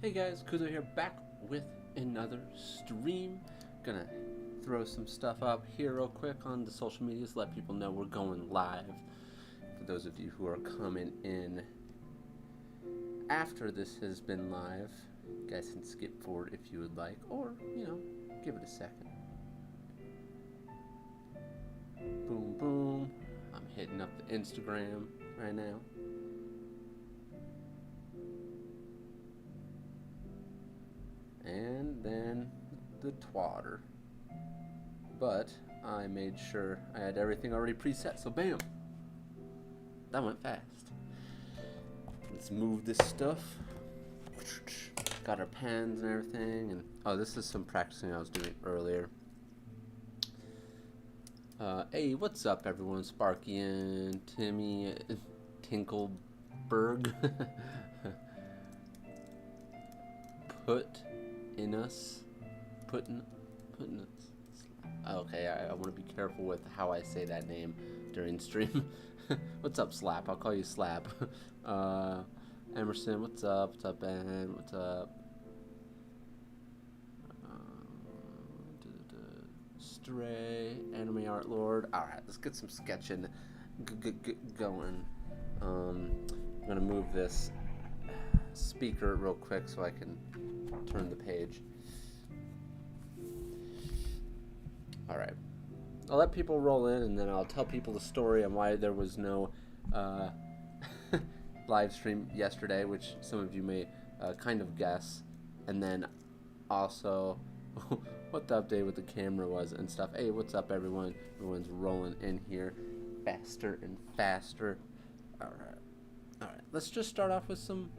Hey guys, Kuzo here, back with another stream. Gonna throw some stuff up here real quick on the social medias, let people know we're going live. For those of you who are coming in after this has been live, you guys can skip forward if you would like, or, give it a second. Boom, boom. I'm hitting up the Instagram right now. And then the twatter. But I made sure I had everything already preset, so bam! That went fast. Let's move this stuff. Got our pens and everything, and oh, this is some practicing I was doing earlier. Hey, what's up everyone? Sparky and Timmy Tinkleberg. Putting us. Okay, I want to be careful with how I say that name during stream. What's up, Slap? I'll call you Slap. Emerson, what's up? What's up, Ben? What's up? Stray, Anime Art Lord. Alright, let's get some sketching going. I'm going to move this speaker real quick so I can turn the page. Alright. I'll let people roll in and then I'll tell people the story on why there was no live stream yesterday, which some of you may kind of guess. And then also what the update with the camera was and stuff. Hey, what's up everyone? Everyone's rolling in here faster and faster. Alright. Let's just start off with some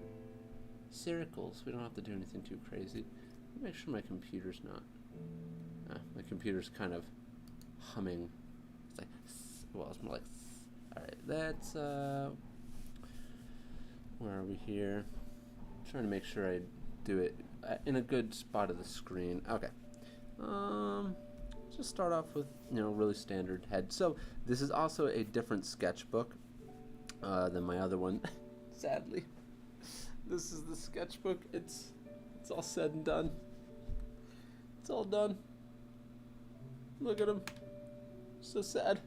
circles. We don't have to do anything too crazy. Make sure my computer's not. My computer's kind of humming. It's like, well, it's more like. All right, that's. Where are we here? I'm trying to make sure I do it in a good spot of the screen. Okay. Just start off with really standard head. So this is also a different sketchbook than my other one. Sadly. This is the sketchbook. It's all said and done. It's all done. Look at him. So sad.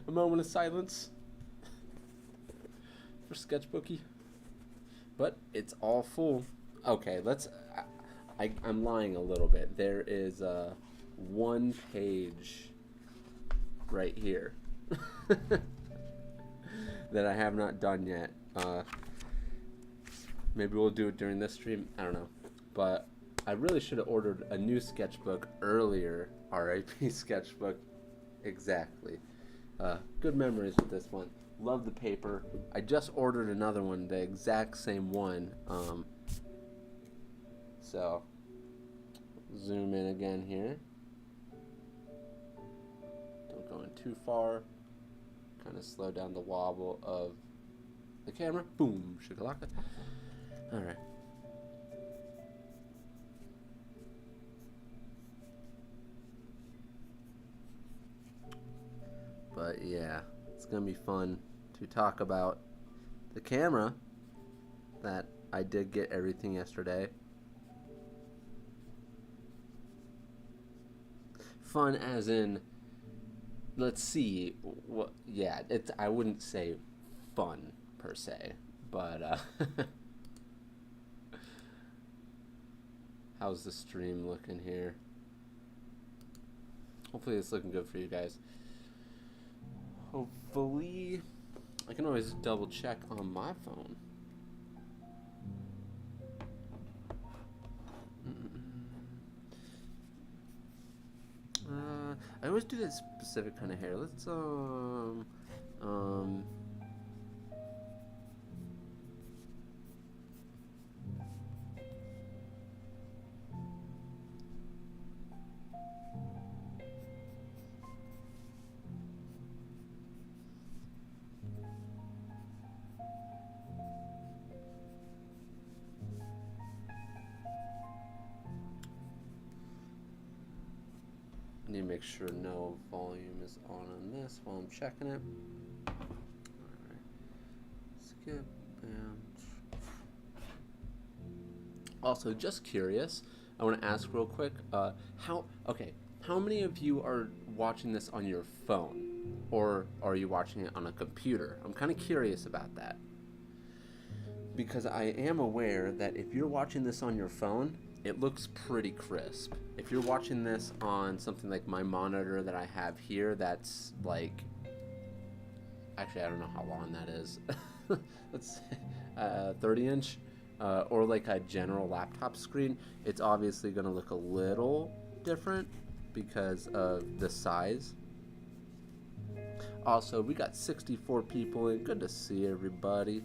A moment of silence for Sketchbooky. But it's all full. Okay, I'm lying a little bit. There is one page right here that I have not done yet. Maybe we'll do it during this stream. I don't know. But I really should have ordered a new sketchbook earlier. R.I.P. sketchbook. Exactly. Good memories with this one. Love the paper. I just ordered another one, the exact same one. So, zoom in again here. Don't go in too far. Kind of slow down the wobble of the camera. Boom, shakalaka. All right. But yeah, it's gonna be fun to talk about the camera that I did get everything yesterday. Fun as in, let's see what. Yeah, I wouldn't say fun per se, but how's the stream looking here? Hopefully it's looking good for you guys. Hopefully, I can always double check on my phone. I always do that specific kind of hair. Let's need to make sure no volume is on this while I'm checking it. Alright. Skip and Also, just curious, I want to ask real quick, how many of you are watching this on your phone, or are you watching it on a computer? I'm kind of curious about that, because I am aware that if you're watching this on your phone, it looks pretty crisp. If you're watching this on something like my monitor that I have here, that's like, actually I don't know how long that is. Let's say 30 inch, or like a general laptop screen, it's obviously going to look a little different because of the size. Also, we got 64 people in. Good to see everybody.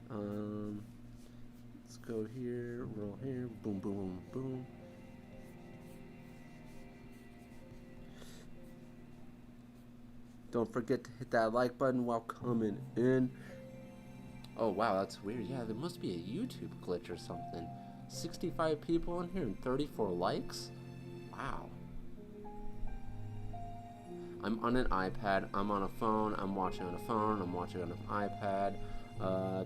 Let's go here, roll here, boom, boom, boom. Don't forget to hit that like button while coming in. Oh wow, that's weird. Yeah, there must be a YouTube glitch or something. 65 people in here and 34 likes? Wow. I'm on an iPad, I'm on a phone, I'm watching on a phone, I'm watching on an iPad,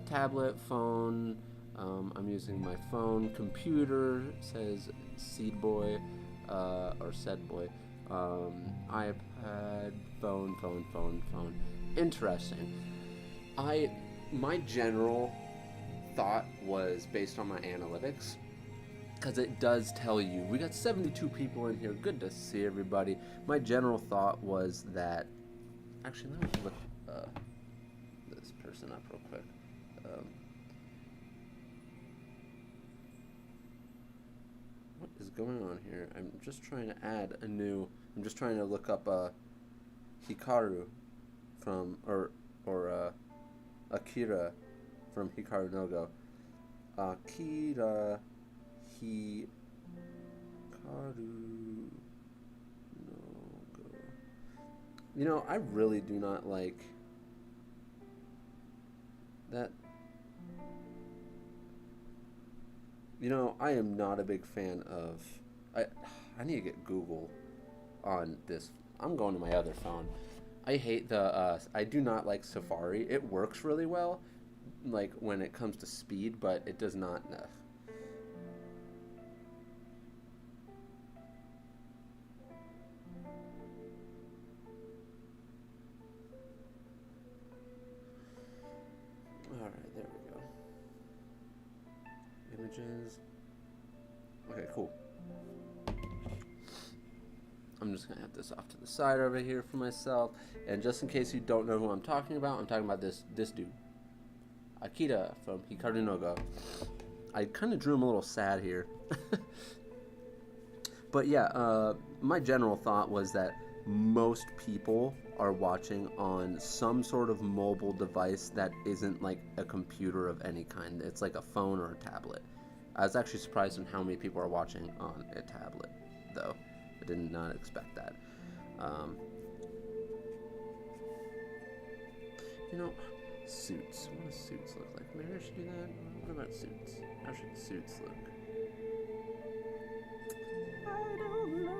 tablet, phone, I'm using my phone, computer, says Seed Boy, or Said Boy, iPad, phone. Interesting. My general thought was based on my analytics, because it does tell you, we got 72 people in here, good to see everybody. My general thought was that, actually let me look this person up real quick. What is going on here? I'm just trying to I'm just trying to look up Hikaru from, or Akira from Hikaru no Go. Akira Hikaru no Go. You know, I really do not like that. You know, I am not a big fan of. I need to get Google on this. I'm going to my other phone. I hate the. I do not like Safari. It works really well, like when it comes to speed, but it does not. All right, there we go. Images. Okay, cool. I'm just gonna have this off to the side over here for myself. And just in case you don't know who I'm talking about this dude, Akira from Hikaru no Go. I kind of drew him a little sad here. But yeah, my general thought was that most people are watching on some sort of mobile device that isn't like a computer of any kind. It's like a phone or a tablet. I was actually surprised on how many people are watching on a tablet, though. I did not expect that. You know, suits. What do suits look like? Maybe I should do that. What about suits? How should suits look? I don't know.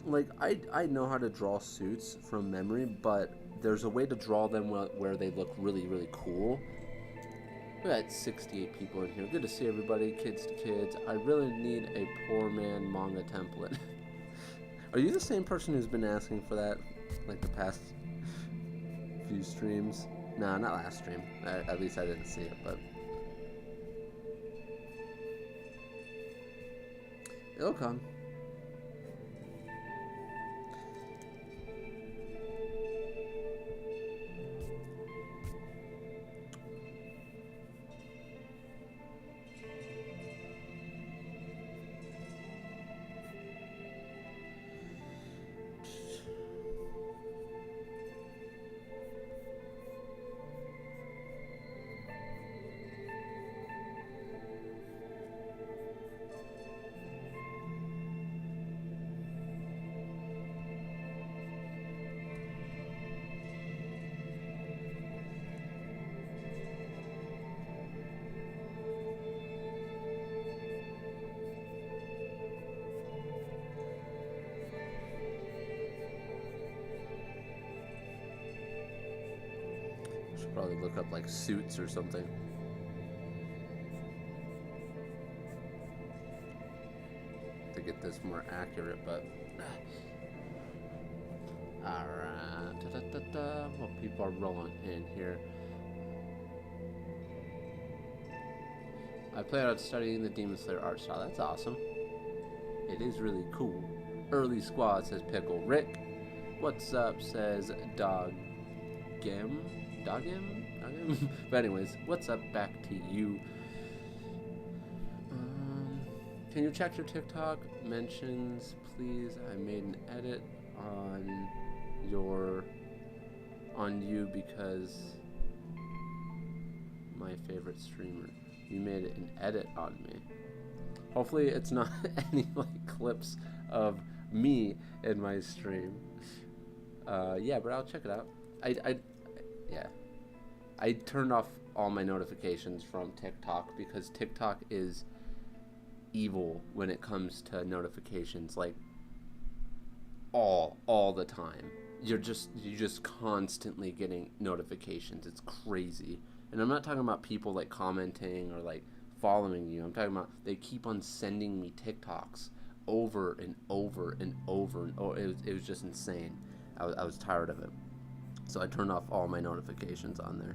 Like, I know how to draw suits from memory, but there's a way to draw them where they look really, really cool. We got 68 people in here. Good to see everybody, kids to kids. I really need a poor man manga template. Are you the same person who's been asking for that, like, the past few streams? Nah, not last stream. At least I didn't see it, but it'll come. Probably look up like suits or something. To get this more accurate, but alright. Well, people are rolling in here. I plan on studying the Demon Slayer art style. That's awesome. It is really cool. Early squad, says Pickle. Rick, what's up, says Dogim. But anyways, what's up, back to you. Can you check your TikTok mentions, please? I made an edit on you because my favorite streamer. You made an edit on me. Hopefully it's not any like clips of me in my stream. Yeah, but I'll check it out. I turned off all my notifications from TikTok because TikTok is evil when it comes to notifications, like all the time. You're just constantly getting notifications. It's crazy. And I'm not talking about people like commenting or like following you. I'm talking about they keep on sending me TikToks over and over and over and over. It was just insane. I was tired of it. So I turned off all my notifications on there.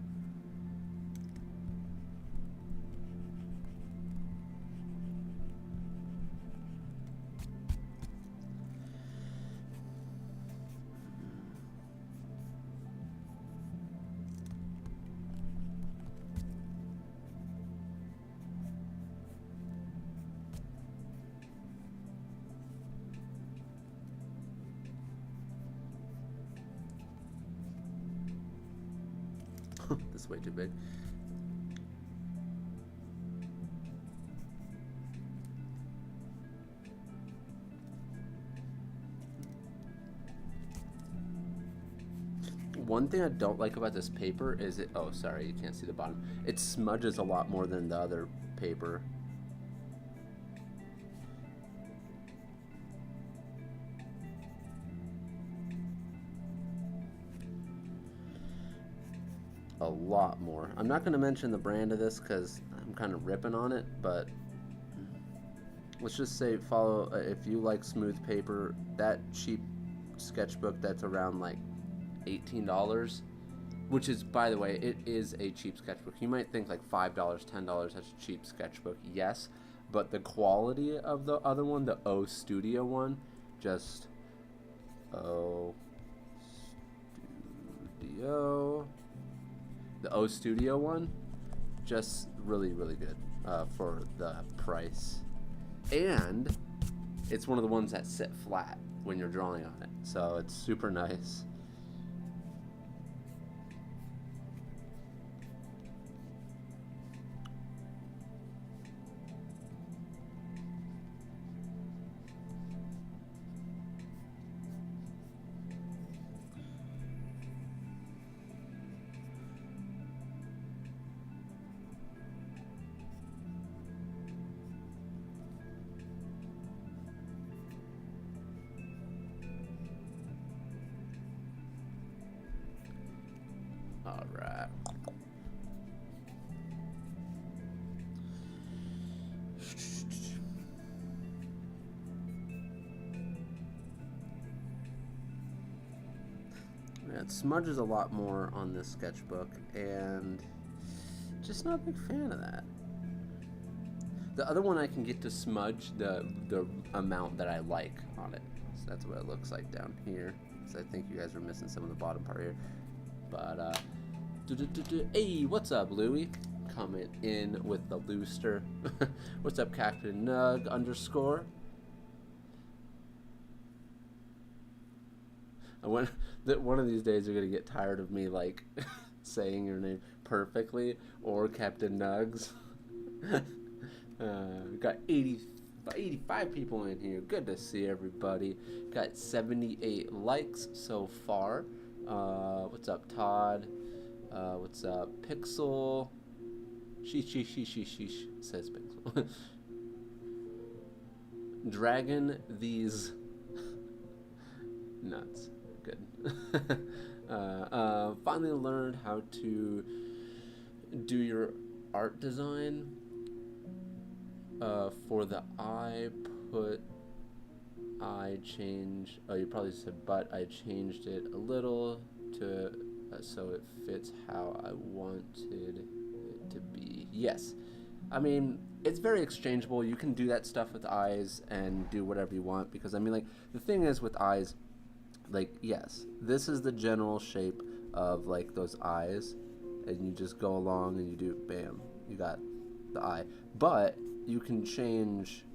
This is way too big. One thing I don't like about this paper is it, oh sorry, you can't see the bottom. It smudges a lot more than the other paper. A lot more. I'm not going to mention the brand of this because I'm kind of ripping on it, but let's just say follow, if you like smooth paper, that cheap sketchbook that's around like $18, which is, by the way, it is a cheap sketchbook. You might think like $5, $10, that's a cheap sketchbook. Yes, but the quality of the other one, the O Studio one, just O Studio. The O Studio one, just really, really good for the price. And it's one of the ones that sit flat when you're drawing on it. So it's super nice. All right. Yeah, it smudges a lot more on this sketchbook, and just not a big fan of that. The other one I can get to smudge the amount that I like on it. So that's what it looks like down here. So I think you guys are missing some of the bottom part here. But hey, what's up, Louie? Coming in with the Looster. What's up, Captain Nug _ One of these days you're gonna get tired of me like saying your name perfectly, or Captain Nugs. We got 85 people in here. Good to see everybody. Got 78 likes so far. What's up, Todd? What's up, Pixel? Sheesh, says Pixel. Dragon these nuts. Good. Finally learned how to do your art design. For the eye, oh, you probably said but, I changed it a little to so it fits how I wanted it to be. Yes. I mean, it's very exchangeable. You can do that stuff with eyes and do whatever you want, because I mean, like, the thing is with eyes, like, yes, this is the general shape of like those eyes, and you just go along and you do bam, you got the eye. But you can change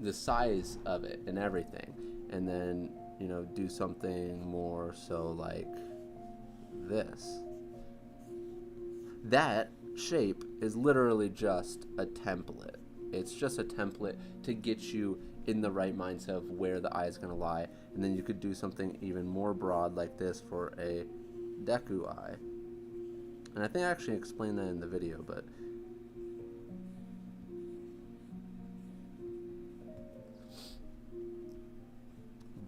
the size of it and everything, and then, you know, do something more so like this. That shape is literally just a template. It's just a template to get you in the right mindset of where the eye is going to lie, and then you could do something even more broad like this for a Deku eye. And I think I actually explained that in the video, but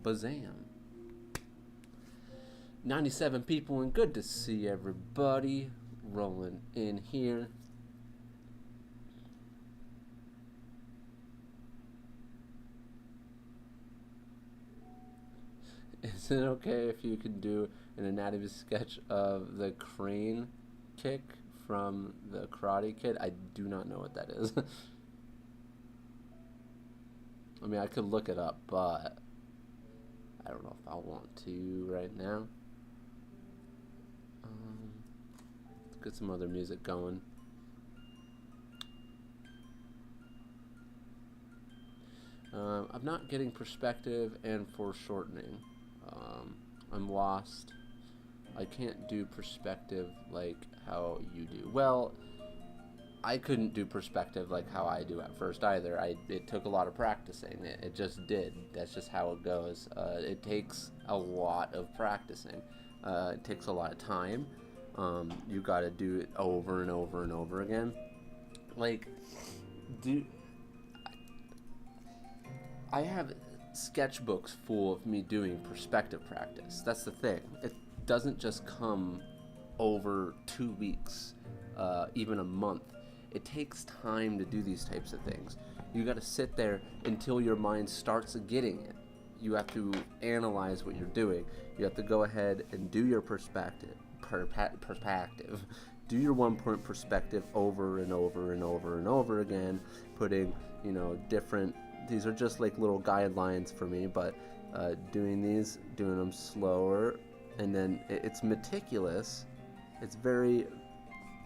Bazam. 97 people, and good to see everybody rolling in here. Is it okay if you can do an anatomy sketch of the crane kick from the Karate Kid? I do not know what that is. I mean, I could look it up, but I don't know if I want to right now. Let's get some other music going. I'm not getting perspective and foreshortening. I'm lost. I can't do perspective like how you do. Well, I couldn't do perspective like how I do at first either. It took a lot of practicing. It just did. That's just how it goes. It takes a lot of practicing. It takes a lot of time. You got to do it over and over and over again. Like, I have sketchbooks full of me doing perspective practice. That's the thing. It doesn't just come over 2 weeks, even a month. It takes time to do these types of things. You got to sit there until your mind starts getting it. You have to analyze what you're doing. You have to go ahead and do your perspective. Do your 1 point perspective over and over and over and over again, putting, you know, different, these are just like little guidelines for me, but doing them slower, and then it's meticulous. It's very,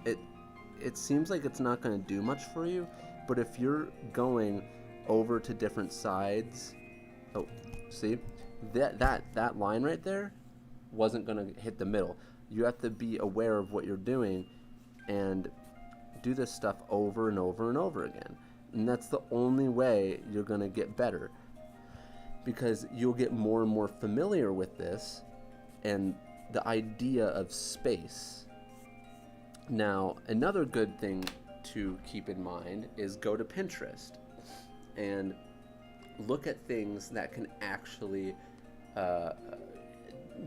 it seems like it's not going to do much for you, but if you're going over to different sides, oh, see, that line right there wasn't going to hit the middle. You have to be aware of what you're doing and do this stuff over and over and over again. And that's the only way you're going to get better, because you'll get more and more familiar with this and the idea of space. Now, another good thing to keep in mind is go to Pinterest and look at things that can actually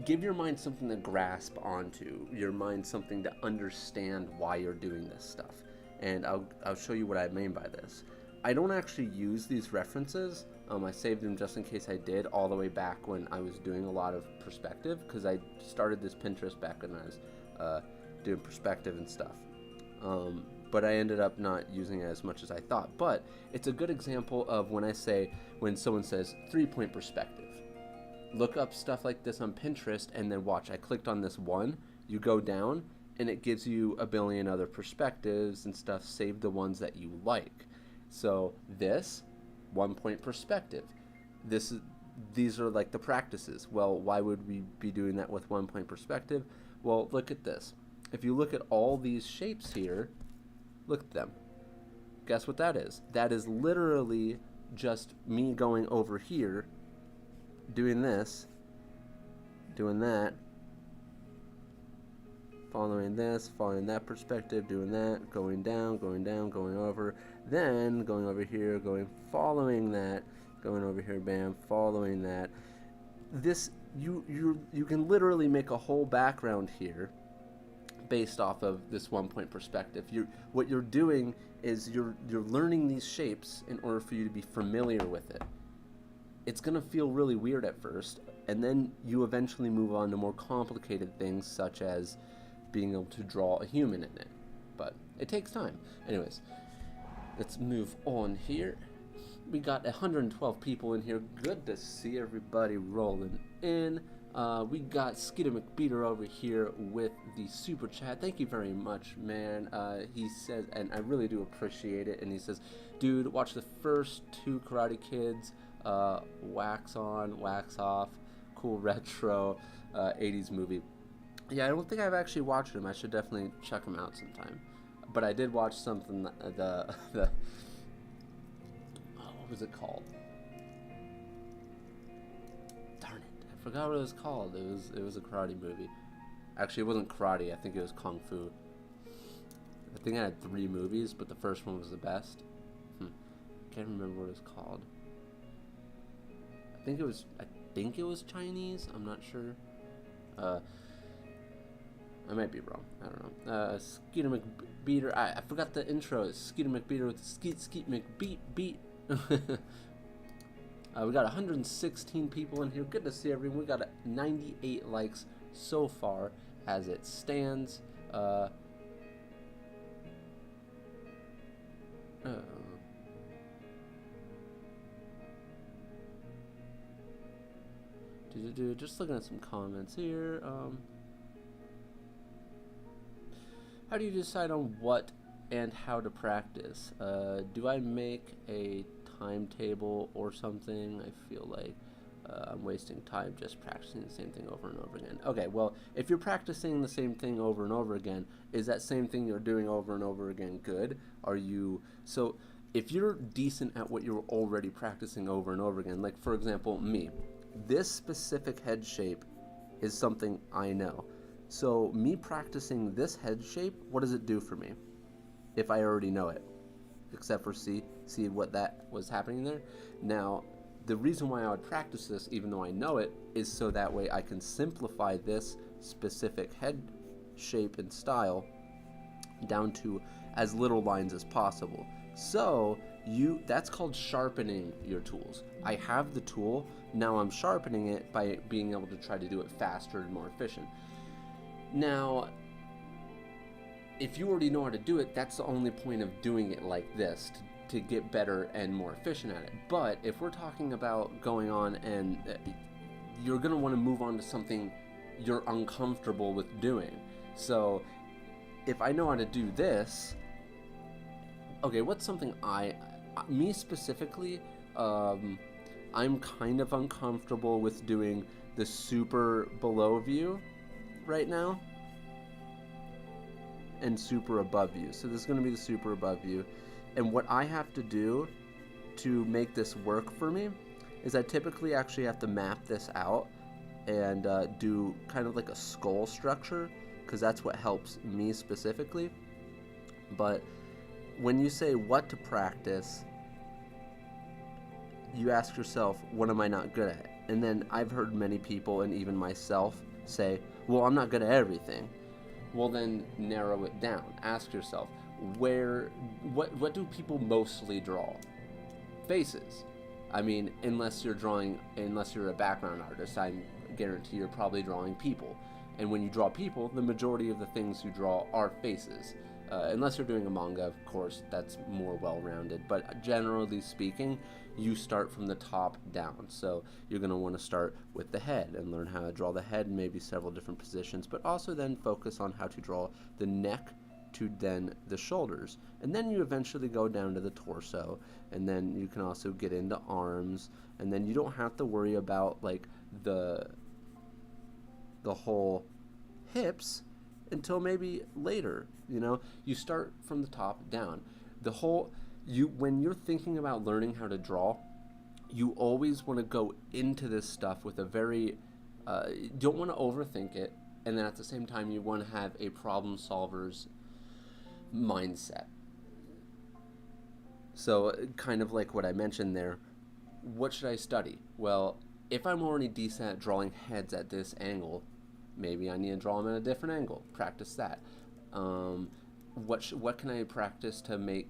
give your mind something to grasp onto, your mind something to understand why you're doing this stuff. And I'll show you what I mean by this. I don't actually use these references. I saved them just in case I did, all the way back when I was doing a lot of perspective, because I started this Pinterest back when I was doing perspective and stuff. But I ended up not using it as much as I thought. But it's a good example of when someone says 3-point perspective. Look up stuff like this on Pinterest and then watch. I clicked on this one, you go down, and it gives you a billion other perspectives and stuff. Save the ones that you like. So this 1-point perspective. These are like the practices. Well, why would we be doing that with 1-point perspective? Well, look at this. If you look at all these shapes here, look at them. Guess what that is? That is literally just me going over here, doing this, doing that, following this, following that perspective, doing that, going down, going over, then going over here, following that, going over here, bam, following that. this you can literally make a whole background here based off of this 1 point perspective. What you're doing is you're learning these shapes in order for you to be familiar with it. It's going to feel really weird at first, and then you eventually move on to more complicated things, such as being able to draw a human in it. But it takes time. Anyways, let's move on here. We got 112 people in here. Good to see everybody rolling in. We got Skeeter McBeater over here with the super chat. Thank you very much, man. He says, and I really do appreciate it, and he says, dude, watch the first 2 Karate Kids, wax on, wax off, cool retro 80s movie. Yeah, I don't think I've actually watched them. I should definitely check them out sometime. But I did watch something, what was it called? Darn it, I forgot what it was called. It was a karate movie. Actually, it wasn't karate. I think it was kung fu. I think I had 3 movies, but the first one was the best. Can't remember what it was called. I think it was Chinese. I'm not sure. I might be wrong. I don't know. Skeeter McBeater. I forgot the intro. Skeeter McBeater with Skeet McBeat beat. We got 116 people in here. Good to see everyone. We got 98 likes so far as it stands. Just looking at some comments here. How do you decide on what and how to practice? Do I make a timetable or something? I feel like I'm wasting time just practicing the same thing over and over again. Okay, well, if you're practicing the same thing over and over again, is that same thing you're doing over and over again good? So if you're decent at what you're already practicing over and over again, like for example, me, this specific head shape is something I know. So me practicing this head shape, what does it do for me if I already know it? Except for see what that was happening there? Now, the reason why I would practice this, even though I know it, is so that way I can simplify this specific head shape and style down to as little lines as possible. So that's called sharpening your tools. I have the tool, now I'm sharpening it by being able to try to do it faster and more efficient. Now, if you already know how to do it, that's the only point of doing it like this, to get better and more efficient at it. But if we're talking about going on and you're going to want to move on to something you're uncomfortable with doing. So if I know how to do this, okay, what's something me specifically, I'm kind of uncomfortable with doing the super below view right now and super above view. So this is going to be the super above view. And what I have to do to make this work for me is I typically actually have to map this out and do kind of like a skull structure, because that's what helps me specifically. But when you say what to practice, you ask yourself, what am I not good at? And then I've heard many people, and even myself, say, well, I'm not good at everything. Well, then narrow it down. Ask yourself, what do people mostly draw? Faces. I mean, unless you're a background artist, I guarantee you're probably drawing people. And when you draw people, the majority of the things you draw are faces. Unless you're doing a manga, of course, that's more well-rounded. But generally speaking, you start from the top down. So you're going to want to start with the head and learn how to draw the head in maybe several different positions, but also then focus on how to draw the neck to then the shoulders. And then you eventually go down to the torso, and then you can also get into arms, and then you don't have to worry about like the whole hips until maybe later. You start from the top down. When you're thinking about learning how to draw, you always want to go into this stuff with a very you don't want to overthink it, and then at the same time you want to have a problem solver's mindset. So kind of like what I mentioned there, what should I study? Well, if I'm already decent at drawing heads at this angle, maybe I need to draw them at a different angle. Practice that. What can I practice to make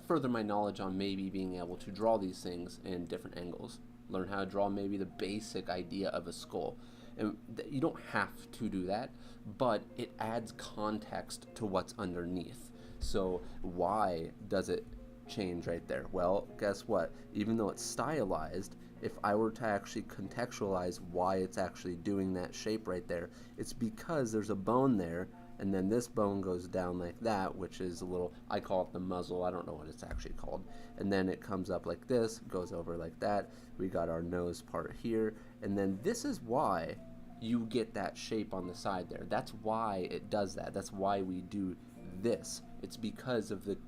further my knowledge on maybe being able to draw these things in different angles? Learn how to draw maybe the basic idea of a skull. And you don't have to do that, but it adds context to what's underneath. So why does it change right there? Well, guess what? Even though it's stylized, if I were to actually contextualize why it's actually doing that shape right there, it's because there's a bone there, and then this bone goes down like that, which is a little, I call it the muzzle, I don't know what it's actually called, and then it comes up like this, goes over like that, we got our nose part here, and then this is why you get that shape on the side there. That's why it does that. That's why we do this. It's because of it's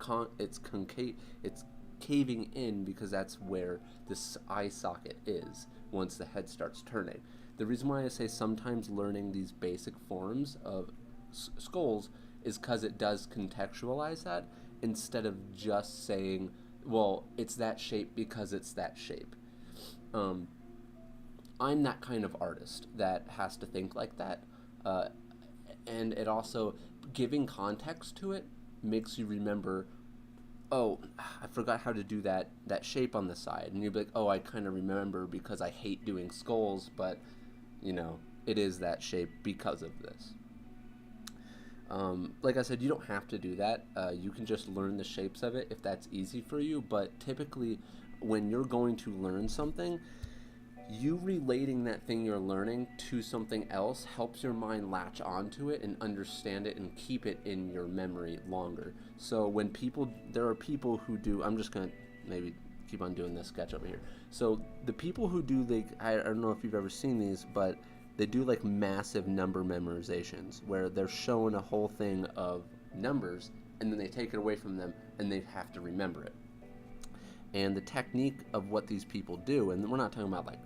caving in, because that's where this eye socket is once the head starts turning. The reason why I say sometimes learning these basic forms of skulls is because it does contextualize that, instead of just saying, well, it's that shape because it's that shape. I'm that kind of artist that has to think like that, and it also, giving context to it makes you remember, oh, I forgot how to do that shape on the side, and you'll be like, oh, I kind of remember because I hate doing skulls, but you know, it is that shape because of this. Like I said, you don't have to do that. You can just learn the shapes of it if that's easy for you, but typically when you're going to learn something, you relating that thing you're learning to something else helps your mind latch onto it and understand it and keep it in your memory longer. So when there are people who do, I'm just going to maybe keep on doing this sketch over here. So the people who do, I don't know if you've ever seen these, but they do like massive number memorizations where they're showing a whole thing of numbers and then they take it away from them and they have to remember it. And the technique of what these people do, and we're not talking about like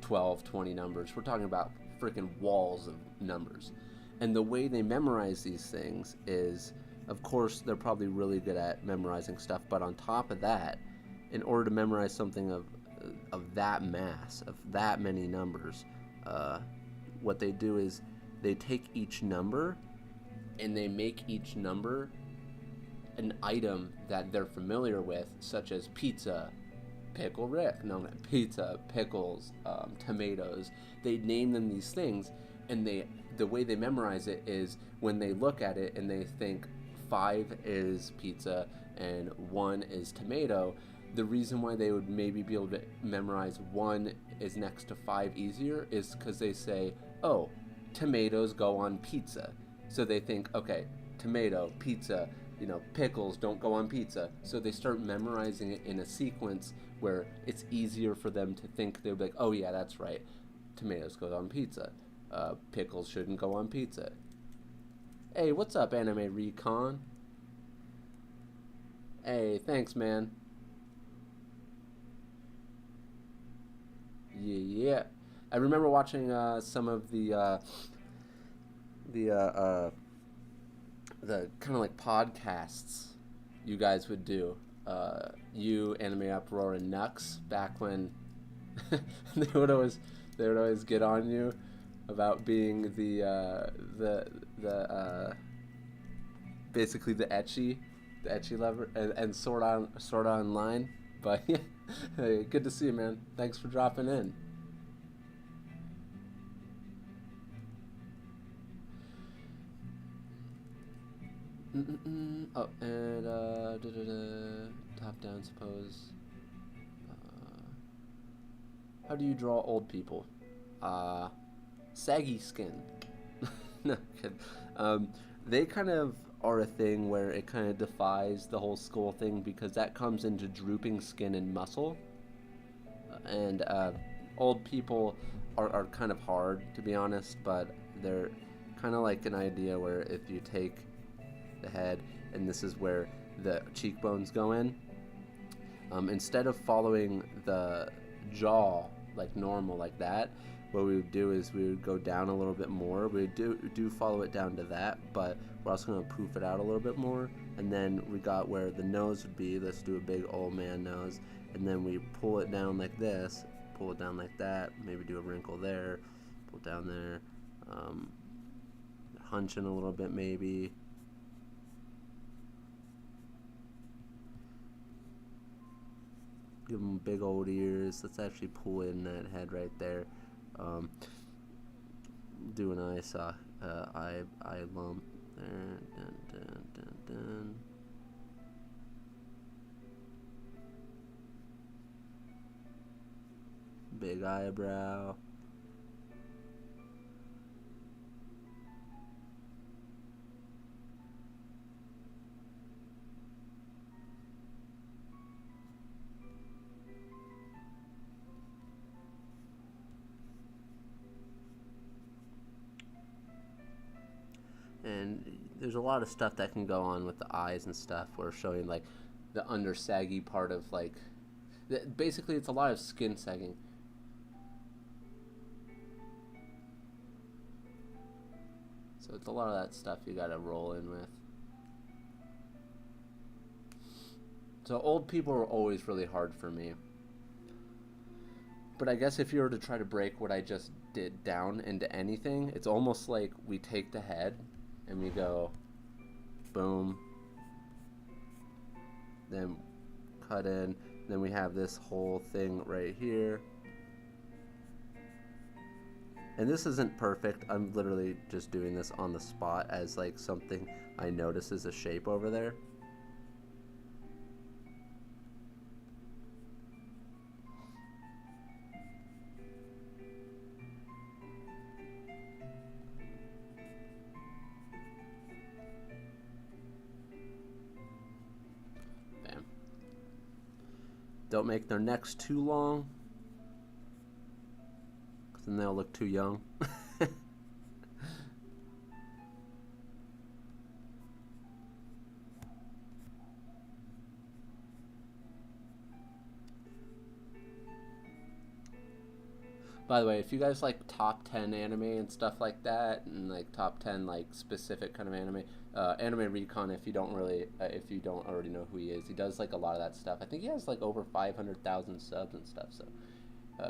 12, 20 numbers, we're talking about freaking walls of numbers. And the way they memorize these things is, of course, they're probably really good at memorizing stuff, but on top of that, in order to memorize something of that mass, of that many numbers, what they do is they take each number and they make each number an item that they're familiar with, such as pizza, pickle Rick, no, pizza, pickles, tomatoes. They name them these things, and the way they memorize it is when they look at it and they think 5 is pizza and 1 is tomato. The reason why they would maybe be able to memorize 1 is next to 5 easier is because they say, oh, tomatoes go on pizza. So they think, okay, tomato, pizza, you know, pickles don't go on pizza. So they start memorizing it in a sequence where it's easier for them to think. They'll be like, oh yeah, that's right, tomatoes go on pizza. Pickles shouldn't go on pizza. Hey, what's up, Anime Recon? Hey, thanks, man. Yeah. I remember watching some of the kind of like podcasts you guys would do. You, Anime Uproar, and Nux, back when they would always get on you about being the basically the ecchi lover, and Sword Online. But yeah, hey, good to see you, man. Thanks for dropping in. Oh, and top down, suppose. How do you draw old people? Saggy skin. No, kidding. They kind of are a thing where it kind of defies the whole skull thing, because that comes into drooping skin and muscle. And old people are kind of hard, to be honest, but they're kind of like an idea where if you take the head, and this is where the cheekbones go in, instead of following the jaw like normal like that, what we would do is we would go down a little bit more. We do follow it down to that, but we're also going to poof it out a little bit more. And then we got where the nose would be. Let's do a big old man nose, and then we pull it down like this, pull it down like that, maybe do a wrinkle there, pull it down there, hunch in a little bit maybe. Give them big old ears. Let's actually pull in that head right there. Do an eye lump there. Dun, dun, dun, dun. Big eyebrow. And there's a lot of stuff that can go on with the eyes and stuff. We're showing like the under saggy part of like, basically it's a lot of skin sagging. So it's a lot of that stuff you gotta roll in with. So old people are always really hard for me. But I guess if you were to try to break what I just did down into anything, it's almost like we take the head and we go boom, then cut in, then we have this whole thing right here. And this isn't perfect. I'm literally just doing this on the spot as like something I notice as a shape over there. Bam. Don't make their necks too long, then they'll look too young. By the way, if you guys like top 10 anime and stuff like that, and like top 10 like specific kind of anime, Anime Recon, if you don't already know who he is, he does like a lot of that stuff. I think he has like over 500,000 subs and stuff. So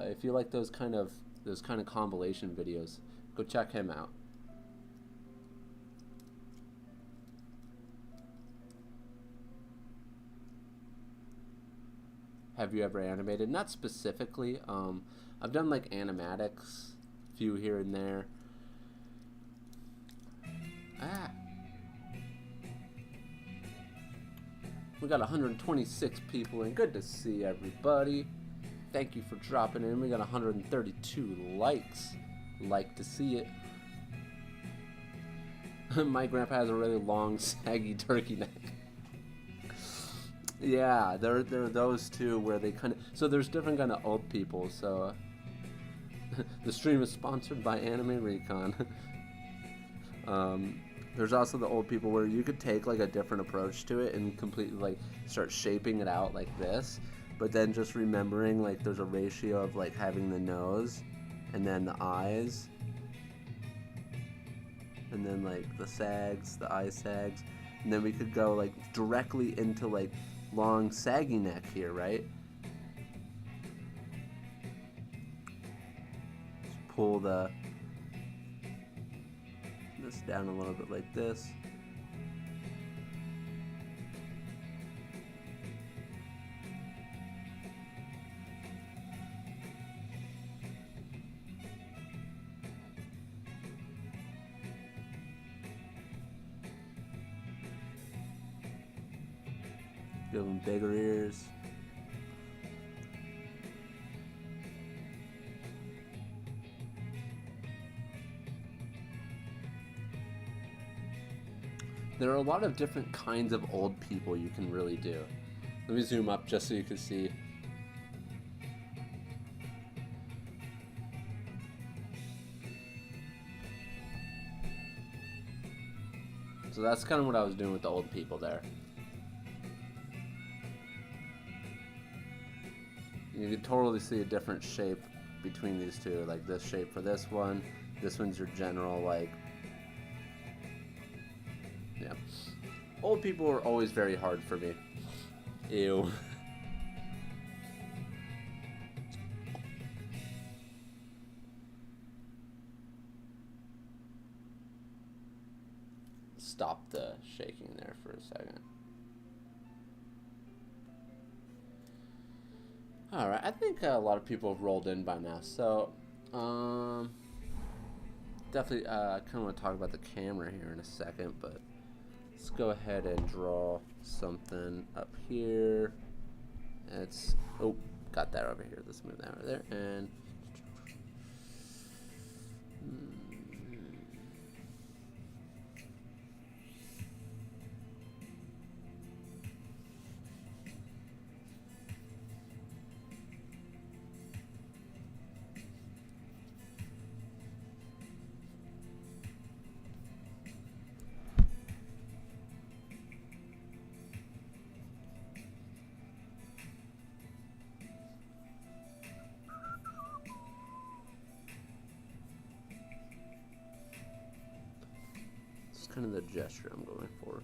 if you like those kind of compilation videos, go check him out. Have you ever animated? Not specifically. I've done like animatics, a few here and there. We got 126 people in. Good to see everybody. Thank you for dropping in. We got 132 likes. Like to see it. My grandpa has a really long, saggy turkey neck. Yeah, there are those two where they kind of... So there's different kind of old people. So the stream is sponsored by Anime Recon. There's also the old people where you could take like a different approach to it and completely like start shaping it out like this. But then just remembering like there's a ratio of like having the nose and then the eyes. And then like the sags, the eye sags. And then we could go like directly into like long saggy neck here, right? Just pull this down a little bit like this. Give them bigger ears. There are a lot of different kinds of old people you can really do. Let me zoom up just so you can see. So that's kind of what I was doing with the old people there. You can totally see a different shape between these two, like this shape for this one. This one's your general, like, yeah. Old people are always very hard for me. Ew. stop the shaking there for a second. Alright, I think a lot of people have rolled in by now, so definitely I kind of want to talk about the camera here in a second, but let's go ahead and draw something up here. It's, oh, got that over here. Let's move that over there, and it's kind of the gesture I'm going for.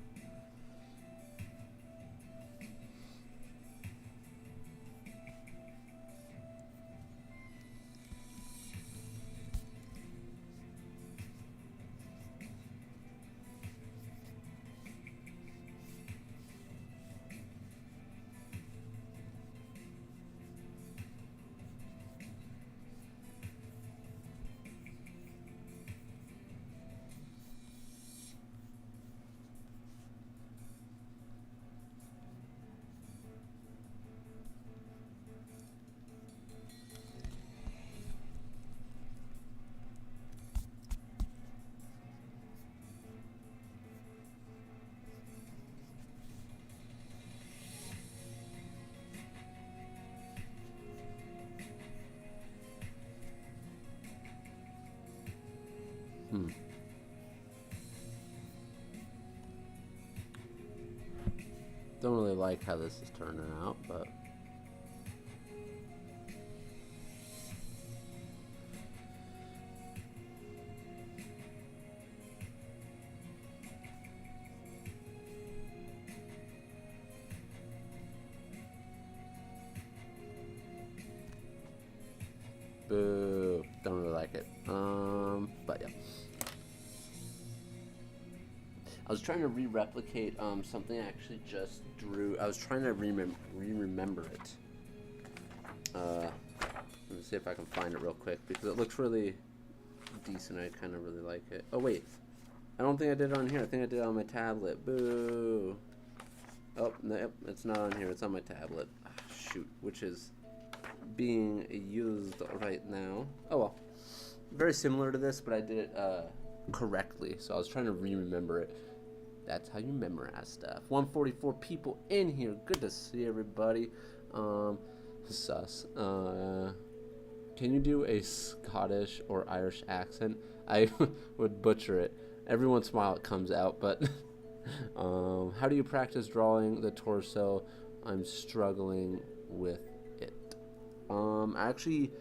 Don't really like how this is turning out, but boo, don't really like it. But yeah. I was trying to re-replicate something I actually just drew. I was trying to remember it. Let me see if I can find it real quick because it looks really decent. I kind of really like it. Oh wait, I don't think I did it on here. I think I did it on my tablet. Boo. Oh, no, it's not on here. It's on my tablet. Ah, shoot, which is being used right now. Oh well, very similar to this, but I did it correctly. So I was trying to remember it. That's how you memorize stuff. 144 people in here. Good to see everybody. Sus. Can you do a Scottish or Irish accent? I would butcher it. Every once in a while it comes out, but how do you practice drawing the torso? I'm struggling with it. Actually,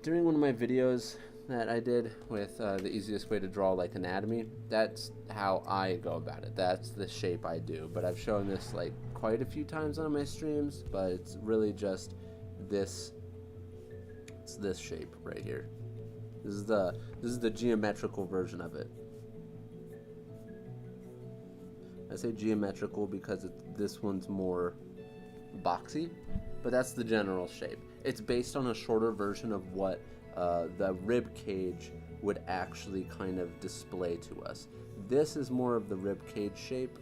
during one of my videos that I did with the easiest way to draw like anatomy, that's how I go about it. That's the shape I do, but I've shown this like quite a few times on my streams, but it's really just this. It's this shape right here. This is the geometrical version of it. I say geometrical because this one's more boxy, but that's the general shape. It's based on a shorter version of what the rib cage would actually kind of display to us. This is more of the rib cage shape,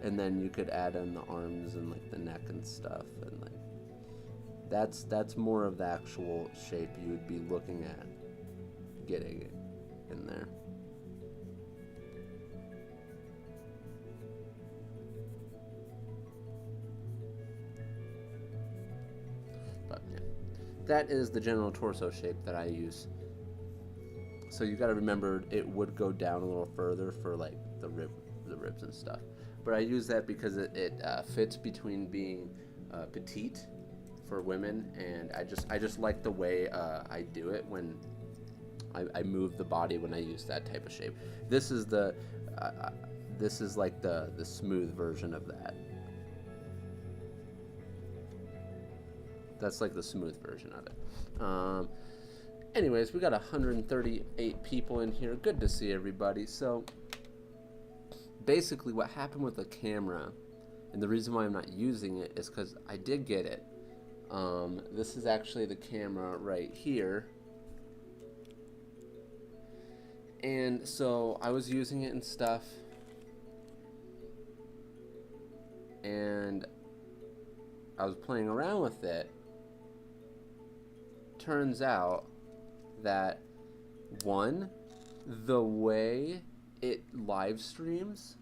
and then you could add in the arms and like the neck and stuff, and like that's more of the actual shape you would be looking at getting it in there. But yeah, that is the general torso shape that I use. So you got to remember it would go down a little further for like the ribs and stuff. But I use that because it fits between being petite for women, and I just like the way I do it when I move the body when I use that type of shape. This is like the smooth version of that. That's like the smooth version of it. Anyways, we got 138 people in here. Good to see everybody. So basically what happened with the camera, and the reason why I'm not using it is because I did get it. This is actually the camera right here. And so I was using it and stuff, and I was playing around with it. Turns out that, one, the way it live streams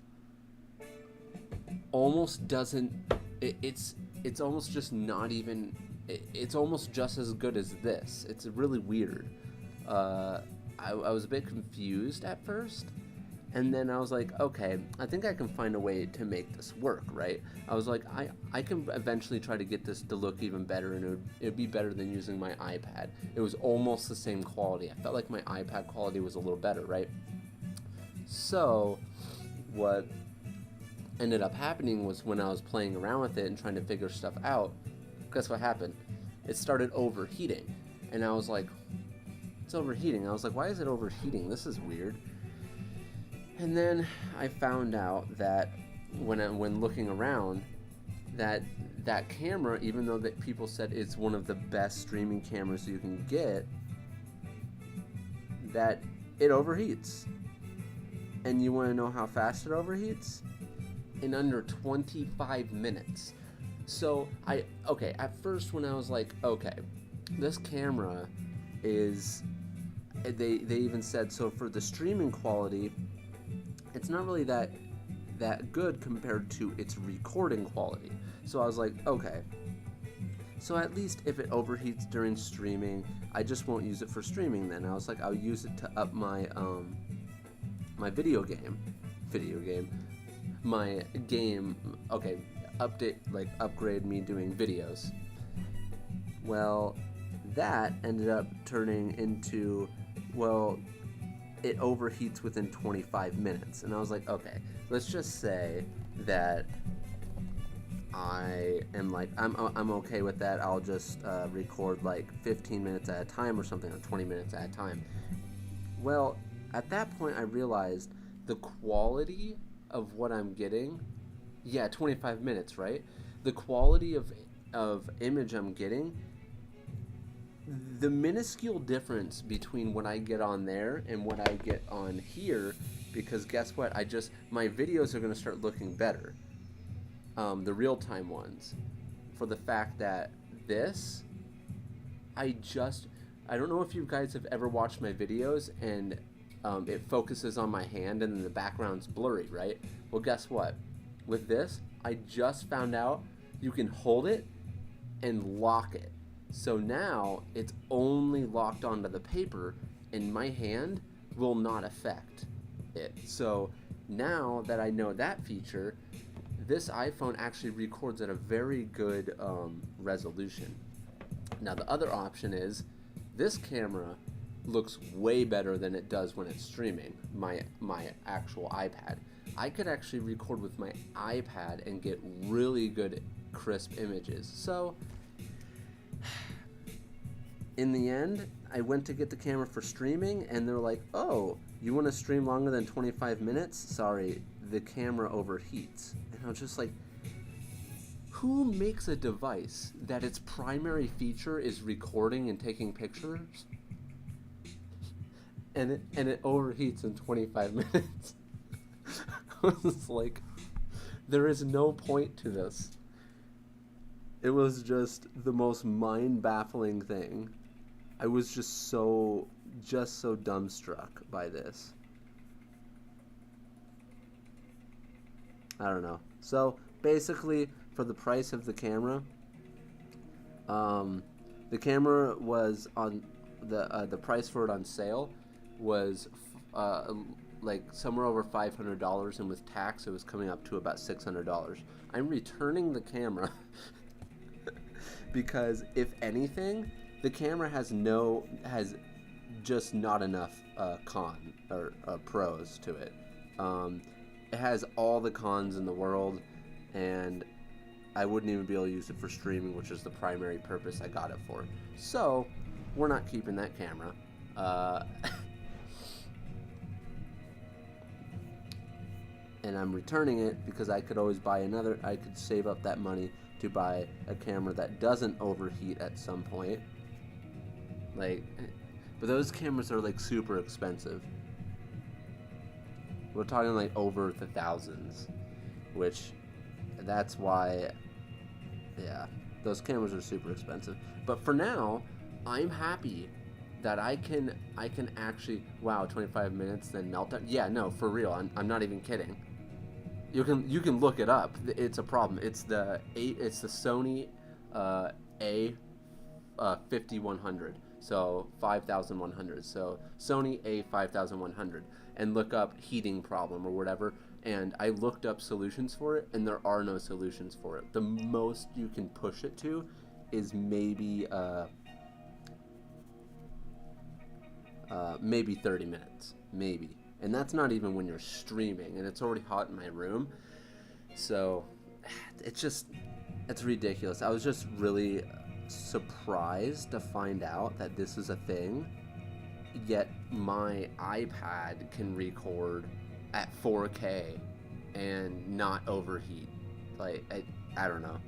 almost doesn't, it's almost just not even, it's almost just as good as this. It's really weird. I was a bit confused at first, and then I was like, okay, I think I can find a way to make this work, right? I was like, I can eventually try to get this to look even better, and it would be better than using my iPad. It was almost the same quality. I felt like my iPad quality was a little better, right? So what ended up happening was, when I was playing around with it and trying to figure stuff out, guess what happened? It started overheating, and I was like, it's overheating. I was like, why is it overheating? This is weird. And then I found out that when looking around, that camera, even though that people said it's one of the best streaming cameras you can get, that it overheats. And you want to know how fast it overheats? In under 25 minutes. So at first when I was like, okay, this camera is, they even said, so for the streaming quality, it's not really that good compared to its recording quality. So I was like, okay, so at least if it overheats during streaming, I just won't use it for streaming then. I was like, I'll use it to up my my video game, upgrade me doing videos. Well, that ended up turning into, well, it overheats within 25 minutes. And I was like, okay, let's just say that I'm okay with that. I'll just record like 15 minutes at a time or something, or 20 minutes at a time. Well, at that point I realized the quality of what I'm getting, 25 minutes, right? The quality of image I'm getting, the minuscule difference between what I get on there and what I get on here, because guess what? My videos are going to start looking better. The real-time ones. For the fact that this, I don't know if you guys have ever watched my videos and it focuses on my hand and then the background's blurry, right? Well, guess what? With this, I just found out you can hold it and lock it. So now it's only locked onto the paper and my hand will not affect it. So now that I know that feature, this iPhone actually records at a very good resolution. Now the other option is, this camera looks way better than it does when it's streaming, my actual iPad. I could actually record with my iPad and get really good crisp images. So in the end, I went to get the camera for streaming, and they're like, oh, you want to stream longer than 25 minutes? Sorry, the camera overheats. And I was just like, who makes a device that its primary feature is recording and taking pictures, and it overheats in 25 minutes? I was like, there is no point to this. It was just the most mind-baffling thing. I was just so dumbstruck by this. I don't know. So basically, for the price of the camera, the camera was on the price for it on sale was like somewhere over $500, and with tax it was coming up to about $600. I'm returning the camera because, if anything, the camera has just not enough pros to it. It has all the cons in the world, and I wouldn't even be able to use it for streaming, which is the primary purpose I got it for. So we're not keeping that camera. and I'm returning it because I could always buy another. I could save up that money to buy a camera that doesn't overheat at some point. Like, but those cameras are like super expensive. We're talking like over the thousands, which that's why, yeah, those cameras are super expensive. But for now, I'm happy that I can actually, wow, 25 minutes then meltdown. Yeah, no, for real. I'm not even kidding. You can look it up. It's a problem. It's the Sony A 5100. So 5100. So Sony A 5100, and look up heating problem or whatever. And I looked up solutions for it, and there are no solutions for it. The most you can push it to is maybe 30 minutes, maybe. And that's not even when you're streaming, and it's already hot in my room. So it's ridiculous. I was just really surprised to find out that this is a thing, yet my iPad can record at 4K and not overheat. Like, I don't know.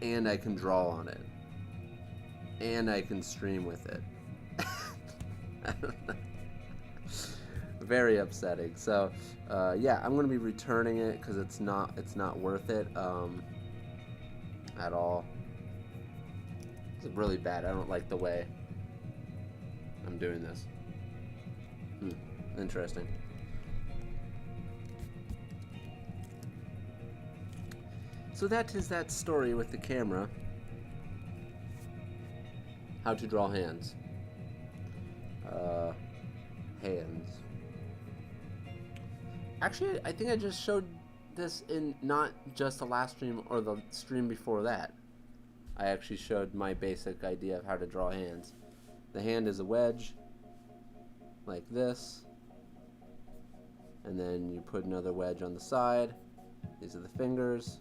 And I can draw on it. And I can stream with it. Very upsetting. So, yeah, I'm gonna be returning it because it's not worth it at all. It's really bad. I don't like the way I'm doing this. Interesting. So that is that story with the camera. How to draw hands. Hands. Actually, I think I just showed this in not just the last stream or the stream before that. I actually showed my basic idea of how to draw hands. The hand is a wedge, like this, and then you put another wedge on the side. These are the fingers.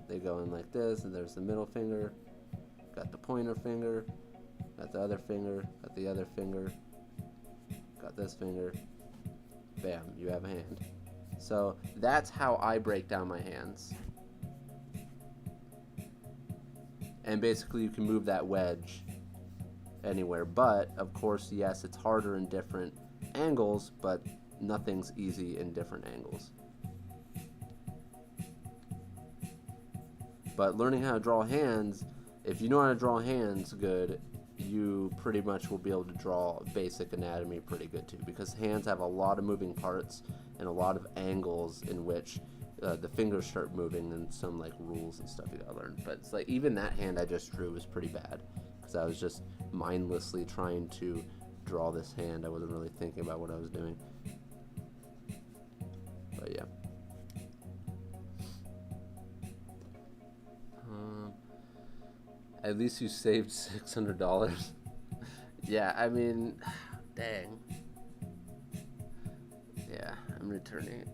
They go in like this, and there's the middle finger. Got the pointer finger. Got the other finger. Got the other finger. Got this finger. Bam, you have a hand. So that's how I break down my hands. And basically you can move that wedge anywhere. But, of course, yes, it's harder in different angles, but nothing's easy in different angles. But learning how to draw hands, if you know how to draw hands good, you pretty much will be able to draw basic anatomy pretty good too, because hands have a lot of moving parts and a lot of angles in which the fingers start moving, and some like rules and stuff you gotta learn. But it's like, even that hand I just drew was pretty bad because I was just mindlessly trying to draw this hand. I wasn't really thinking about what I was doing. But yeah. At least you saved $600. Yeah, I mean, dang. Yeah, I'm returning it.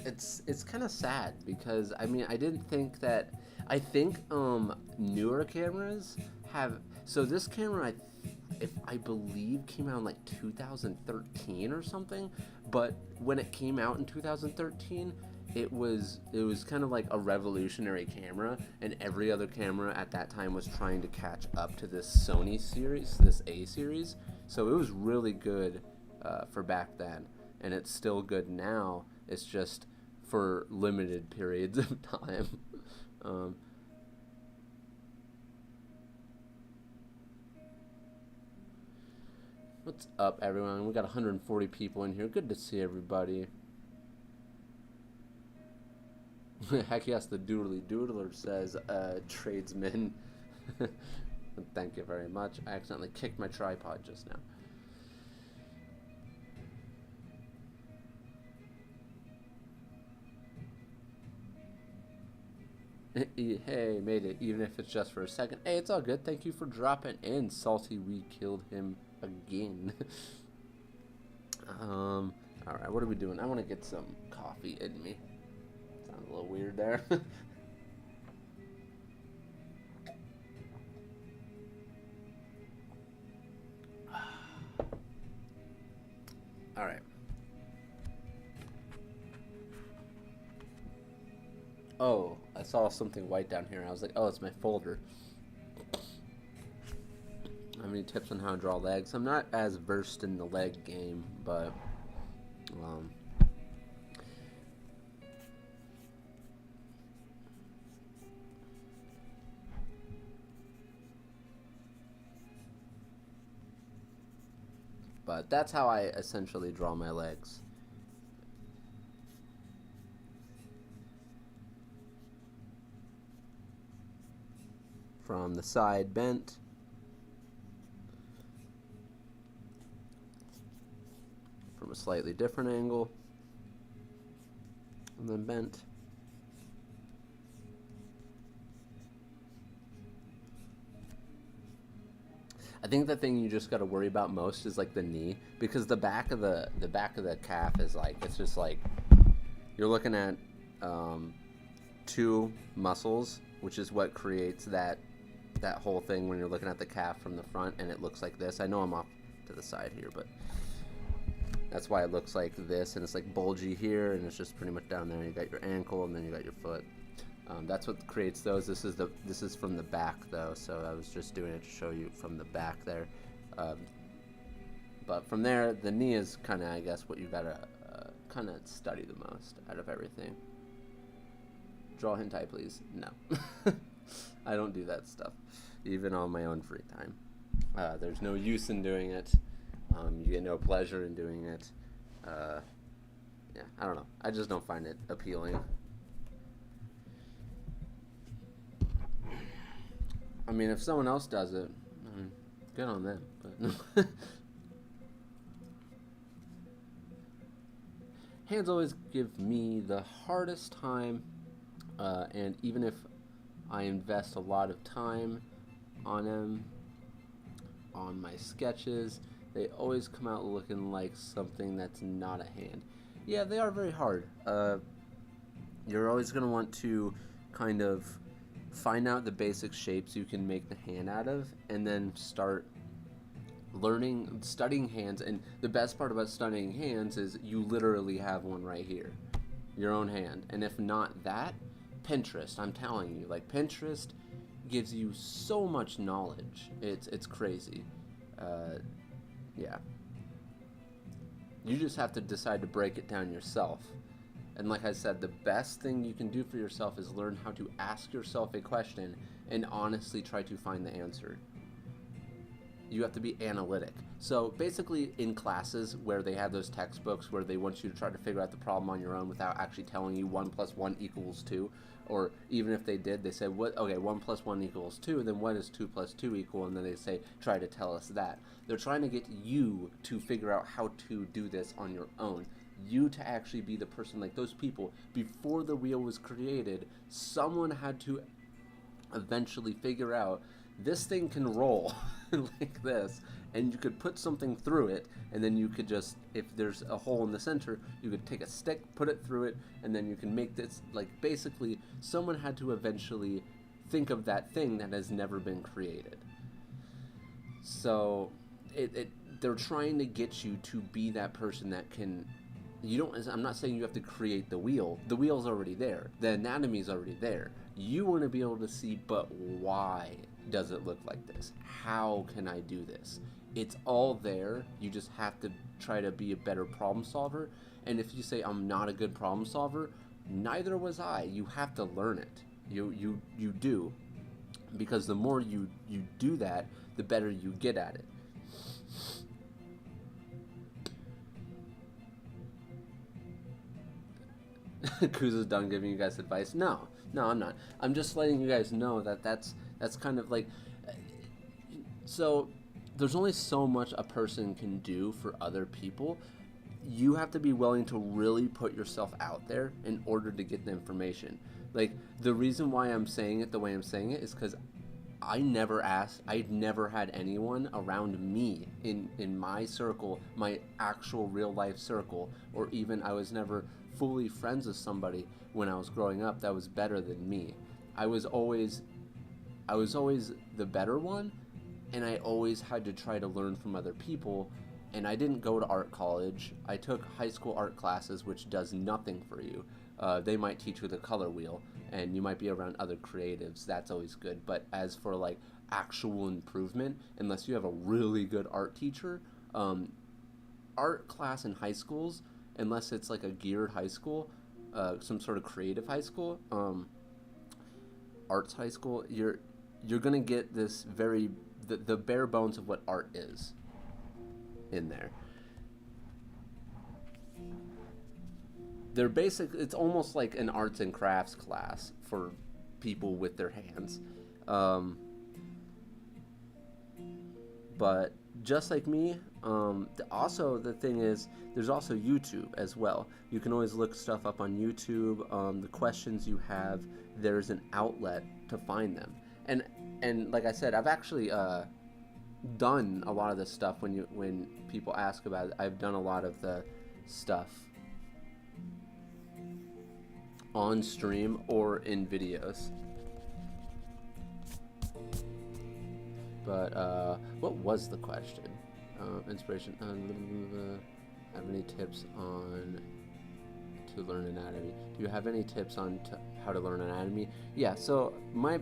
It's kind of sad because, I mean, I didn't think that. I think newer cameras have. So this camera, I believe, came out in like 2013 or something. But when it came out in 2013. It was kind of like a revolutionary camera, and every other camera at that time was trying to catch up to this Sony series, this A series. So it was really good for back then, and it's still good now. It's just for limited periods of time. What's up, everyone? We got 140 people in here. Good to see everybody. Heck yes, the doodler says, tradesman. Thank you very much. I accidentally kicked my tripod just now. Hey, made it, even if it's just for a second. Hey, it's all good. Thank you for dropping in, Salty. We killed him again. Alright, what are we doing? I want to get some coffee in me. Sounds a little weird there. Alright. Oh, I saw something white down here. I was like, oh, it's my folder. How many tips on how to draw legs? I'm not as versed in the leg game, but um, that's how I essentially draw my legs. From the side bent, from a slightly different angle, and then bent. I think the thing you just got to worry about most is like the knee, because the back of the calf is like, it's just like you're looking at two muscles, which is what creates that whole thing when you're looking at the calf from the front, and it looks like this. I know I'm off to the side here, but that's why it looks like this, and it's like bulgy here, and it's just pretty much down there. You got your ankle, and then you got your foot. That's what creates those. This is from the back though, so I was just doing it to show you from the back there. But from there, the knee is kind of, I guess, what you gotta kind of study the most out of everything. Draw hentai, please. No, I don't do that stuff, even on my own free time. There's no use in doing it. You get no pleasure in doing it. Yeah, I don't know. I just don't find it appealing. I mean, if someone else does it, good on them. But hands always give me the hardest time, and even if I invest a lot of time on them, on my sketches, they always come out looking like something that's not a hand. Yeah, they are very hard. You're always going to want to kind of find out the basic shapes you can make the hand out of, and then start studying hands. And the best part about studying hands is you literally have one right here, your own hand. And if not that, Pinterest, I'm telling you, like, Pinterest gives you so much knowledge. It's crazy. Yeah. You just have to decide to break it down yourself. And like I said, the best thing you can do for yourself is learn how to ask yourself a question and honestly try to find the answer. You have to be analytic. So basically in classes where they have those textbooks where they want you to try to figure out the problem on your own without actually telling you 1 + 1 = 2, or even if they did, they say, okay, 1 + 1 = 2, then what is 2 + 2 equal? And then they say, try to tell us that. They're trying to get you to figure out how to do this on your own. You to actually be the person, like those people, before the wheel was created, someone had to eventually figure out this thing can roll like this, and you could put something through it, and then you could just, if there's a hole in the center, you could take a stick, put it through it, and then you can make this, like, basically someone had to eventually think of that thing that has never been created. So they're trying to get you to be that person that can, I'm not saying you have to create the wheel. The wheel's already there. The anatomy's already there. You want to be able to see, but why does it look like this? How can I do this? It's all there. You just have to try to be a better problem solver. And if you say, I'm not a good problem solver, neither was I. You have to learn it. You do. Because the more you do that, the better you get at it. Kuza's done giving you guys advice. No, I'm not. I'm just letting you guys know that that's kind of like, so there's only so much a person can do for other people. You have to be willing to really put yourself out there in order to get the information. Like, the reason why I'm saying it the way I'm saying it is because I never had anyone around me in my circle, my actual real life circle, or even I was never fully friends with somebody when I was growing up that was better than me. I was always the better one, and I always had to try to learn from other people. And I didn't go to art college. I took high school art classes, which does nothing for you. they might teach you the color wheel, and you might be around other creatives. That's always good. But as for like actual improvement, unless you have a really good art teacher, art class in high schools, unless it's like a geared high school, some sort of creative high school, arts high school, you're gonna get this the bare bones of what art is in there. They're basic. It's almost like an arts and crafts class for people with their hands. But just like me, also the thing is, there's also YouTube as well. You can always look stuff up on YouTube. The questions you have, there's an outlet to find them. And like I said, I've actually done a lot of this stuff when people ask about it. I've done a lot of the stuff on stream or in videos. But what was the question? Inspiration. Have any tips on to learn anatomy? Do you have any tips on how to learn anatomy? Yeah. So my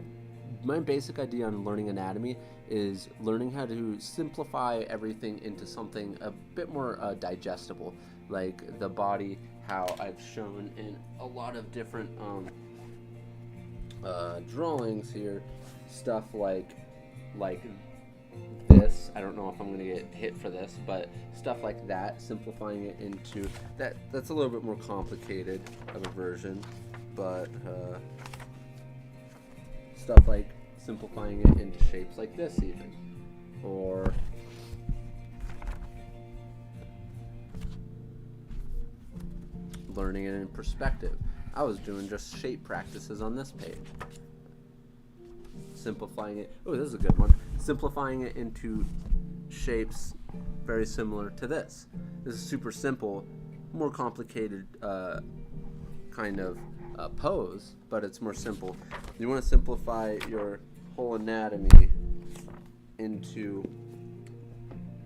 basic idea on learning anatomy is learning how to simplify everything into something a bit more digestible, like the body, how I've shown in a lot of different drawings here, stuff like this. I don't know if I'm going to get hit for this, but stuff like that, simplifying it into that's a little bit more complicated of a version, but stuff like simplifying it into shapes like this even, or learning it in perspective. I was doing just shape practices on this page. Simplifying it. Oh, this is a good one. Simplifying it into shapes very similar to this. This is super simple, more complicated kind of pose, but it's more simple. You want to simplify your whole anatomy into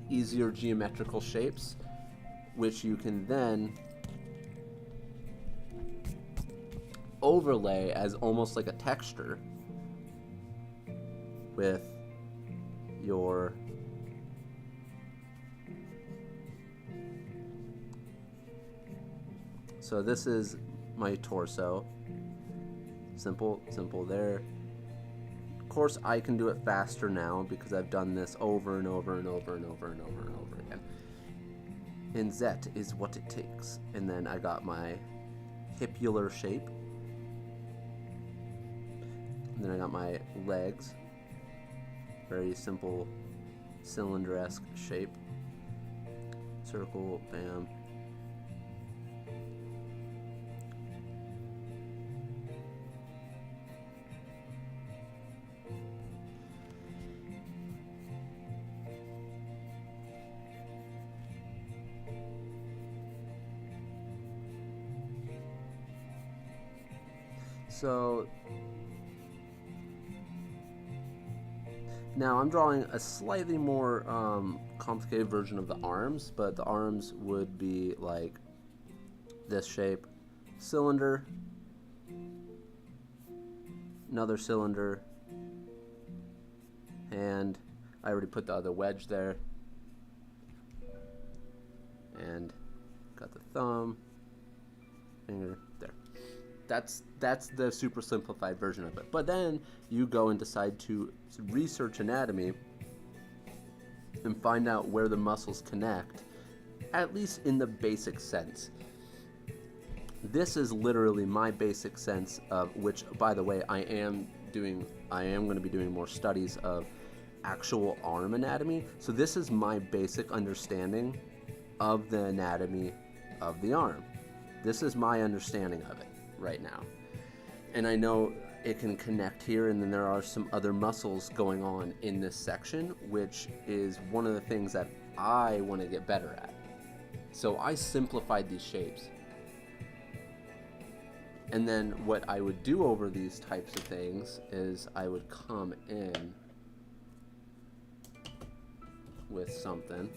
easier geometrical shapes, which you can then overlay as almost like a texture with your so this is my torso. Simple there. Of course I can do it faster now because I've done this over and over and over and over and over and over again. And that is what it takes. And then I got my hipular shape. And then I got my legs. Very simple cylinder-esque shape. Circle, bam. So now I'm drawing a slightly more complicated version of the arms, but the arms would be like this shape. Cylinder, another cylinder, and I already put the other wedge there. And got the thumb, finger, there. That's the super simplified version of it. But then you go and decide to research anatomy and find out where the muscles connect, at least in the basic sense. This is literally my basic sense of which, by the way, I am going to be doing more studies of actual arm anatomy. So this is my basic understanding of the anatomy of the arm. This is my understanding of it right now. And I know it can connect here, and then there are some other muscles going on in this section, which is one of the things that I want to get better at. So I simplified these shapes. And then what I would do over these types of things is I would come in with something.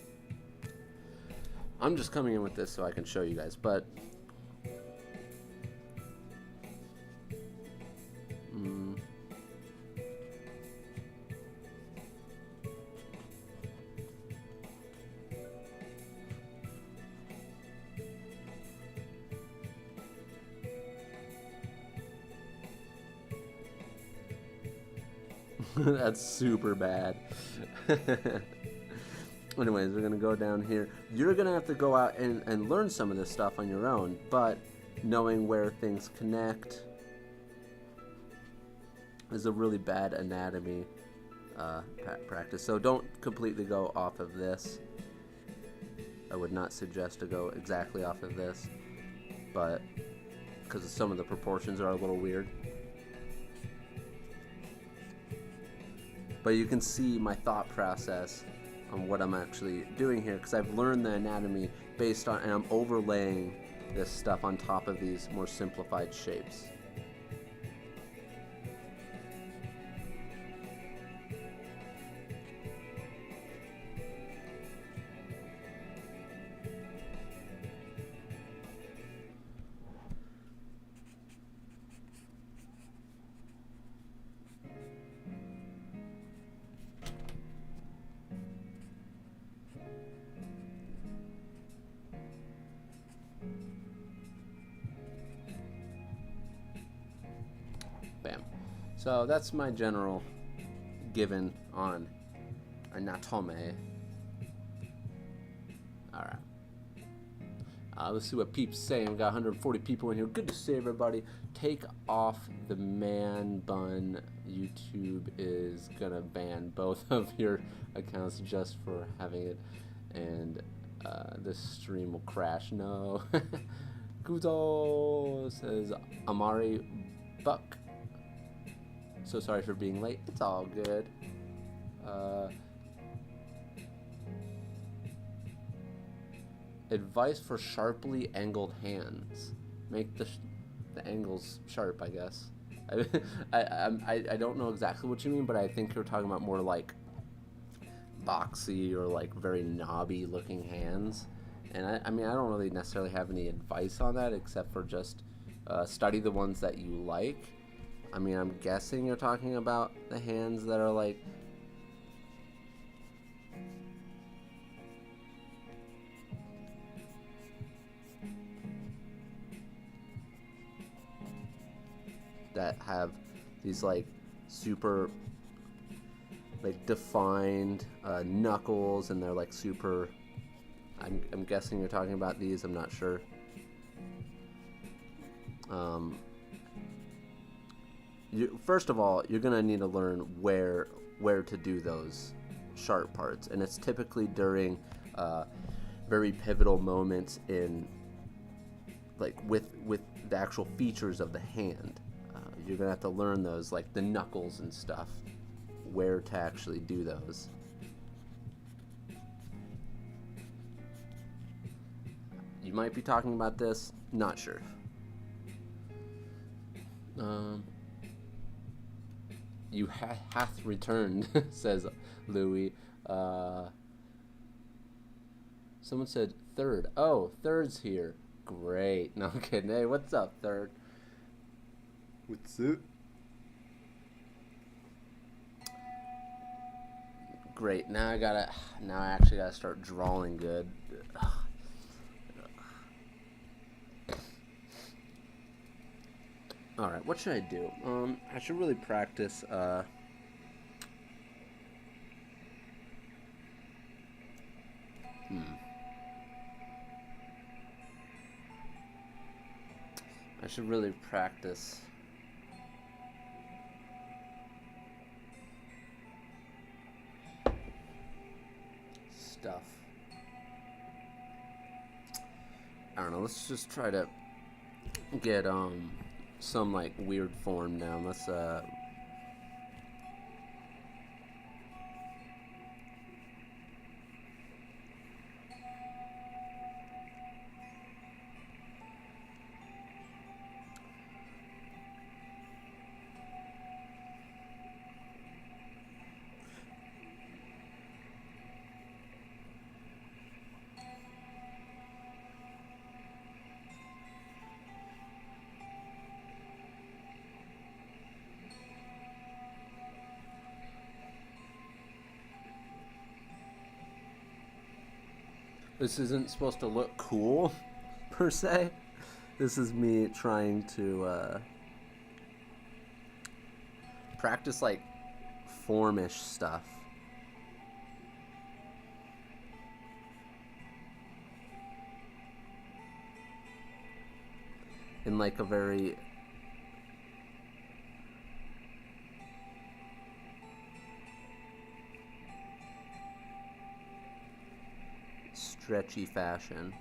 I'm just coming in with this so I can show you guys, but That's super bad. Anyways, we're gonna go down here. You're gonna have to go out and learn some of this stuff on your own, but knowing where things connect is a really bad anatomy practice. So don't completely go off of this. I would not suggest to go exactly off of this, but because some of the proportions are a little weird. But you can see my thought process on what I'm actually doing here, because I've learned the anatomy based on, and I'm overlaying this stuff on top of these more simplified shapes. Bam. So that's my general given on anatomy. Alright. Let's see what peeps saying. We got 140 people in here. Good to see everybody. Take off the man bun. YouTube is gonna ban both of your accounts just for having it, and this stream will crash. No. Kuzo says Amari Buck. So sorry for being late. It's all good. Advice for sharply angled hands. Make the angles sharp, I guess. I don't know exactly what you mean, but I think you're talking about more like boxy or like very knobby looking hands. And I mean, I don't really necessarily have any advice on that except for just study the ones that you like. I mean, I'm guessing you're talking about the hands that are like that have these like super like defined knuckles, and they're like super. I'm guessing you're talking about these. I'm not sure. First of all, you're gonna need to learn where to do those sharp parts, and it's typically during very pivotal moments in like with the actual features of the hand. You're gonna have to learn those, like the knuckles and stuff, where to actually do those. You might be talking about this, not sure. You hath returned, says Louis. Someone said Third. Oh, Third's here. Great. No, I'm kidding. Hey, what's up, Third? What's up? Great. Now I actually gotta start drawing good. Alright, what should I do? I should really practice, I should really practice stuff. I don't know, let's just try to get, some like weird form down. Let's this isn't supposed to look cool, per se. This is me trying to practice like formish stuff. In like a very stretchy fashion.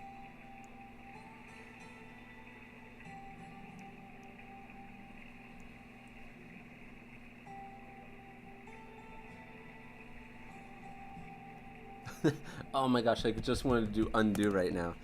Oh my gosh, I just wanted to do undo right now.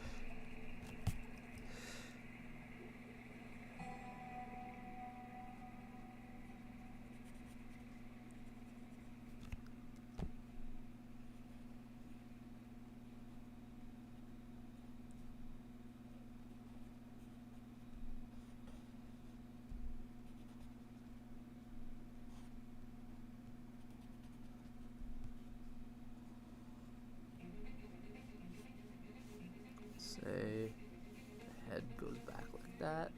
Say the head goes back like that.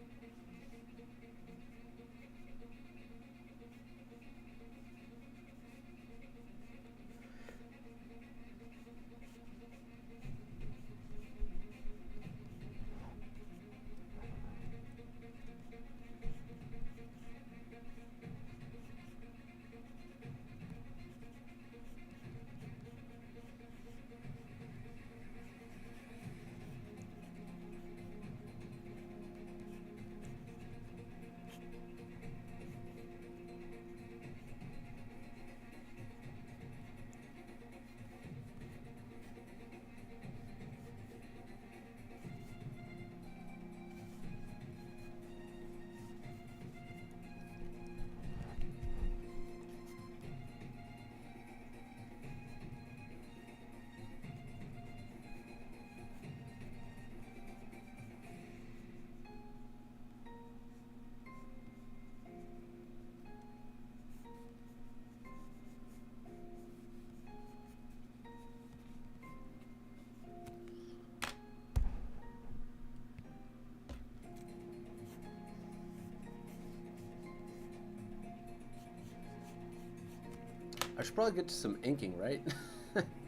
I should probably get to some inking, right?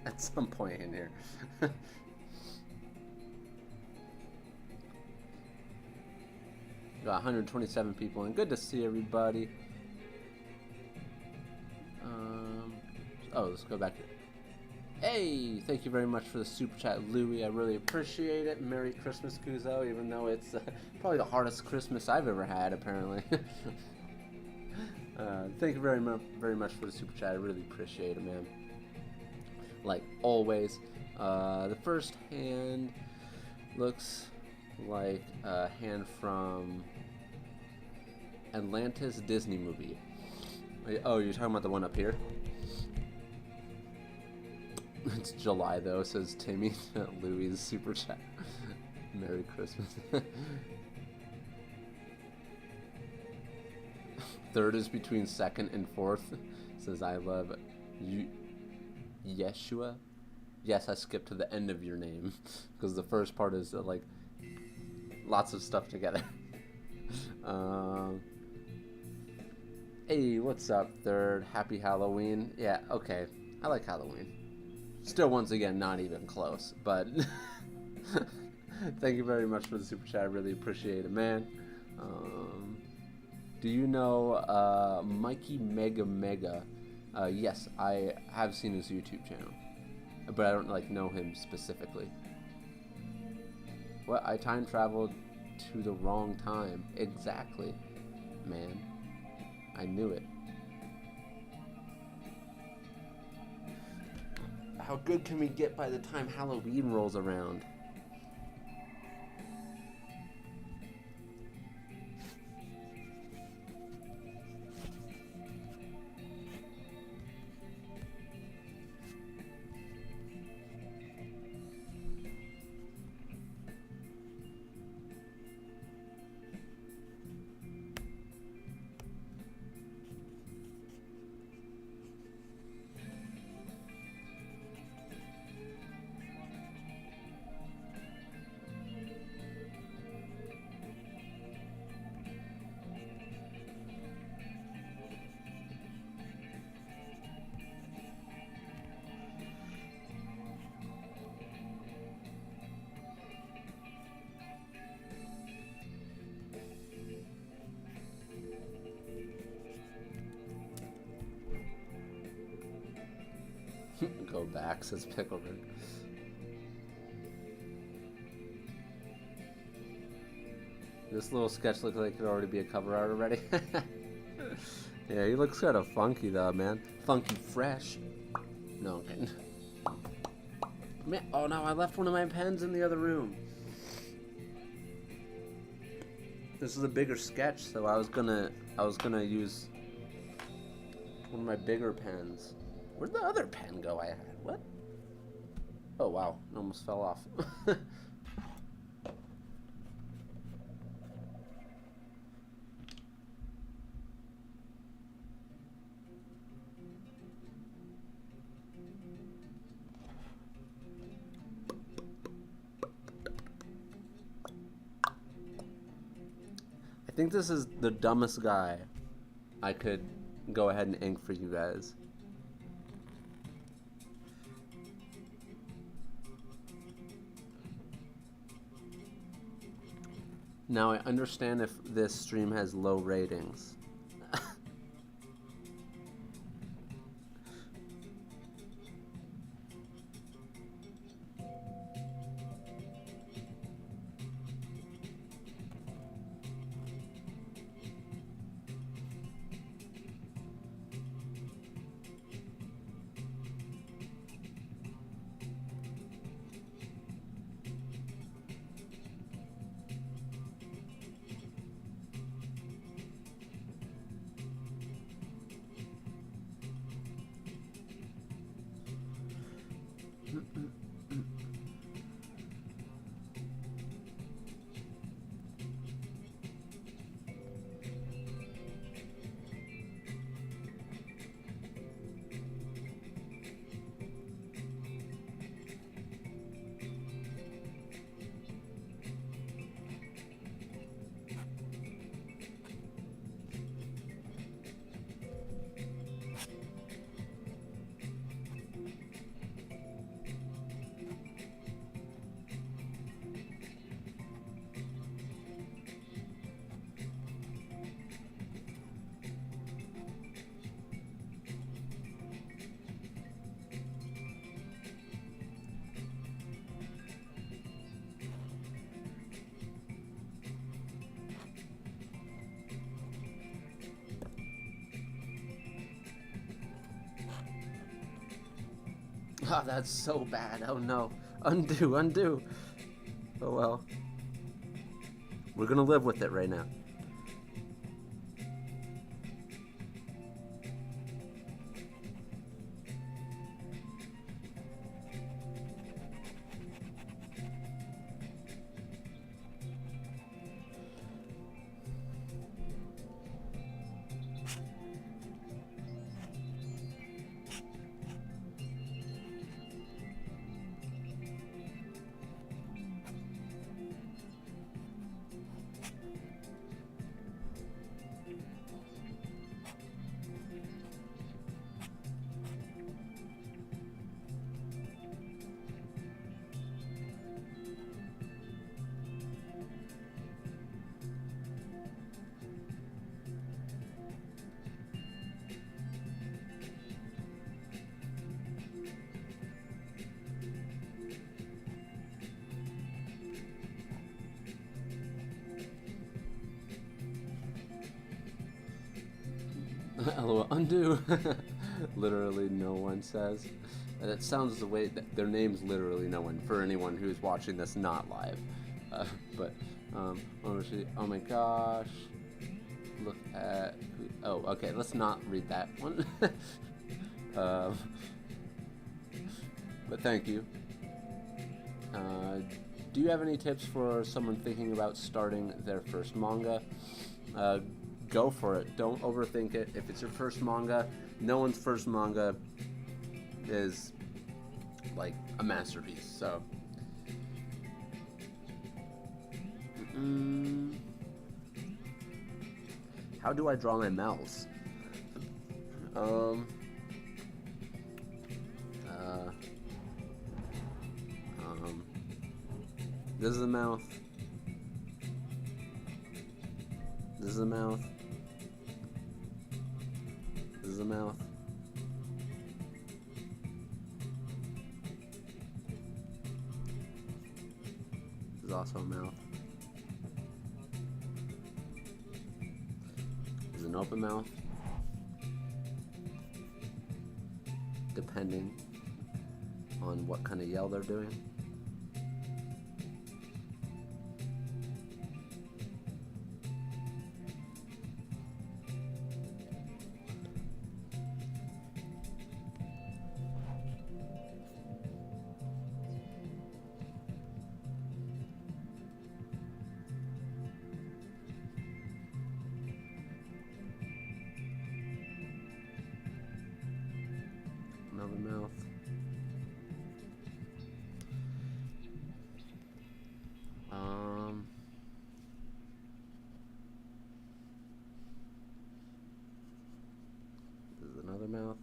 At some point in here. Got 127 people, and good to see everybody. Oh, let's go back here. Hey, thank you very much for the super chat, Louie. I really appreciate it. Merry Christmas, Kuzo, even though it's probably the hardest Christmas I've ever had, apparently. Thank you very much for the super chat. I really appreciate it, man. Like always. The first hand looks like a hand from Atlantis Disney movie. Oh, you're talking about the one up here? It's July though, says Timmy. Louis' super chat. Merry Christmas. Third is between second and fourth. Says I love you, Yeshua. Yes, I skipped to the end of your name because the first part is like lots of stuff together. Hey, what's up, Third? Happy Halloween. Yeah, okay. I like Halloween. Still, once again, not even close, but thank you very much for the super chat. I really appreciate it, man. Do you know Mikey Mega? Yes, I have seen his YouTube channel, but I don't like know him specifically. What? I time traveled to the wrong time. Exactly, man. I knew it. How good can we get by the time Halloween rolls around? Go back, says Pickleberg. This little sketch looks like it could already be a cover art already. Yeah, he looks kind of funky though, man. Funky fresh. No, I'm kidding. Man, oh no, I left one of my pens in the other room. This is a bigger sketch, so I was gonna use one of my bigger pens. Where'd the other pen go I had? What? Oh wow, it almost fell off. I think this is the dumbest guy I could go ahead and ink for you guys. Now I understand if this stream has low ratings. Oh, that's so bad. Oh no. Undo, undo. Oh well. We're gonna live with it right now. LOL, undo. Literally no one says. That sounds the way that their name's literally no one for anyone who's watching this not live. Oh my gosh. Look at. Oh, okay. Let's not read that one. But thank you. Do you have any tips for someone thinking about starting their first manga? Go for it. Don't overthink it. If it's your first manga, no one's first manga is like a masterpiece. So, how do I draw my mouse? This is the mouth. This is the mouth. This is the mouth. also a mouth. There's an open mouth, depending on what kind of yell they're doing. Another mouth. This is another mouth.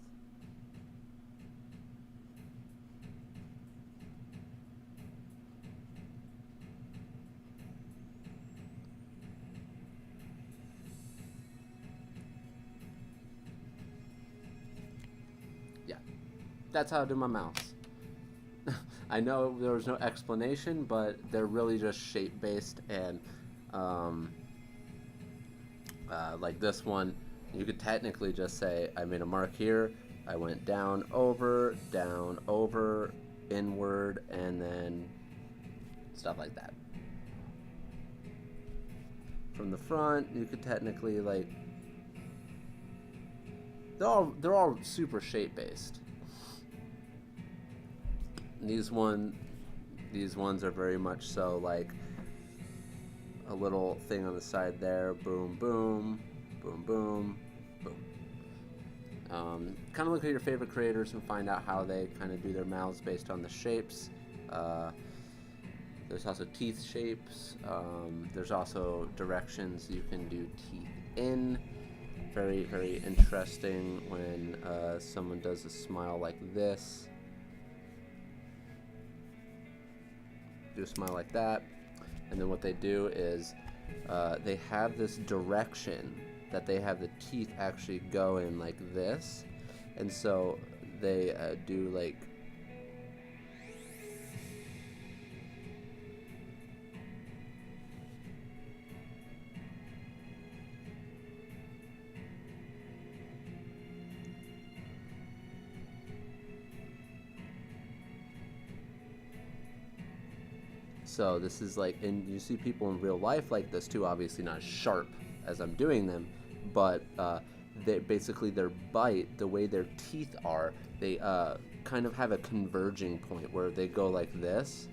Yeah, that's how I do my mouths. I know there was no explanation, but they're really just shape-based, and like this one, you could technically just say, I made a mark here, I went down, over, inward, and then stuff like that. From the front, you could technically, like, they're all super shape-based. These ones are very much so like a little thing on the side there, boom, boom, boom, boom, boom. Kind of look at your favorite creators and find out how they kind of do their mouths based on the shapes. There's also teeth shapes. There's also directions you can do teeth in. Very, very interesting when someone does a smile like this. Do a smile like that, and then what they do is they have this direction that they have the teeth actually go in like this, and so they do like so this is like, and you see people in real life like this too, obviously not as sharp as I'm doing them, but they basically, their bite, the way their teeth are, they kind of have a converging point where they go like this,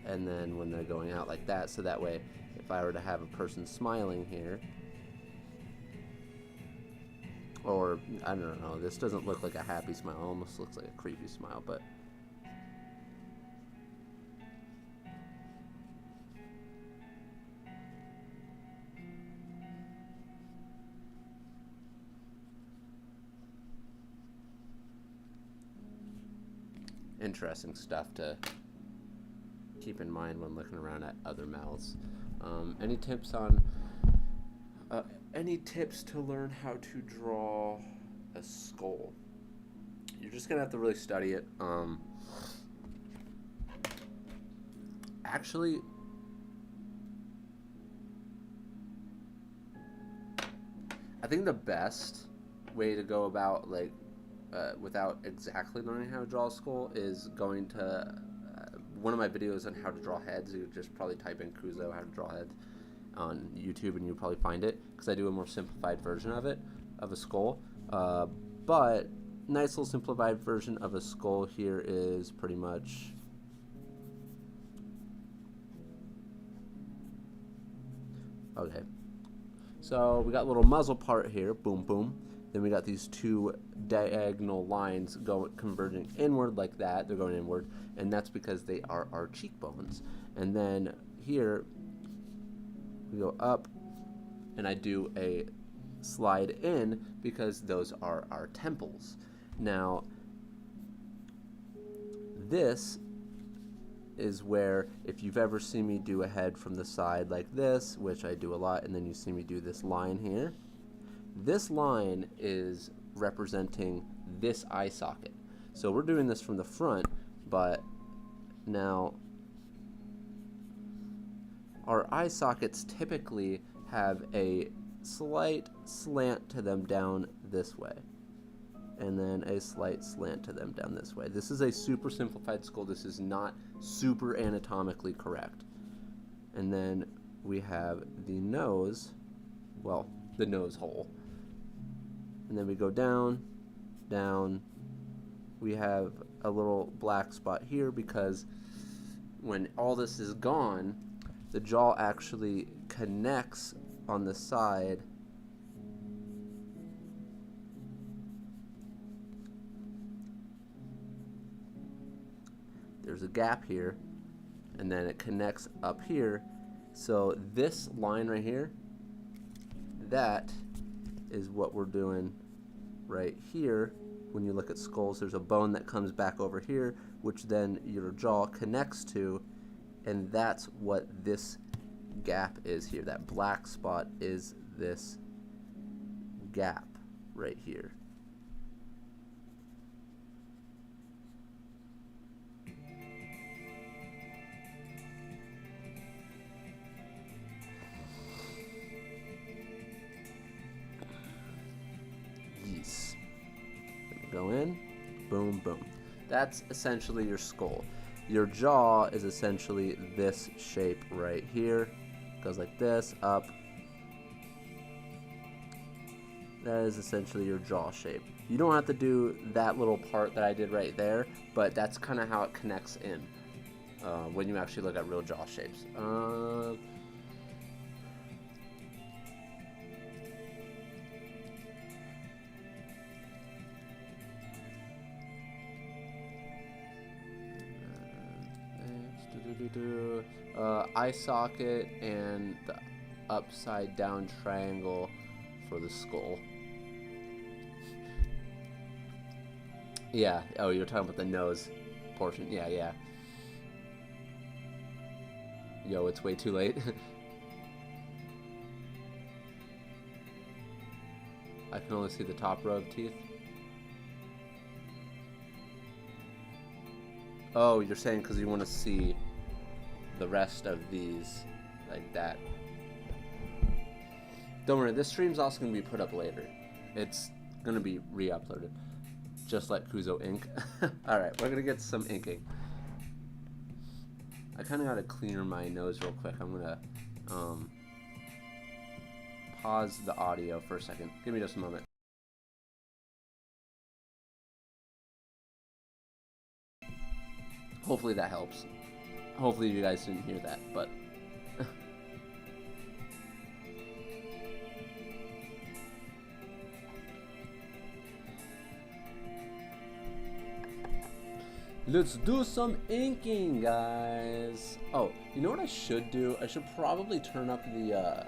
and then when they're going out like that, so that way if I were to have a person smiling here, or I don't know, this doesn't look like a happy smile, it almost looks like a creepy smile, but interesting stuff to keep in mind when looking around at other mouths. Any tips to learn how to draw a skull? You're just gonna have to really study it. Actually, I think the best way to go about, like, without exactly learning how to draw a skull is going to one of my videos on how to draw heads. You just probably type in Kuzo how to draw heads on YouTube and you'll probably find it, because I do a more simplified version of it, of a skull. But nice little simplified version of a skull here is pretty much okay. So we got a little muzzle part here, boom, boom. Then we got these two diagonal lines converging inward like that. They're going inward, and that's because they are our cheekbones. And then here we go up, and I do a slide in because those are our temples. Now, this is where, if you've ever seen me do a head from the side like this, which I do a lot, and then you see me do this line here, this line is representing this eye socket. So we're doing this from the front, but now our eye sockets typically have a slight slant to them down this way, and then a slight slant to them down this way. This is a super simplified skull. This is not super anatomically correct. And then we have the nose, well, the nose hole. And then we go down, down. We have a little black spot here because when all this is gone, the jaw actually connects on the side. There's a gap here, and then it connects up here. So this line right here, that is what we're doing right here. When you look at skulls, there's a bone that comes back over here, which then your jaw connects to, and that's what this gap is here. That black spot is this gap right here. Yes. Go in, boom, boom. That's essentially your skull. Your jaw is essentially this shape right here. Goes like this, up. That is essentially your jaw shape. You don't have to do that little part that I did right there, but that's kind of how it connects in when you actually look at real jaw shapes. Eye socket and the upside down triangle for the skull. Yeah, oh, you're talking about the nose portion. Yeah, yeah. Yo, it's way too late. I can only see the top row of teeth. Oh, you're saying because you want to see the rest of these like that. Don't worry, this stream's also going to be put up later. It's going to be re-uploaded, just like Kuzo ink. Alright, we're going to get some inking. I kind of got to clear my nose real quick. I'm going to pause the audio for a second. Give me just a moment. Hopefully that helps. Hopefully you guys didn't hear that, but let's do some inking, guys. Oh, you know what I should do? I should probably turn up the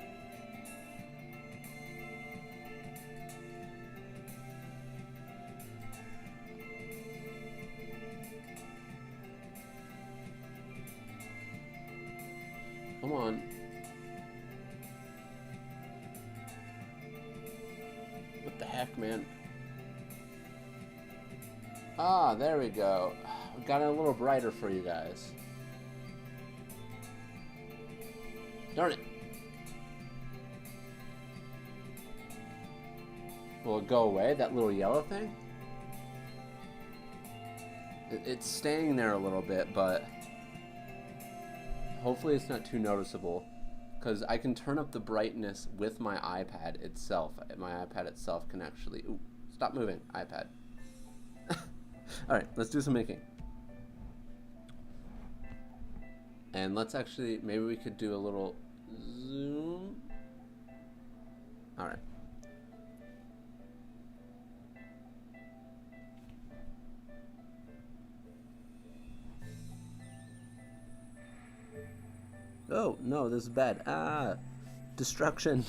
come on. What the heck, man? Ah, there we go. We got it a little brighter for you guys. Darn it. Will it go away, that little yellow thing? It's staying there a little bit, but hopefully it's not too noticeable, because I can turn up the brightness with my iPad itself. My iPad itself can actually... Ooh, stop moving, iPad. Alright, let's do some inking. And let's actually... Maybe we could do a little zoom. Alright. Oh, no, this is bad. Ah, destruction.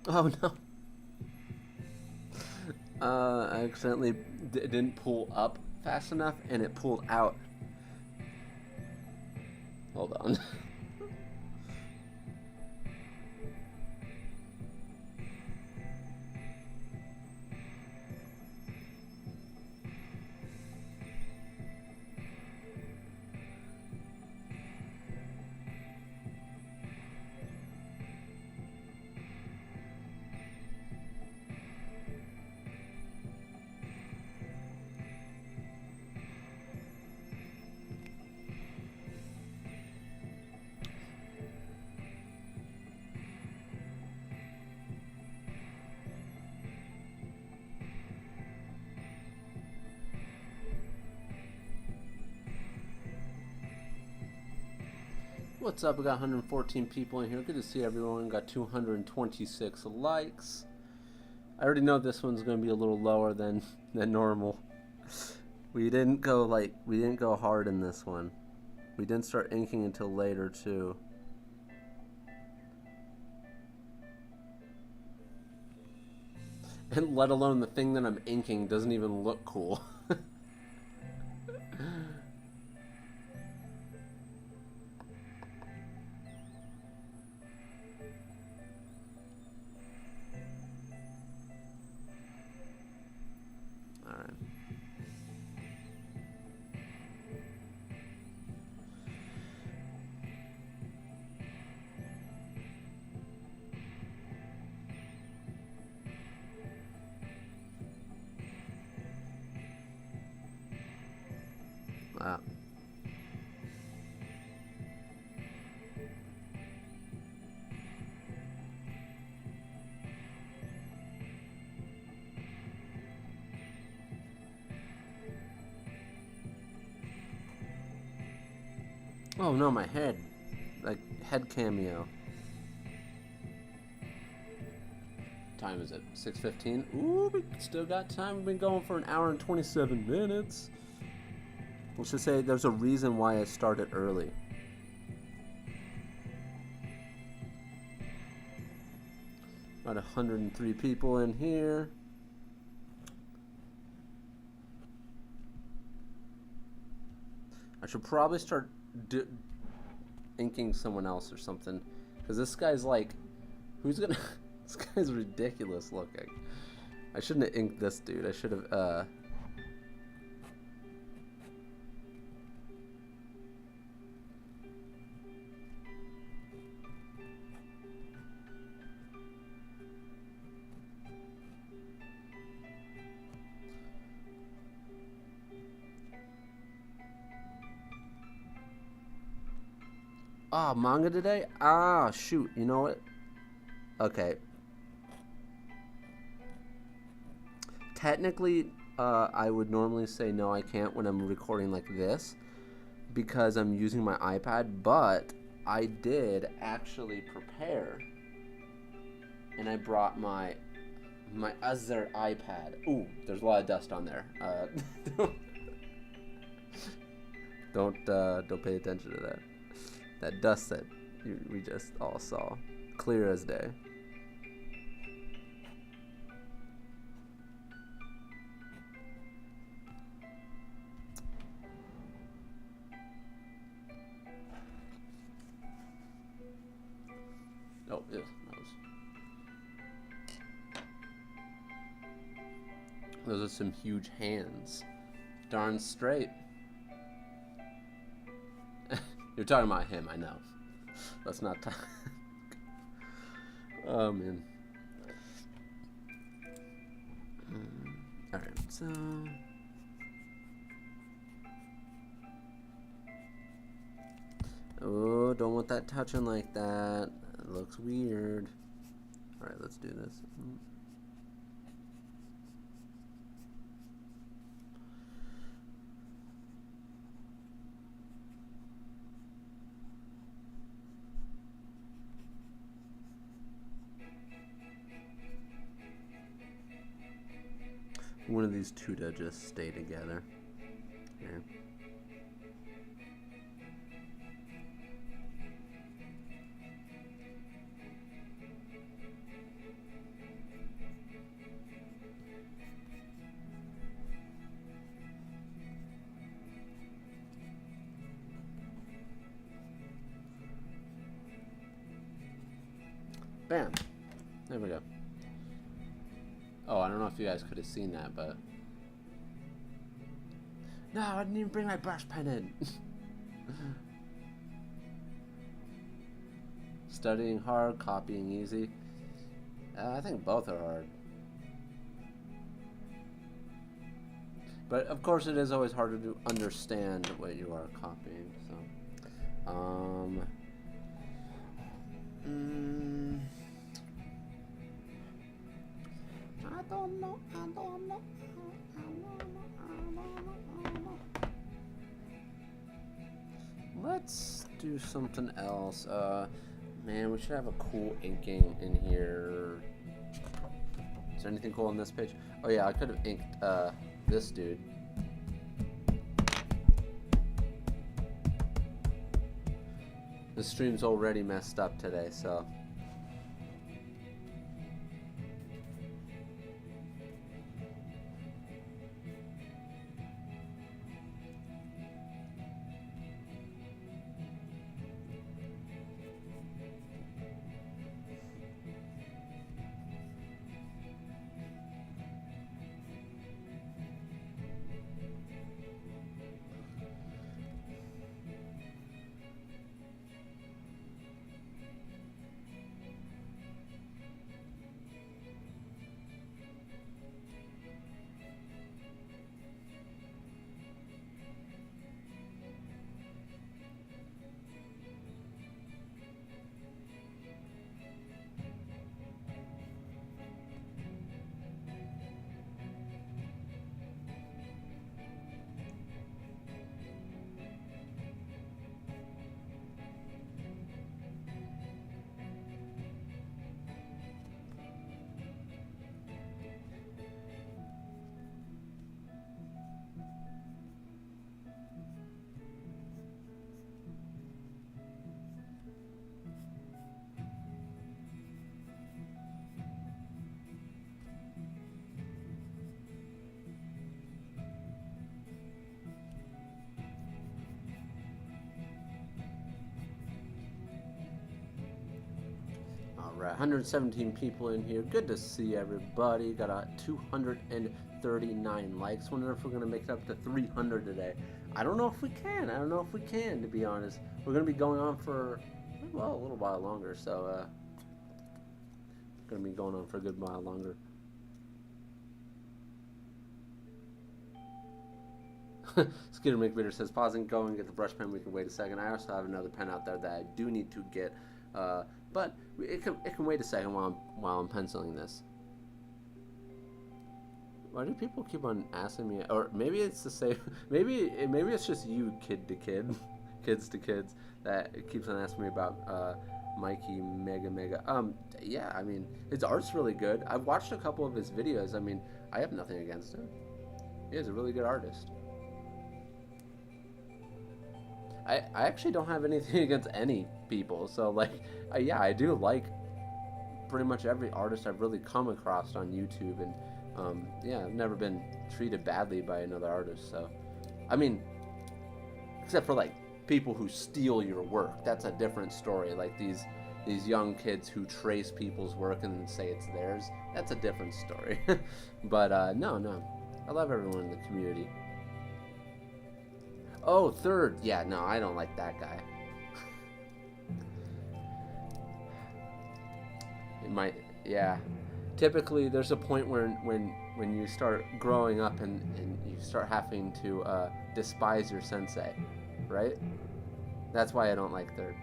Oh, no. I accidentally didn't pull up fast enough, and it pulled out. Hold on. What's up? We got 114 people in here. Good to see everyone. Got 226 likes. I already know this one's going to be a little lower than normal. We didn't go hard in this one. We didn't start inking until later too. And let alone the thing that I'm inking doesn't even look cool. Wow. Oh no, my head. Like, head cameo. Time is it? 6:15? Ooh, we still got time. We've been going for an hour and 27 minutes. Let's just say there's a reason why I started early. About 103 people in here. I should probably start inking someone else or something, because this guy's like, who's gonna? This guy's ridiculous looking. I shouldn't have inked this dude. I should have. Oh, manga today? Ah, shoot. You know what? Okay. Technically, I would normally say no, I can't when I'm recording like this, because I'm using my iPad, but I did actually prepare. And I brought my other iPad. Ooh, there's a lot of dust on there. Don't pay attention to that. That dust that we just all saw. Clear as day. Oh, yeah, those are some huge hands. Darn straight. You're talking about him, I know. Let's not talk. Oh, man. Alright, so... Oh, don't want that touching like that. It looks weird. Alright, let's do this. One of these two to just stay together. Here. Bam. There we go. Oh, I don't know if you guys could have seen that, but... No, I didn't even bring my brush pen in. Studying hard, copying easy. I think both are hard. But, of course, it is always harder to understand what you are copying, so... I don't know. Let's do something else. Man, we should have a cool inking in here. Is there anything cool on this page? Oh yeah, I could have inked this dude. The stream's already messed up today, so. Alright, 117 people in here. Good to see everybody. Got a 239 likes. Wonder if we're going to make it up to 300 today. I don't know if we can. To be honest. We're going to be going on for, well, a little while longer. So, going to be going on for a good while longer. Skinner McVitter says, pausing, go and get the brush pen. We can wait a second. I also have another pen out there that I do need to get. But it can wait a second while I'm penciling this. Why do people keep on asking me? Or maybe it's the same. Maybe it's just you, kid to kid, kids to kids, that it keeps on asking me about Mikey Mega. Yeah, I mean his art's really good. I've watched a couple of his videos. I mean, I have nothing against him. He's a really good artist. I actually don't have anything against any people, so like, yeah, I do like pretty much every artist I've really come across on YouTube, and yeah, I've never been treated badly by another artist. So, I mean, except for like people who steal your work, that's a different story. Like these young kids who trace people's work and say it's theirs, that's a different story. But no, I love everyone in the community. Oh, third. Yeah, no, I don't like that guy. It might, yeah. Typically, there's a point where when you start growing up and you start having to despise your sensei, right? That's why I don't like third.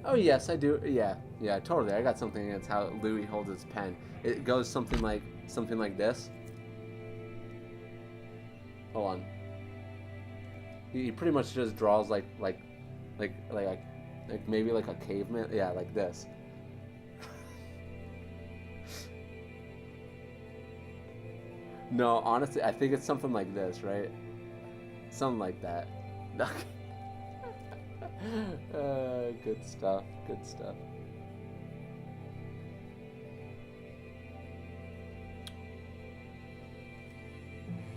Oh yes, I do. Yeah, totally. I got something against how Louis holds his pen. It goes something like this. Hold on. He pretty much just draws like maybe like a caveman. Yeah, like this. No, honestly, I think it's something like this, right? Something like that. Good stuff.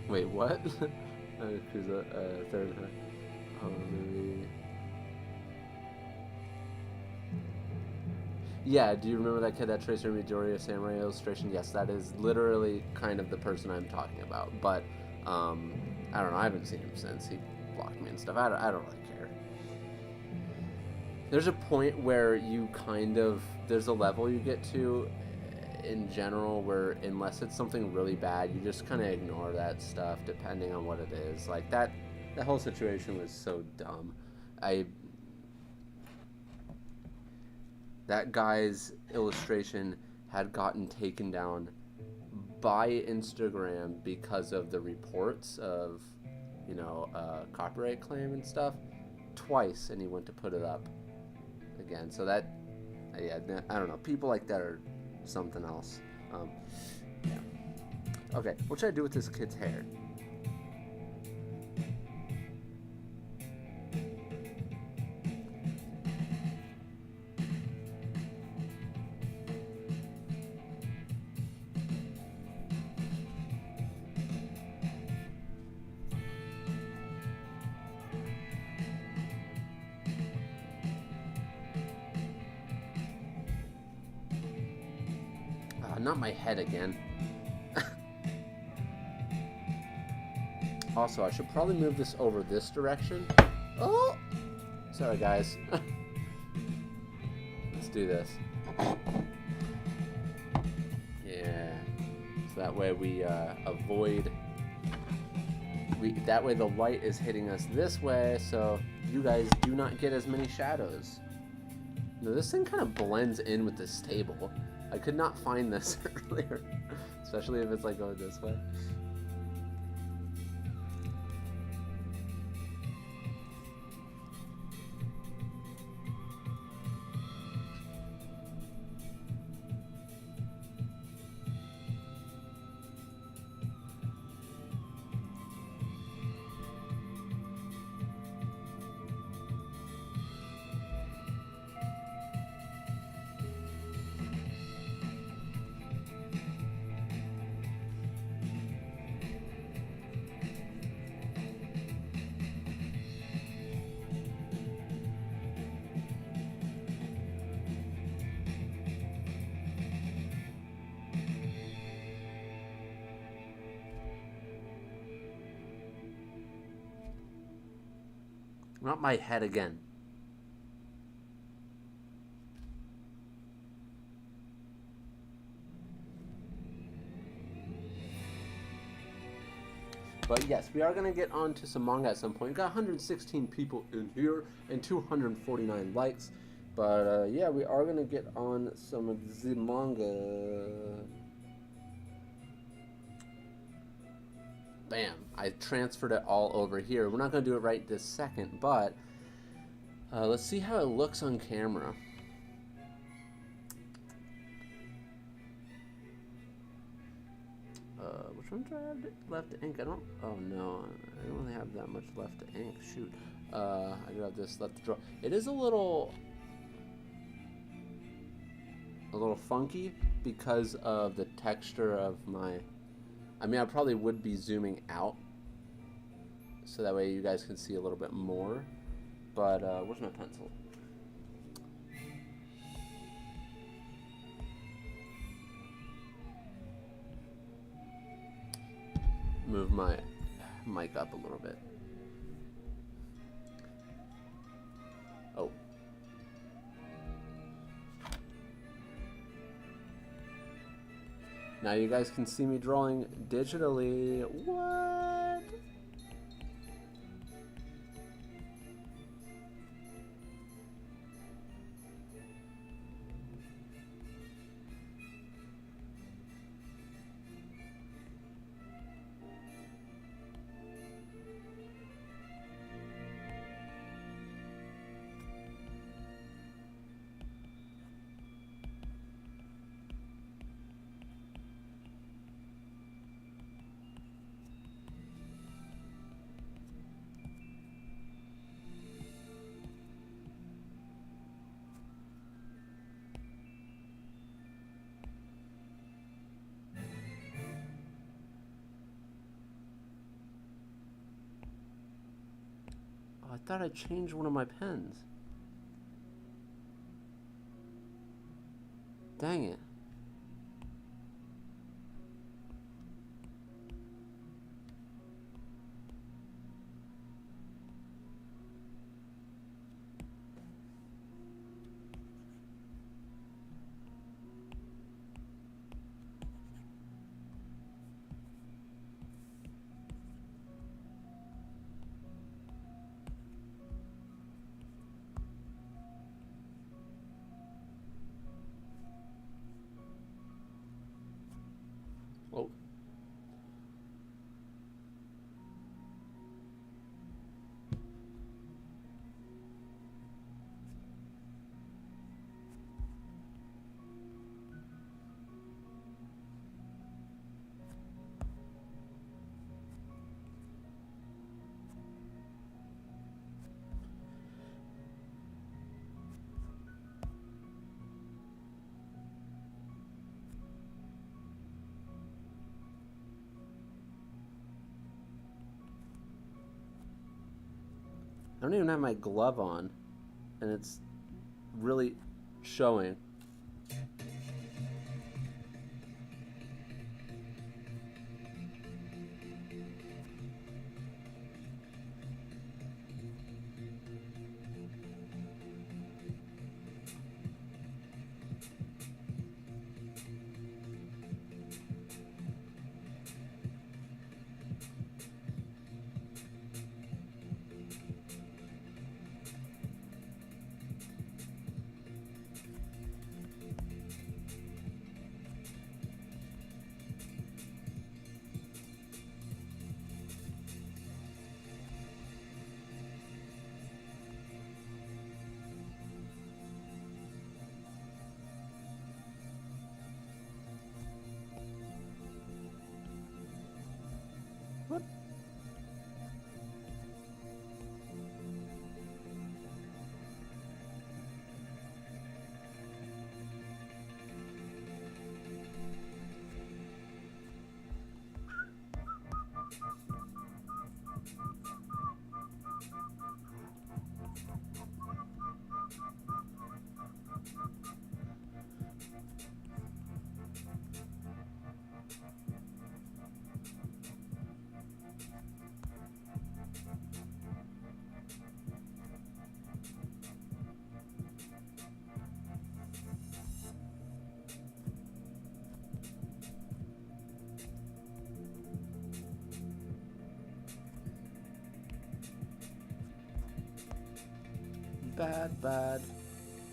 Wait, what? Third. Maybe. Yeah, do you remember that kid that traced your Midoriya Samurai illustration? Yes, that is literally kind of the person I'm talking about. But I don't know. I haven't seen him since. He blocked me and stuff. I don't really care. There's a point where you there's a level you get to in general where unless it's something really bad, you just kind of ignore that stuff depending on what it is. Like that whole situation was so dumb. that guy's illustration had gotten taken down by Instagram because of the reports of, copyright claim and stuff twice, and he went to put it up again. So that, yeah, I don't know. People like that are something else. Yeah. Okay, what should I do with this kid's hair? Not my head again. Also, I should probably move this over this direction. Oh! Sorry, guys. Let's do this. Yeah. So that way we avoid... that way the light is hitting us this way, so you guys do not get as many shadows. No, this thing kind of blends in with this table. I could not find this earlier, especially if it's like going this way. Not my head again. But yes, we are going to get on to some manga at some point. We've got 116 people in here and 249 likes. But yeah, we are going to get on some of the manga. Bam. I transferred it all over here. We're not going to do it right this second, but let's see how it looks on camera. Which one do I have left to ink? Oh no, I don't really have that much left to ink. Shoot. I do have this left to draw. It is a little funky because of the texture of my... I mean, I probably would be zooming out so that way you guys can see a little bit more. But where's my pencil? Move my mic up a little bit. Oh. Now you guys can see me drawing digitally. What? I thought I changed one of my pens. Dang it. don't even have my glove on, and it's really showing. What?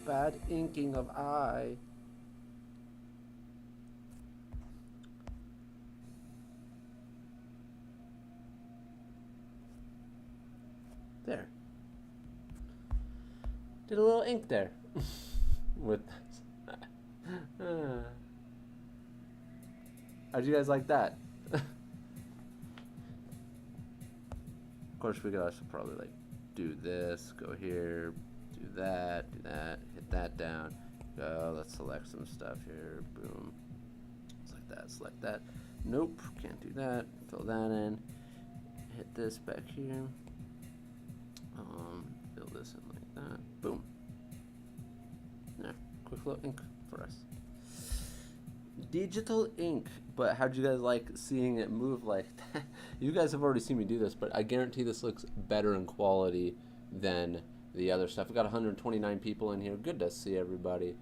Bad inking of eye. There. Did a little ink there. With how'd you guys like that? Of course, we could also probably like do this, go here, do that, hit that down, go, let's select some stuff here, boom, select that, nope, can't do that, fill that in, hit this back here, fill this in like that, boom, there, quick little ink for us. Digital ink, but how'd you guys like seeing it move like that? You guys have already seen me do this, but I guarantee this looks better in quality than the other stuff. We got 129 people in here. Good to see everybody.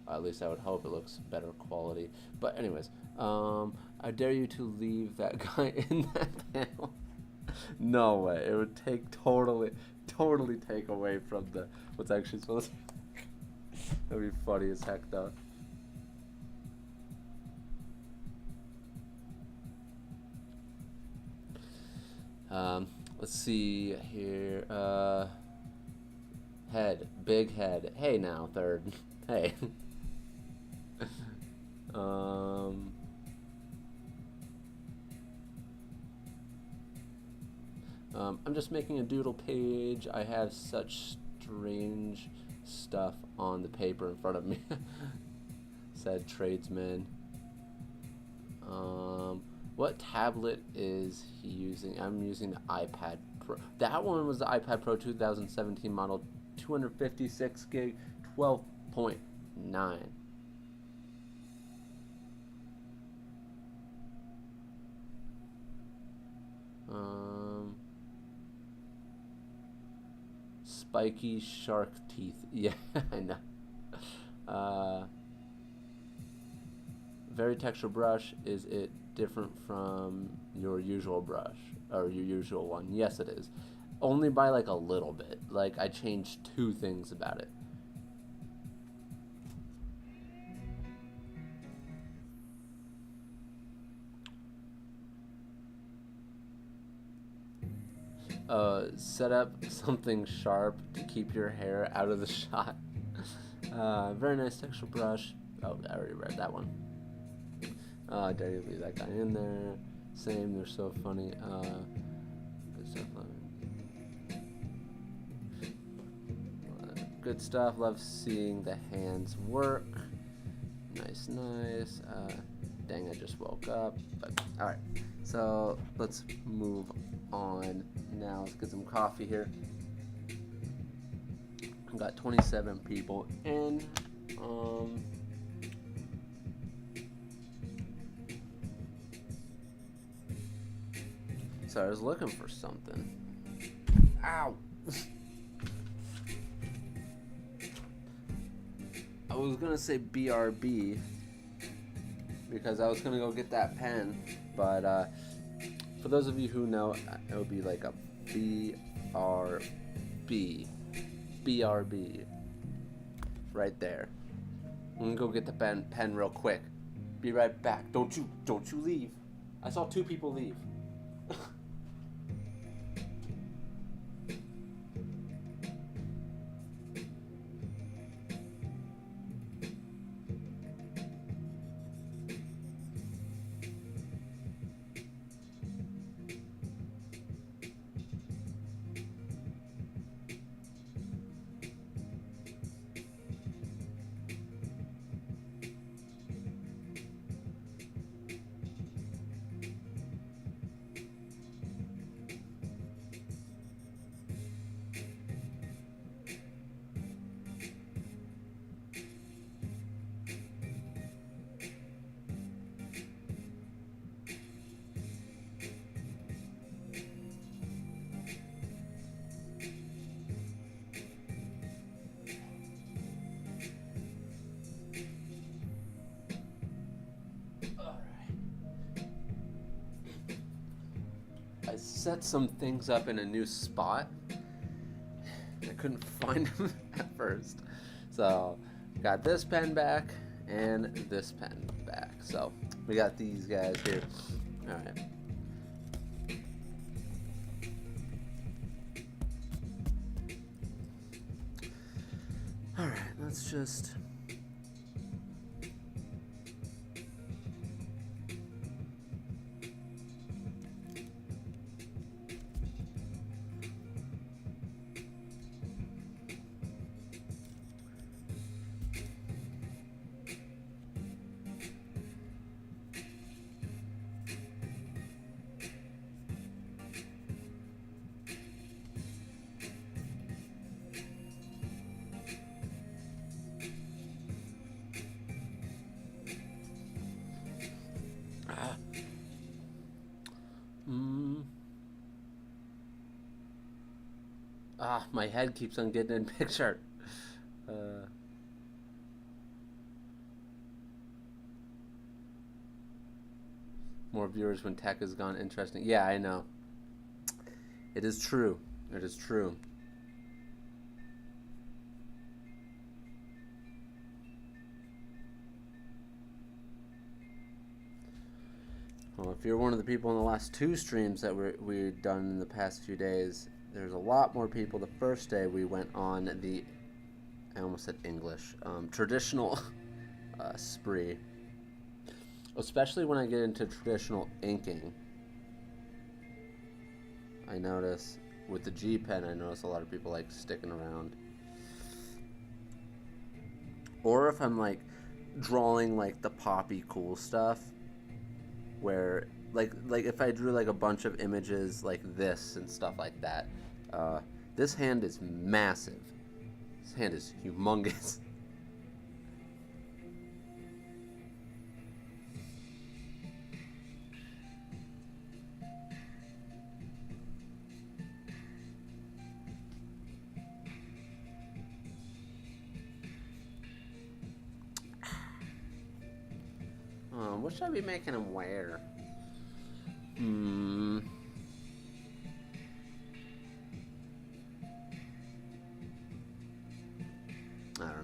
At least I would hope it looks better quality. But anyways, I dare you to leave that guy in that panel. No way. It would take totally take away from the what's actually supposed to. That'd be funny as heck though. Let's see here. Head, big head. Hey now, third. Hey. I'm just making a doodle page. I have such strange stuff on the paper in front of me. Said tradesman. What tablet is he using? I'm using the iPad Pro. That one was the iPad Pro 2017 model, 256 gig, 12.9. Spiky shark teeth. Yeah, I know. Very texture brush. Is it different from your usual brush or your usual one? Yes, it is. Only by like a little bit. Like I changed 2 things about it. Set up something sharp to keep your hair out of the shot. Very nice texture brush. Oh, I already read that one. I dare you leave that guy in there. Same, they're so funny. Good stuff. Good stuff. Love seeing the hands work. Nice. Dang, I just woke up. But all right. So let's move on now. Let's get some coffee here. We've got 27 people in. So I was looking for something. Ow! I was gonna say BRB because I was gonna go get that pen, but for those of you who know, it would be like a BRB, right there. I'm gonna go get the pen real quick. Be right back. Don't you leave. I saw 2 people leave. I set some things up in a new spot. I couldn't find them at first. So, got this pen back and this pen back. So, we got these guys here. Alright. Alright, let's just... my head keeps on getting in picture. More viewers when tech is gone. Interesting. Yeah, I know. It is true. It is true. Well, if you're one of the people in the last 2 streams that we've done in the past few days, there's a lot more people. The first day we went on the, I almost said English, traditional spree. Especially when I get into traditional inking. I notice with the G pen, I notice a lot of people like sticking around. Or if I'm like drawing like the poppy cool stuff, where like if I drew like a bunch of images like this and stuff like that, this hand is massive. This hand is humongous. What should I be making him wear? I don't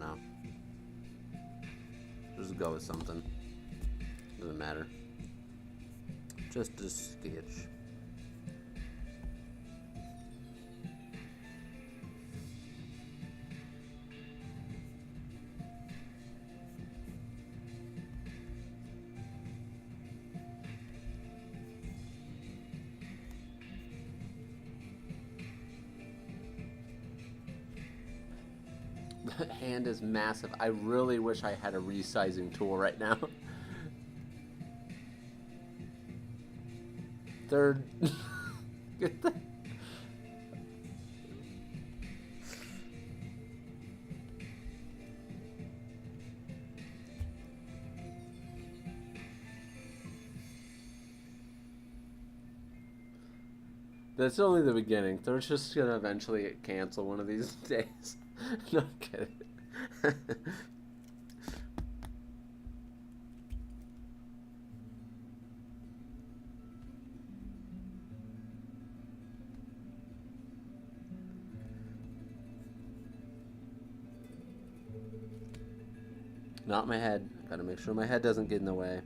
know. Just go with something. Doesn't matter. Just a sketch. That hand is massive. I really wish I had a resizing tool right now. Third. Get the. That's only the beginning. They're just gonna eventually cancel one of these days. Not kidding. Not my head. Gotta make sure my head doesn't get in the way.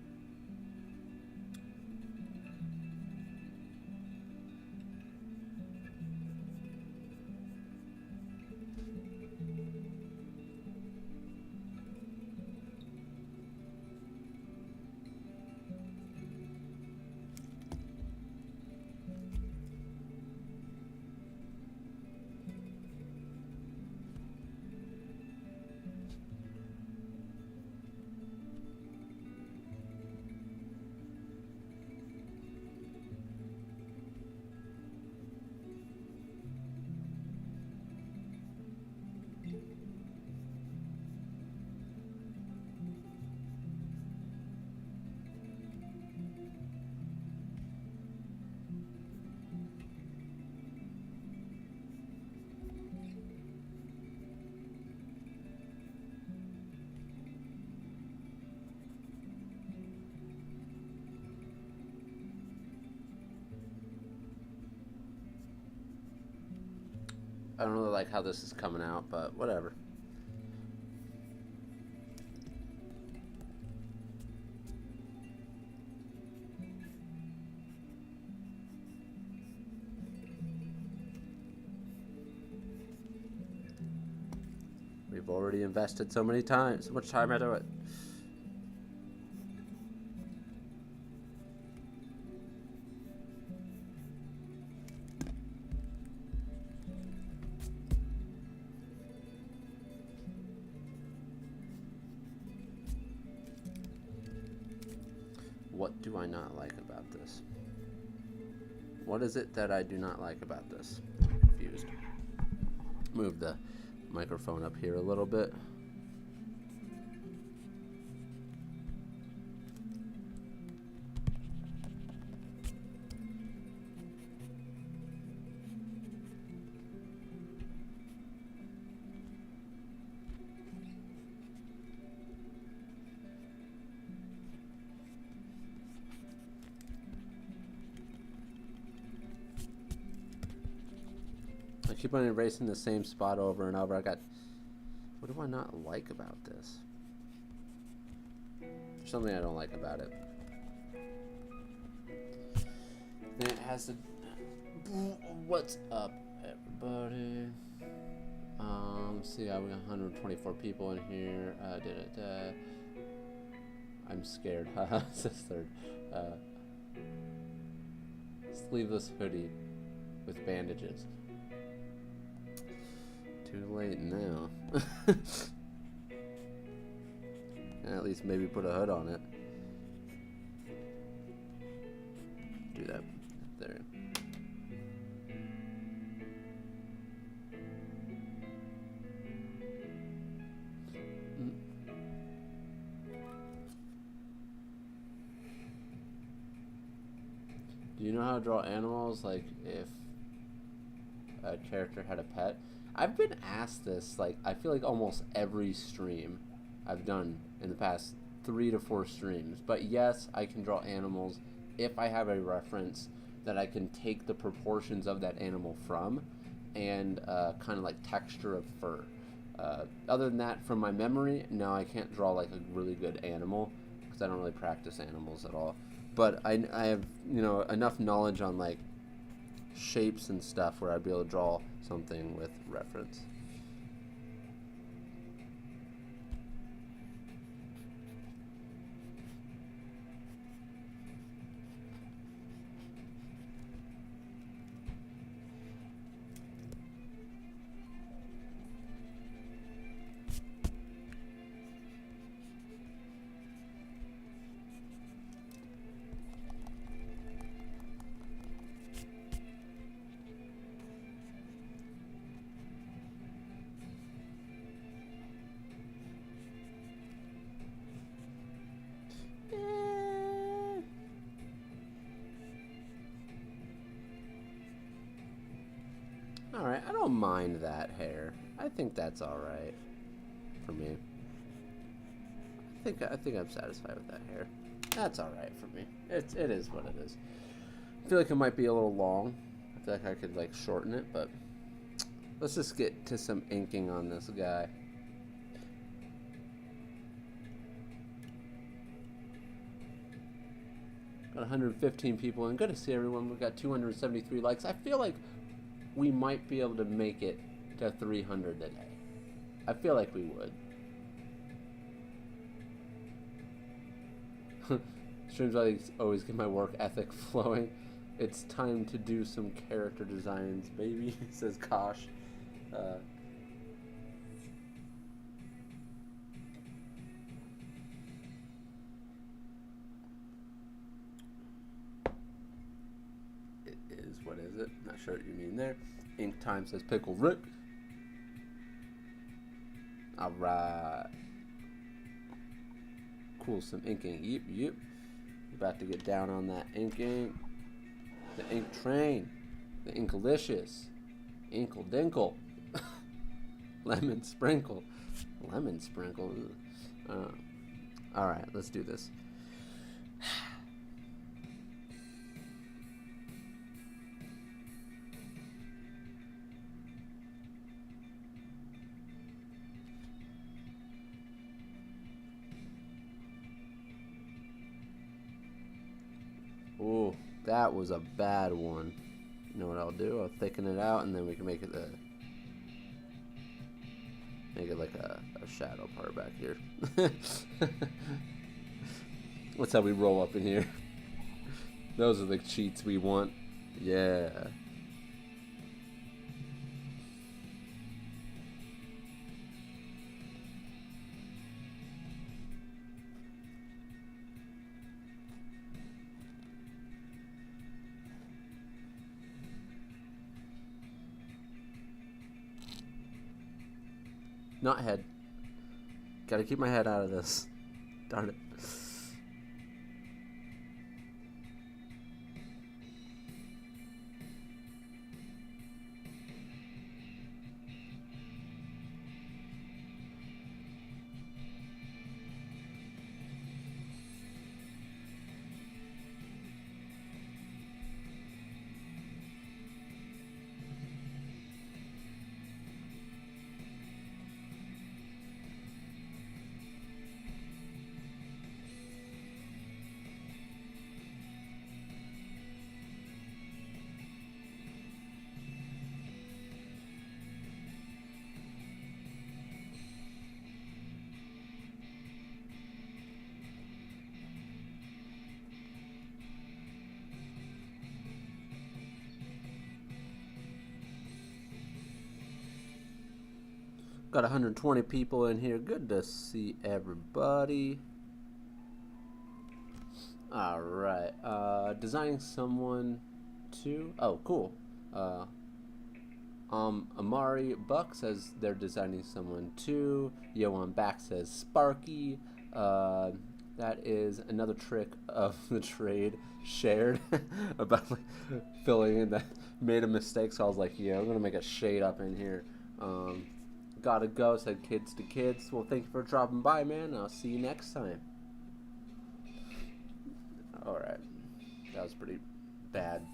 I don't really like how this is coming out, but whatever. We've already invested so much time into it. What do I not like about this? What is it that I do not like about this? I'm confused. Move the microphone up here a little bit. I keep on erasing the same spot over and over. What do I not like about this? There's something I don't like about it. And it has to. What's up, everybody? See, I got 124 people in here. I'm scared. Haha, it's the third. Sleeveless hoodie with bandages. Too late now. At least maybe put a hood on it. Do that. There. Do you know how to draw animals? Like if a character had a pet? I've been asked this, like, I feel like almost every stream I've done in the past 3 to 4 streams. But yes, I can draw animals if I have a reference that I can take the proportions of that animal from and kind of like texture of fur. Other than that, from my memory, no, I can't draw like a really good animal because I don't really practice animals at all. But I have, you know, enough knowledge on like shapes and stuff where I'd be able to draw something with reference. don't mind that hair. I think that's all right for me. I think I'm satisfied with that hair. That's all right for me. It is what it is. I feel like it might be a little long. I feel like I could like shorten it, but let's just get to some inking on this guy. Got 115 people, and good to see everyone. We've got 273 likes. I feel like we might be able to make it to 300 today. I feel like we would. Streams always get my work ethic flowing. It's time to do some character designs, baby, says Kosh. It is, what is it? Not sure what you mean there. Ink time says Pickle Rick. Alright. Cool, some inking. Yep. About to get down on that inking. The ink train. The Inkalicious. Inkle Dinkle. Lemon Sprinkle. Lemon Sprinkle. Alright, let's do this. Ooh, that was a bad one. You know what I'll do? I'll thicken it out, and then we can make it like a shadow part back here. That's how we roll up in here. Those are the cheats we want. Yeah. Not head. Gotta keep my head out of this. Darn it. Got 120 people in here. Good to see everybody. Alright. Designing someone to... Oh, cool. Amari Buck says they're designing someone too. Yoan Back says Sparky. That is another trick of the trade shared about like, filling in that made a mistake. So I was like, yeah, I'm going to make a shade up in here. Gotta go, said Kids to Kids. Well, thank you for dropping by, man. I'll see you next time. Alright. That was pretty bad.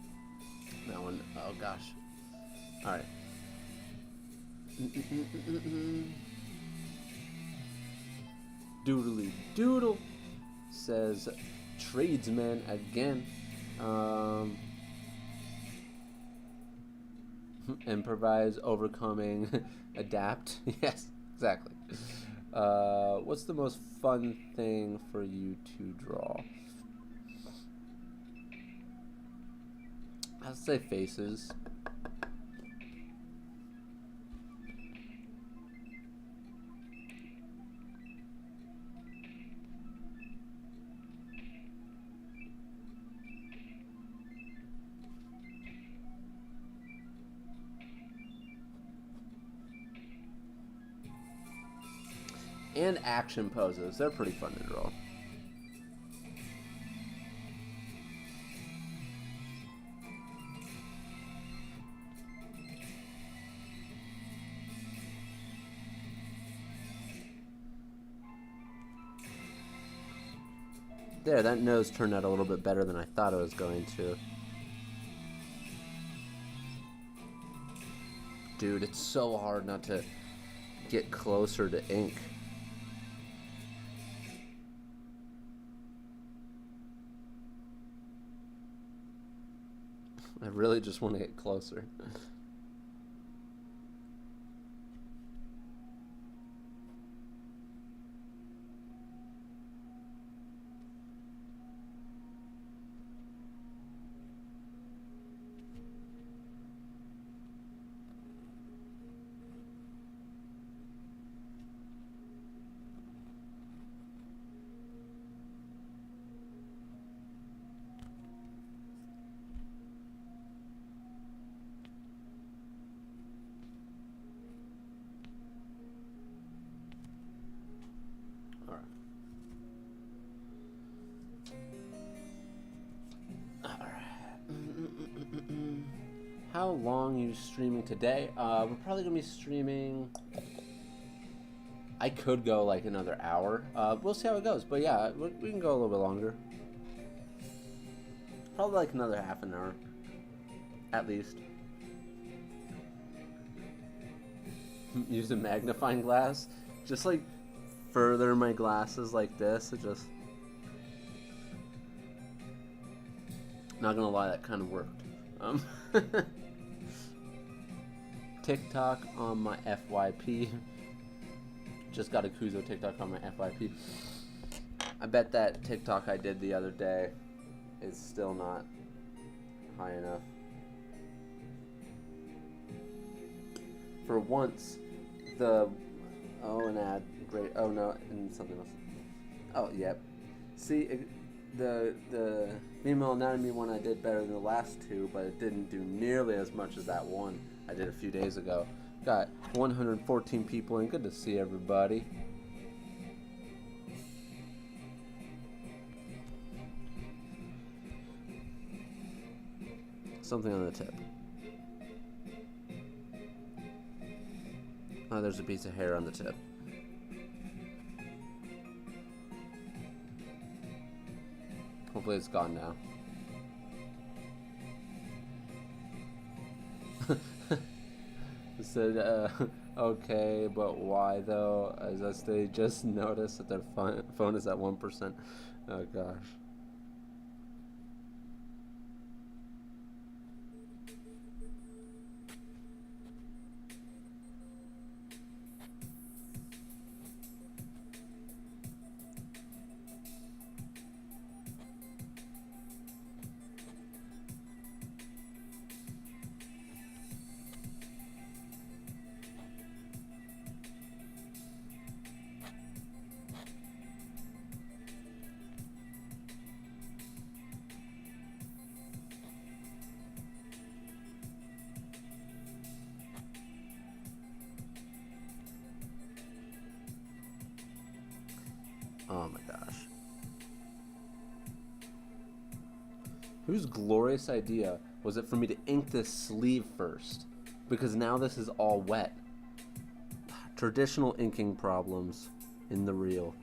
That one, oh gosh. Alright. Doodly doodle, says Tradesman again. Improvise, overcoming, adapt. Yes, exactly. What's the most fun thing for you to draw? I'd say faces. And action poses. They're pretty fun to draw. There, that nose turned out a little bit better than I thought it was going to. Dude, it's so hard not to get closer to ink. I really just want to get closer. How long are you streaming today? We're probably gonna be streaming. I could go like another hour. We'll see how it goes. But yeah, we can go a little bit longer. Probably like another half an hour, at least. Use a magnifying glass, just like further my glasses like this. It just. Not gonna lie, that kind of worked. TikTok on my FYP. Just got a Kuzo TikTok on my FYP. I bet that TikTok I did the other day is still not high enough. For once, an ad, great. Oh no, and something else. Oh yep. See, the female anatomy one I did better than the last two, but it didn't do nearly as much as that one I did a few days ago. Got 114 people in. Good to see everybody. Something on the tip. Oh, there's a piece of hair on the tip. Hopefully it's gone now. It said, okay, but why though? As they just noticed that their phone is at 1%. Oh gosh. Oh my gosh. Whose glorious idea was it for me to ink this sleeve first? Because now this is all wet. Traditional inking problems in the real.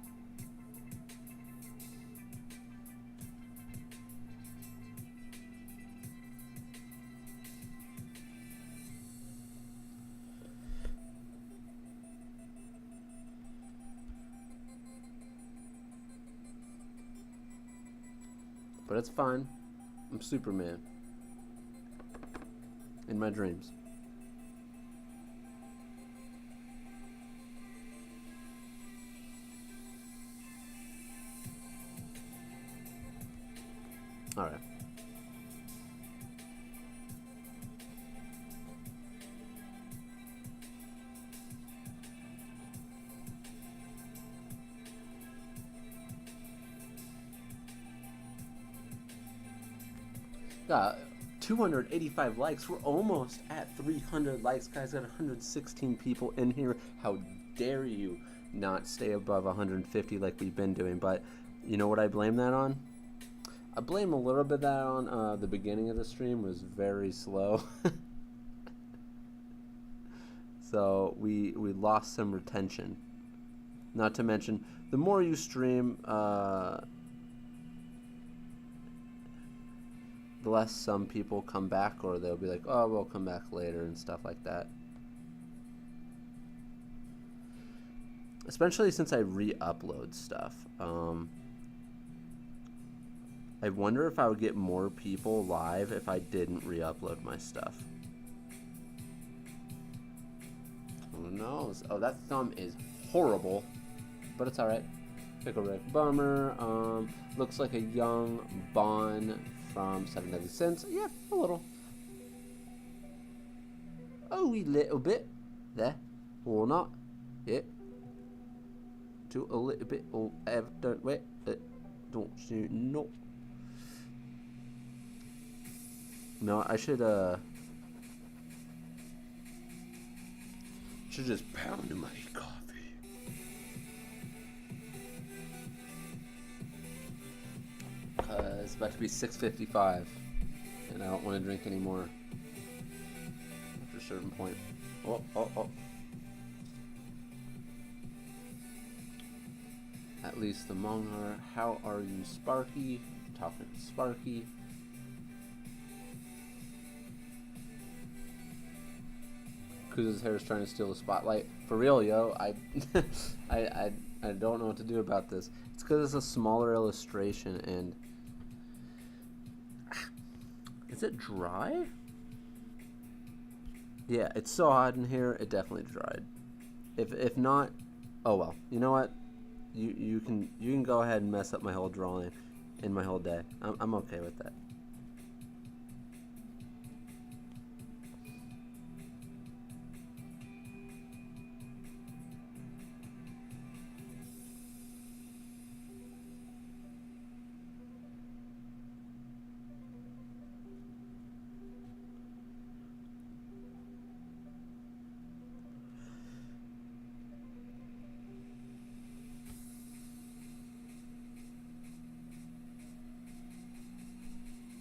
But it's fine. I'm Superman. In my dreams. Alright. Got 285 likes. We're almost at 300 likes, guys. Got 116 people in here. How dare you not stay above 150 like we've been doing? But you know what I blame that on? I blame a little bit of that on the beginning of the stream was very slow. So we lost some retention. Not to mention, the more you stream, the less some people come back, or they'll be like, oh, we'll come back later and stuff like that. Especially since I re-upload stuff. I wonder if I would get more people live if I didn't re-upload my stuff. Who knows? Oh, that thumb is horrible, but it's alright. Pickle Rick Bummer. Looks like a young Bon from 7 Deadly Sins. Yeah, a little. Oh, a little bit. There. Or not. Yeah. To a little bit. Or don't wait. Don't you know? No, I should just pound my coffee. It's about to be 6:55, and I don't want to drink anymore after a certain point. Oh. At least the manga. How are you, Sparky? Talking to Sparky. Kuza's hair is trying to steal the spotlight. For real, yo. I don't know what to do about this. It's because it's a smaller illustration, and is it dry? Yeah, it's so hot in here. It definitely dried. If not, oh well. You know what? You can go ahead and mess up my whole drawing and my whole day. I'm okay with that.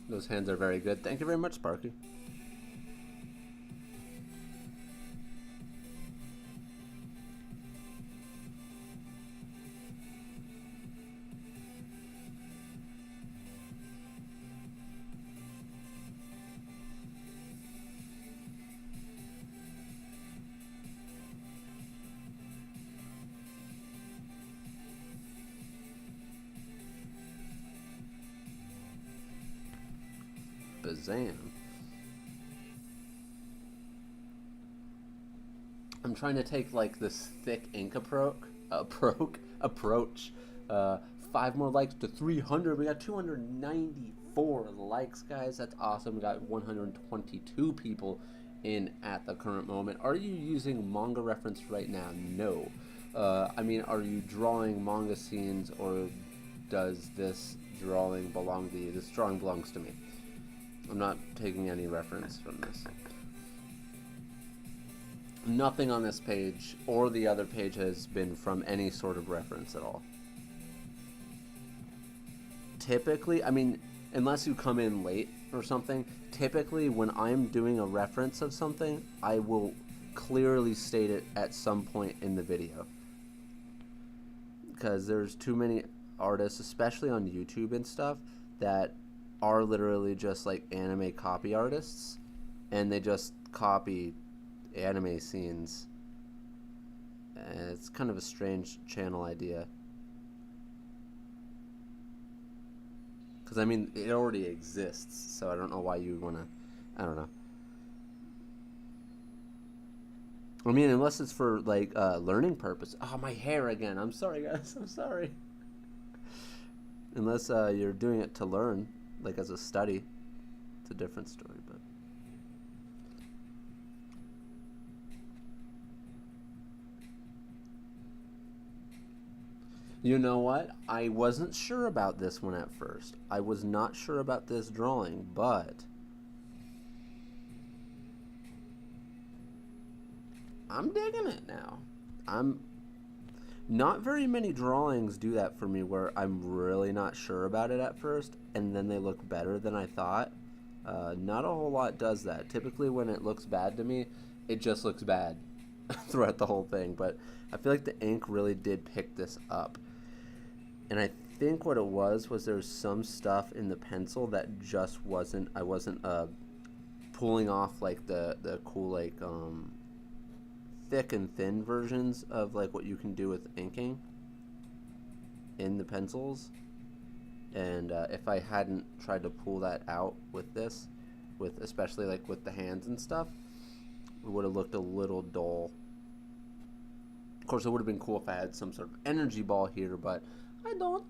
Those hands are very good. Thank you very much, Sparky. Bazam. I'm trying to take like this thick ink approach. 5 more likes to 300. We got 294 likes, guys. That's awesome. We got 122 people in at the current moment. Are you using manga reference right now? No. I mean, are you drawing manga scenes, or does this drawing belong to you? This drawing belongs to me. I'm not taking any reference from this. Nothing on this page or the other page has been from any sort of reference at all. Typically, I mean, unless you come in late or something, typically when I'm doing a reference of something, I will clearly state it at some point in the video. Because there's too many artists, especially on YouTube and stuff, that are literally just like anime copy artists, and they just copy anime scenes. And it's kind of a strange channel idea. Because, I mean, it already exists, so I don't know why you would want to, I don't know. I mean, unless it's for, like, learning purpose. Oh, my hair again. I'm sorry, guys. I'm sorry. Unless you're doing it to learn, like as a study. It's a different story, but... You know what? I wasn't sure about this one at first. I was not sure about this drawing, but I'm digging it now. Not very many drawings do that for me, where I'm really not sure about it at first, and then they look better than I thought. Not a whole lot does that. Typically when it looks bad to me, it just looks bad throughout the whole thing, but I feel like the ink really did pick this up. And I think what it was there's some stuff in the pencil that just I wasn't pulling off like the cool like thick and thin versions of like what you can do with inking in the pencils. And if I hadn't tried to pull that out with this, with especially like with the hands and stuff, it would have looked a little dull. Of course, it would have been cool if I had some sort of energy ball here, but I don't.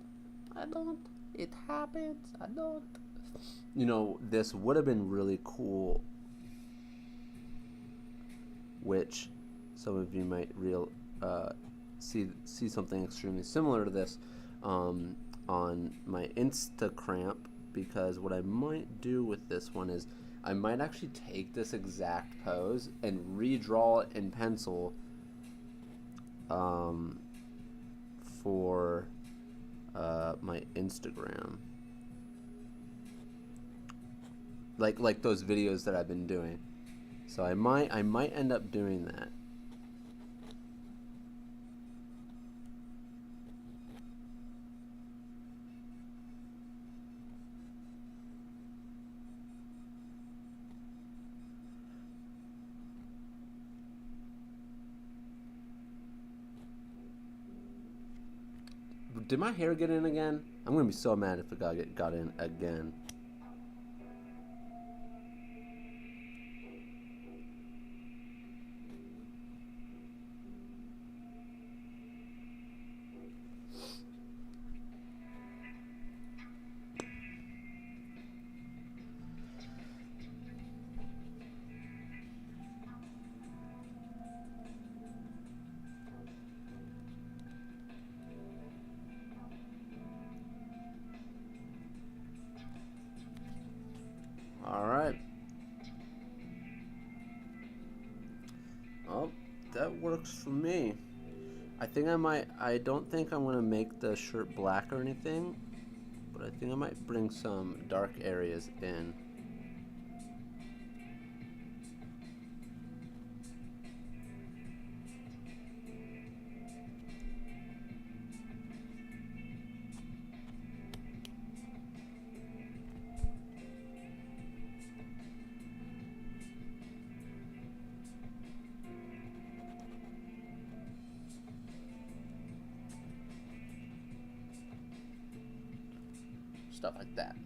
It happens. I don't. You know, this would have been really cool, which some of you might see something extremely similar to this on my Instacramp, because what I might do with this one is I might actually take this exact pose and redraw it in pencil for my Instagram, like those videos that I've been doing. So I might end up doing that. Did my hair get in again? I'm gonna be so mad if it got in again. Alright. Oh, that works for me. I don't think I'm going to make the shirt black or anything, but I think I might bring some dark areas in. Stuff like that.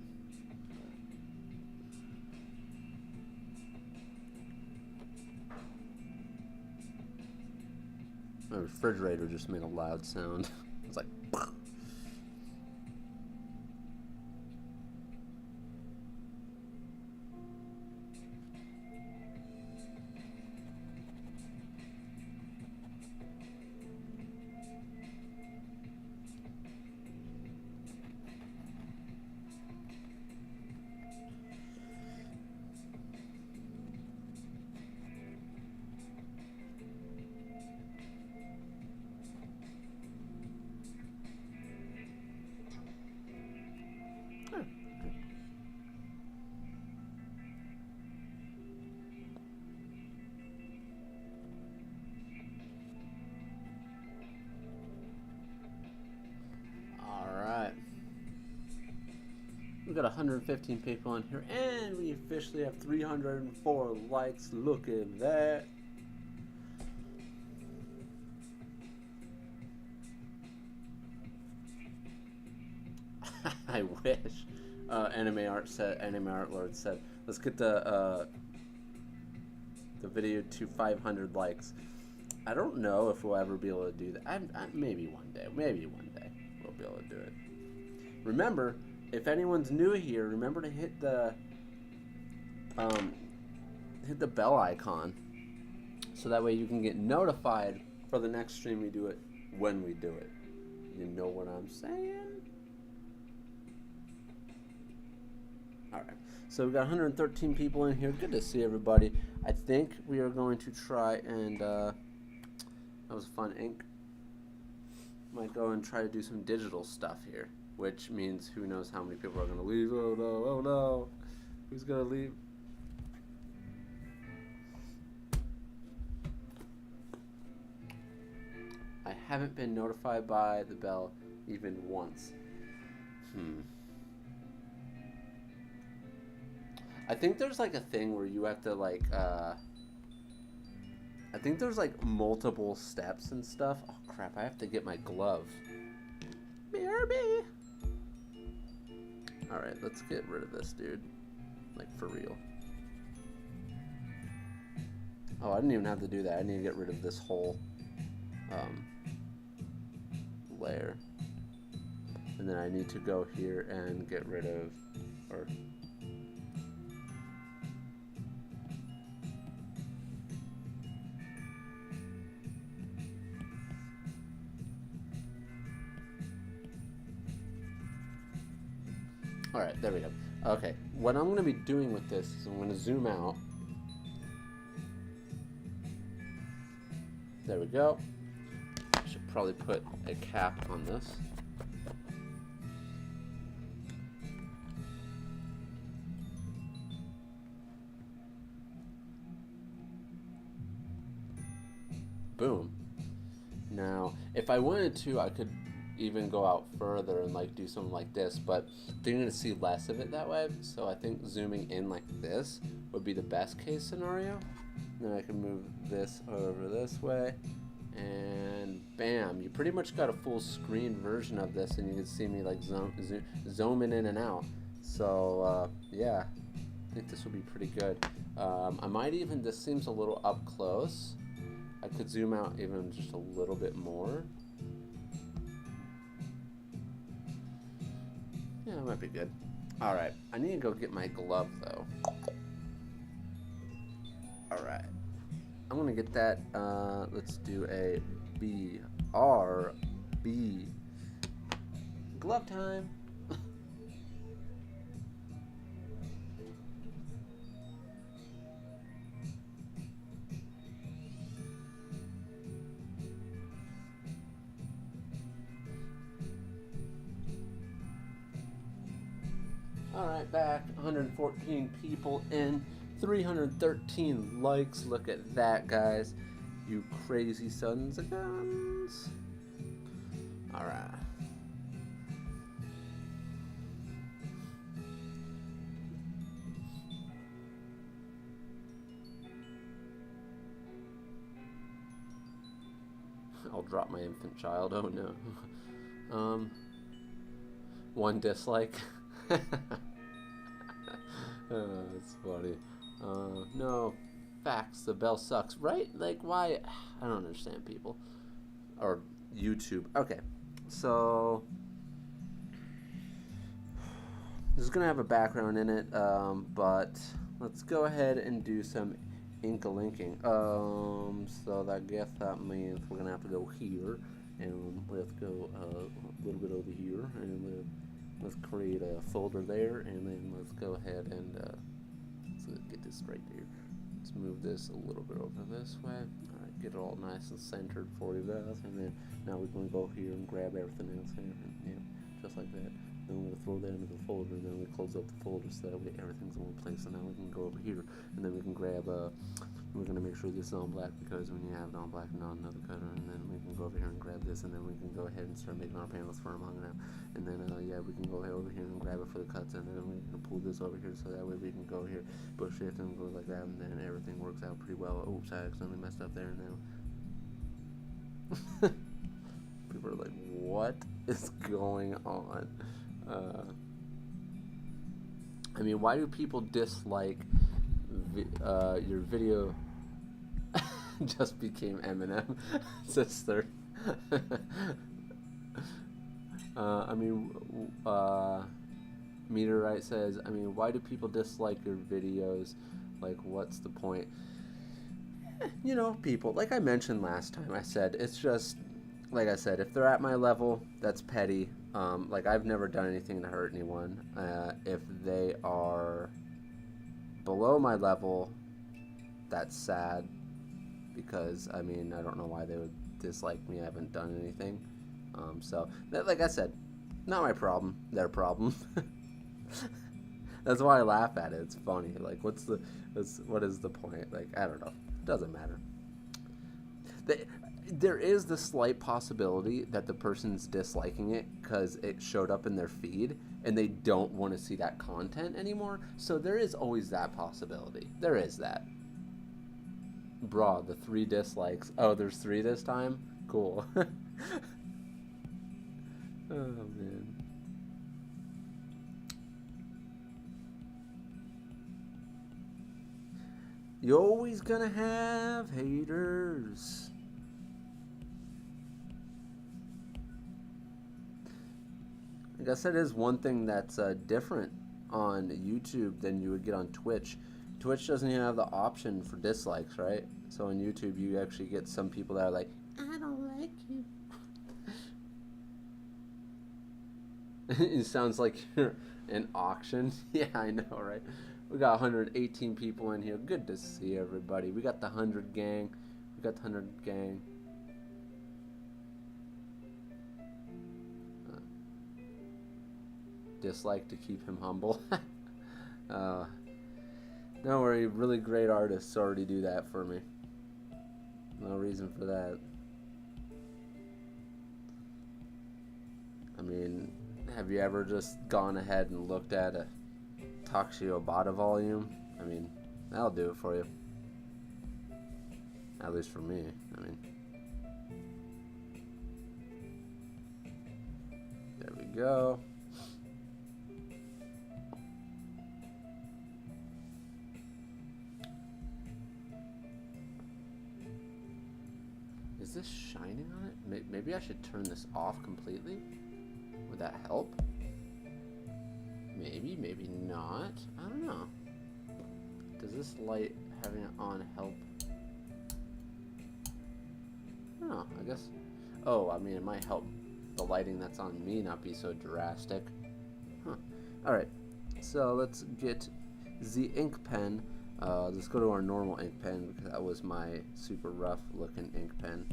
My refrigerator just made a loud sound. It's like we got 115 people in here, and we officially have 304 likes. Look at that. I wish. Anime Art Lord said, let's get the video to 500 likes. I don't know if we'll ever be able to do that. Maybe one day we'll be able to do it. Remember, if anyone's new here, remember to hit the bell icon, so that way you can get notified for the next stream we do it when we do it. You know what I'm saying? Alright, so we've got 113 people in here. Good to see everybody. I think we are going to try and that was fun ink. Might go and try to do some digital stuff here, which means who knows how many people are going to leave. Oh no, oh no. Who's going to leave? I haven't been notified by the bell even once. I think there's like a thing where you have to like I think there's like multiple steps and stuff. Oh crap, I have to get my glove. BRB. Alright, let's get rid of this dude. Like for real. Oh, I didn't even have to do that. I need to get rid of this whole layer. And then I need to go here and get rid of, or all right, there we go. Okay, what I'm going to be doing with this is I'm going to zoom out. There we go. I should probably put a cap on this. Boom. Now, if I wanted to, I could even go out further and like do something like this, but you're going to see less of it that way. So I think zooming in like this would be the best case scenario. Then I can move this over this way, and bam, you pretty much got a full screen version of this, and you can see me like zooming in and out. So yeah, I think this will be pretty good. I might even, this seems a little up close. I could zoom out even just a little bit more. Yeah, that might be good. All right, I need to go get my glove though. All right, I'm gonna get that. Let's do a BRB. Glove time. All right, back. 114 people in, 313 likes. Look at that, guys. You crazy sons of guns. All right. I'll drop my infant child. Oh no. One dislike. Oh, that's funny. No, facts. The bell sucks, right? Like, why? I don't understand people. Or YouTube. Okay, so this is gonna have a background in it, but let's go ahead and do some ink-a-linking. So I guess that means we're gonna have to go here, and let's go a little bit over here, and let's create a folder there, and then let's go ahead and let's get this right here. Let's move this a little bit over this way. All right, get it all nice and centered for you guys, and then now we're going to go here and grab everything else here, and, yeah, just like that. Then we're going to throw that into the folder, and then we close up the folder so that way everything's in one place. And now we can go over here, and then we can grab we're going to make sure this is on black, because when you have it on black and not another color, and then we can go over here and grab this, and then we can go ahead and start making our panels for our manga now. And then yeah, we can go ahead over here and grab it for the cuts, and then we can pull this over here so that way we can go here, push shift, and go like that, and then everything works out pretty well. Oops, I accidentally messed up there now. People are like, what is going on? I mean, why do people dislike your video? Just became Eminem, sister. I mean, Meteorite says, I mean, why do people dislike your videos? Like, what's the point? You know, people, like I mentioned last time, I said, it's just, like I said, if they're at my level, that's petty. Like, I've never done anything to hurt anyone. If they are below my level, that's sad, because, I mean, I don't know why they would dislike me. I haven't done anything. So, like I said, not my problem, their problem. That's why I laugh at it. It's funny. Like, what is the point? Like, I don't know. It doesn't matter. there is the slight possibility that the person's disliking it because it showed up in their feed and they don't want to see that content anymore. So there is always that possibility. There is that. Bruh, the 3 dislikes. Oh, there's 3 this time? Cool. Oh, man. You're always gonna have haters. I guess that is one thing that's different on YouTube than you would get on Twitch. Twitch doesn't even have the option for dislikes, right? So on YouTube, you actually get some people that are like, I don't like you. It sounds like you're an auction. Yeah, I know, right? We got 118 people in here. Good to see everybody. We got the 100 gang. We got the 100 gang. Dislike to keep him humble. Don't worry, really great artists already do that for me. No reason for that. I mean, have you ever just gone ahead and looked at a Takshi Obata volume? I mean, that'll do it for you. At least for me. I mean, there we go. Is this shining on it? Maybe I should turn this off completely? Would that help? Maybe, maybe not. I don't know. Does this light having it on help? I don't know, I guess. Oh, I mean, it might help the lighting that's on me not be so drastic. Huh. Alright, so let's get the ink pen. Let's go to our normal ink pen because that was my super rough looking ink pen.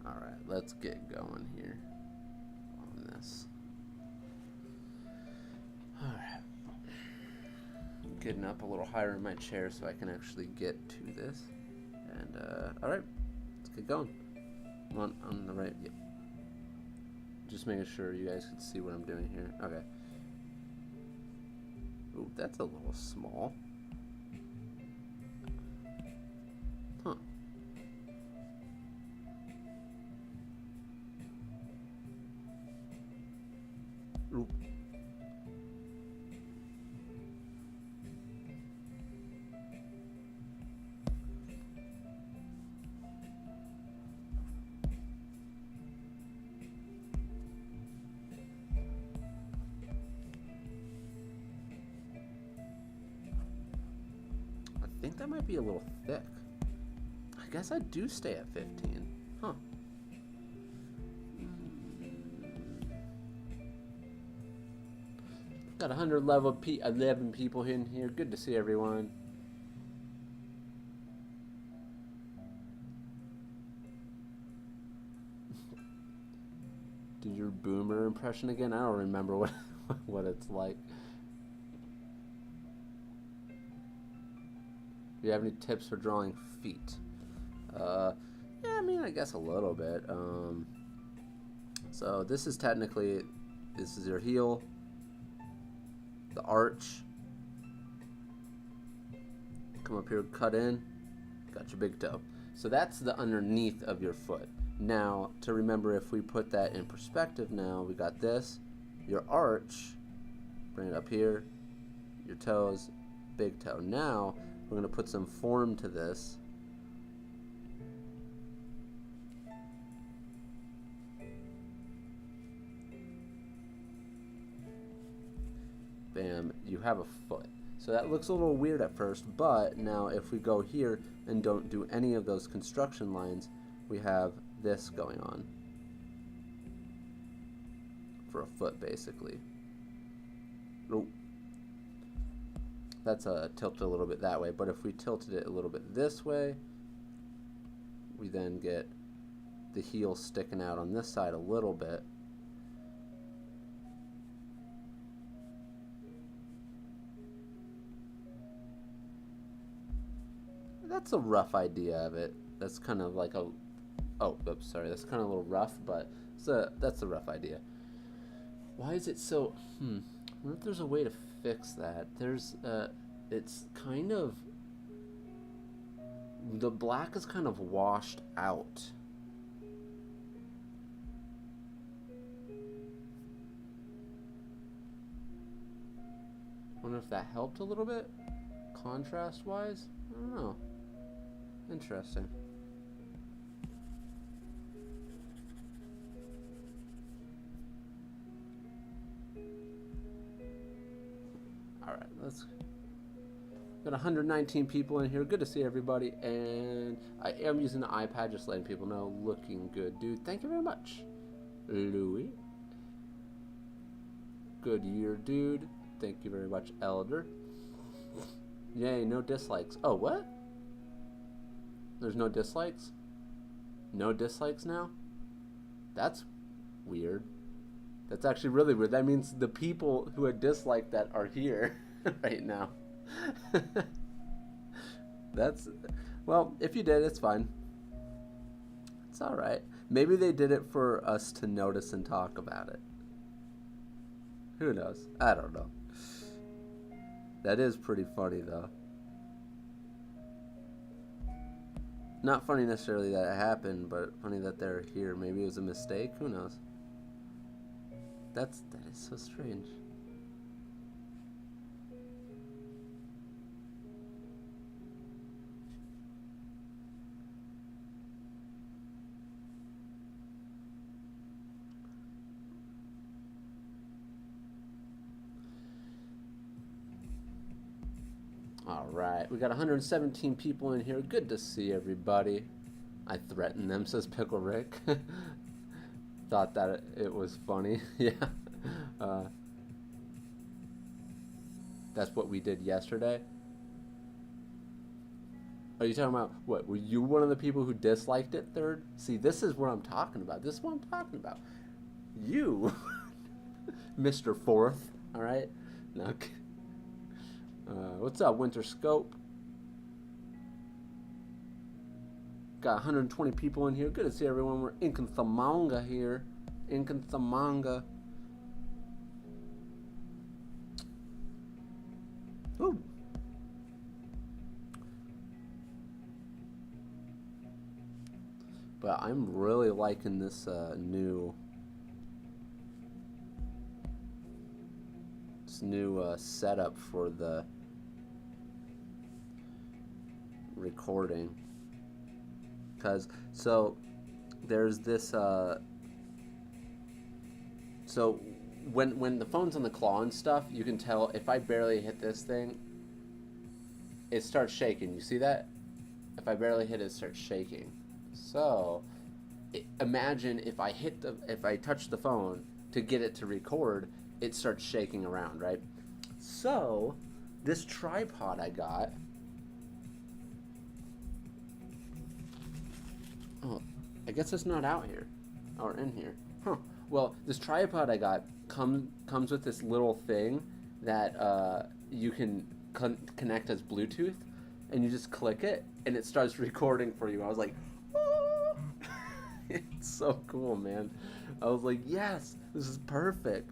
Alright, let's get going here on this. Alright. Getting up a little higher in my chair so I can actually get to this. And, alright, let's get going. On the right, yeah. Just making sure you guys can see what I'm doing here. Okay. Ooh, that's a little small. Huh. Ooh. I think that might be a little thick. I guess I do stay at 15. Huh. Got 100 level 11 people in here. Good to see everyone. Did your boomer impression again? I don't remember what it's like. Do you have any tips for drawing feet? Yeah, I mean, I guess a little bit. So this is technically, this is your heel, the arch. Come up here, cut in, got your big toe. So that's the underneath of your foot. Now, to remember, if we put that in perspective now, we got this, your arch, bring it up here, your toes, big toe. Now, we're going to put some form to this. Bam, you have a foot. So that looks a little weird at first, but now if we go here and don't do any of those construction lines, we have this going on for a foot, basically. Nope. That's tilted a little bit that way, but if we tilted it a little bit this way, we then get the heel sticking out on this side a little bit. That's a rough idea of it. That's kind of like a, oh, oops, sorry, that's kind of a little rough, but that's a rough idea. Why is it so, I wonder if there's a way to fix that. It's kind of, the black is kind of washed out. Wonder if that helped a little bit, contrast-wise. I don't know. Interesting. All right, let's. Got 119 people in here. Good to see everybody, and I am using the iPad, just letting people know. Looking good, dude. Thank you very much, Louis. Good year, dude. Thank you very much, Elder. Yay, no dislikes. Oh, what? There's no dislikes? No dislikes now? That's weird. That's actually really weird. That means the people who had disliked that are here right now. That's, well, if you did, it's fine. It's alright. Maybe they did it for us to notice and talk about it. Who knows? I don't know. That is pretty funny, though. Not funny necessarily that it happened, but funny that they're here. Maybe it was a mistake. Who knows? That is so strange. All right, we got 117 people in here. Good to see everybody. I threatened them, says Pickle Rick. Thought that it was funny. Yeah. That's what we did yesterday. Are you talking about what? Were you one of the people who disliked it, Third? See, this is what I'm talking about. This is what I'm talking about. You, Mr. Fourth. All right. Now, what's up, Winter Scope? Got 120 people in here. Good to see everyone. We're inking some manga here. Inking some manga. Ooh. But I'm really liking this new setup for the recording. Cause so there's this so when the phone's on the claw and stuff, you can tell if I barely hit this thing, it starts shaking. You see that? If I barely hit it, it starts shaking. So imagine if I touch the phone to get it to record, it starts shaking around, right? So this tripod I got, oh, I guess it's not out here or in here. Huh. Well, this tripod I got comes with this little thing that you can connect as Bluetooth, and you just click it and it starts recording for you. I was like, oh! It's so cool, man. I was like, yes, this is perfect.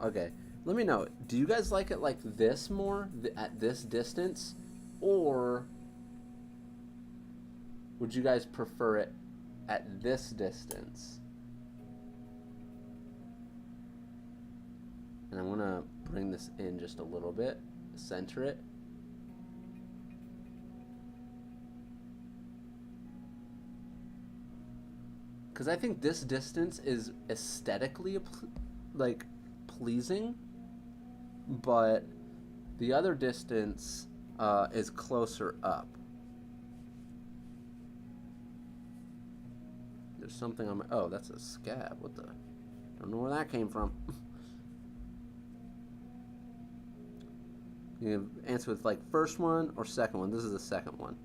Okay, let me know. Do you guys like it like this more, at this distance? Or would you guys prefer it at this distance? And I'm going to bring this in just a little bit, center it. Because I think this distance is aesthetically, like, pleasing, but the other distance is closer up. There's something on my, oh, that's a scab. What the, don't know where that came from. You answer with like first one or second one. This is the second one.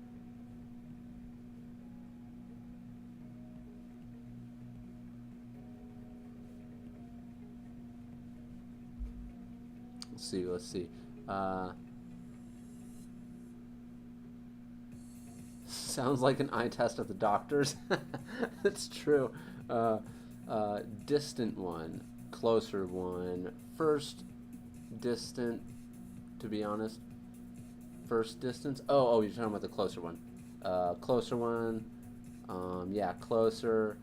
Let's see. Uh, sounds like an eye test at the doctor's. That's true. Uh, distant one, closer one, first distant. To be honest, first distance. Oh, you're talking about the closer one. Closer one. Yeah, closer.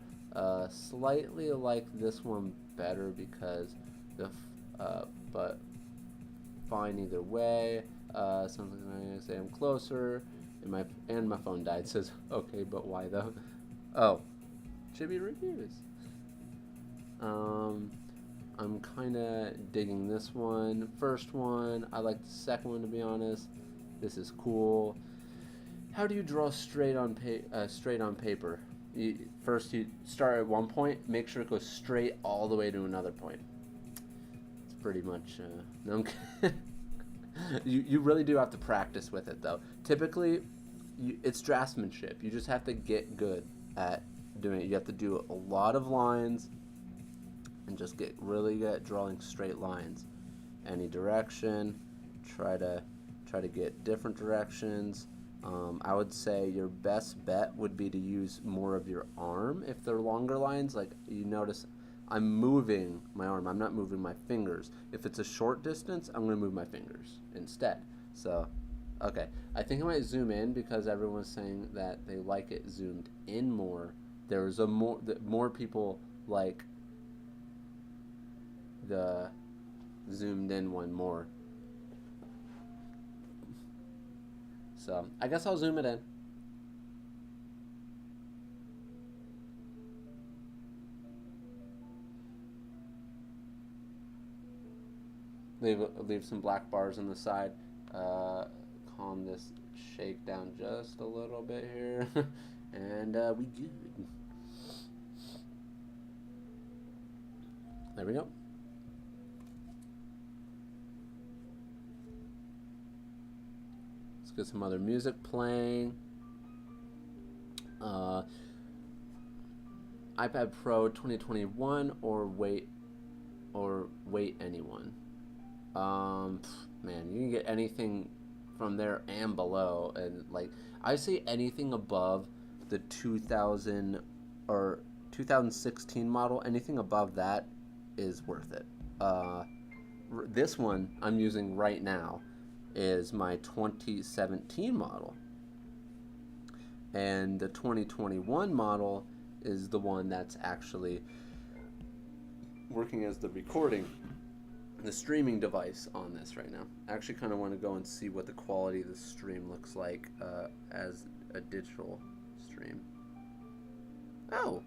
Slightly like this one better because but fine either way. Sounds like I'm gonna say I'm closer. And my phone died. Says okay, but why though? Oh, chibi reviews. I'm kind of digging this one. First one, I like the second one to be honest. This is cool. How do you draw straight on paper? First, you start at one point. Make sure it goes straight all the way to another point. It's pretty much. No, you really do have to practice with it though. Typically, it's draftsmanship. You just have to get good at doing it. You have to do a lot of lines and just get really good at drawing straight lines. Any direction. Try to get different directions. I would say your best bet would be to use more of your arm if they're longer lines. Like you notice, I'm moving my arm. I'm not moving my fingers. If it's a short distance, I'm going to move my fingers instead. So, okay. I think I might zoom in because everyone's saying that they like it zoomed in more. There's more people like the zoomed in one more. So I guess I'll zoom it in. Leave some black bars on the side. Calm this shake down just a little bit here, and we good. There we go. Let's get some other music playing. iPad Pro 2021 or wait anyone. Man, you can get anything from there and below, and like I say anything above the 2000 or 2016 model, anything above that is worth it. This one I'm using right now is my 2017 model, and the 2021 model is the one that's actually working as the streaming device on this right now. I actually kind of want to go and see what the quality of the stream looks like as a digital stream. Oh,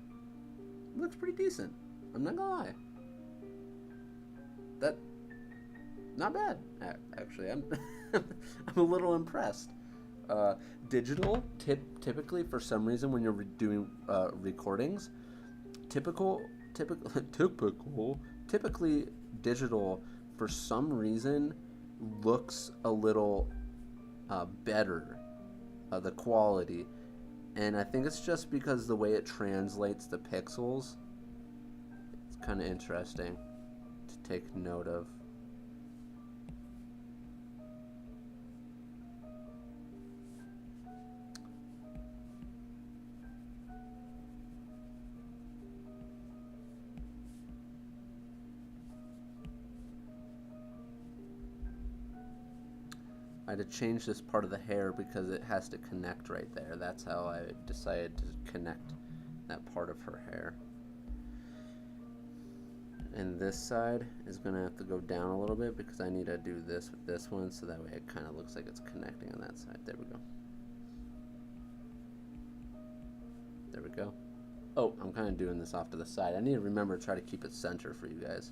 it looks pretty decent. I'm not gonna lie. That not bad actually. I'm I'm a little impressed. Digital typically for some reason when you're doing recordings, typically digital for some reason looks a little better, the quality, and I think it's just because the way it translates the pixels. It's kind of interesting to take note of. I had to change this part of the hair because it has to connect right there. That's how I decided to connect that part of her hair. And this side is going to have to go down a little bit because I need to do this with this one so that way it kind of looks like it's connecting on that side. There we go. There we go. Oh, I'm kind of doing this off to the side. I need to remember to try to keep it center for you guys.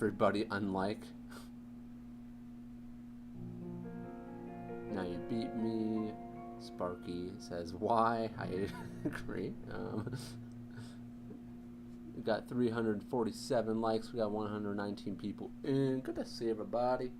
everybody unlike. Now you beat me. Sparky says, why? I agree. We got 347 likes. We got 119 people in. Good to see everybody.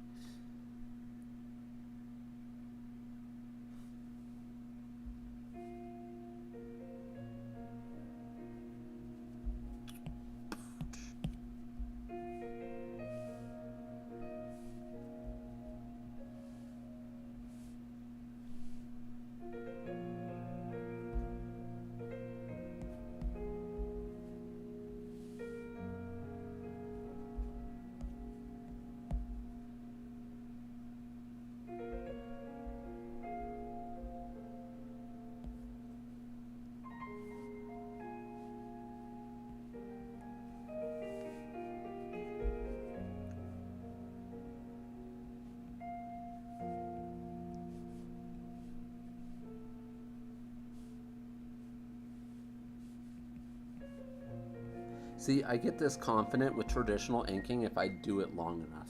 See, I get this confident with traditional inking if I do it long enough.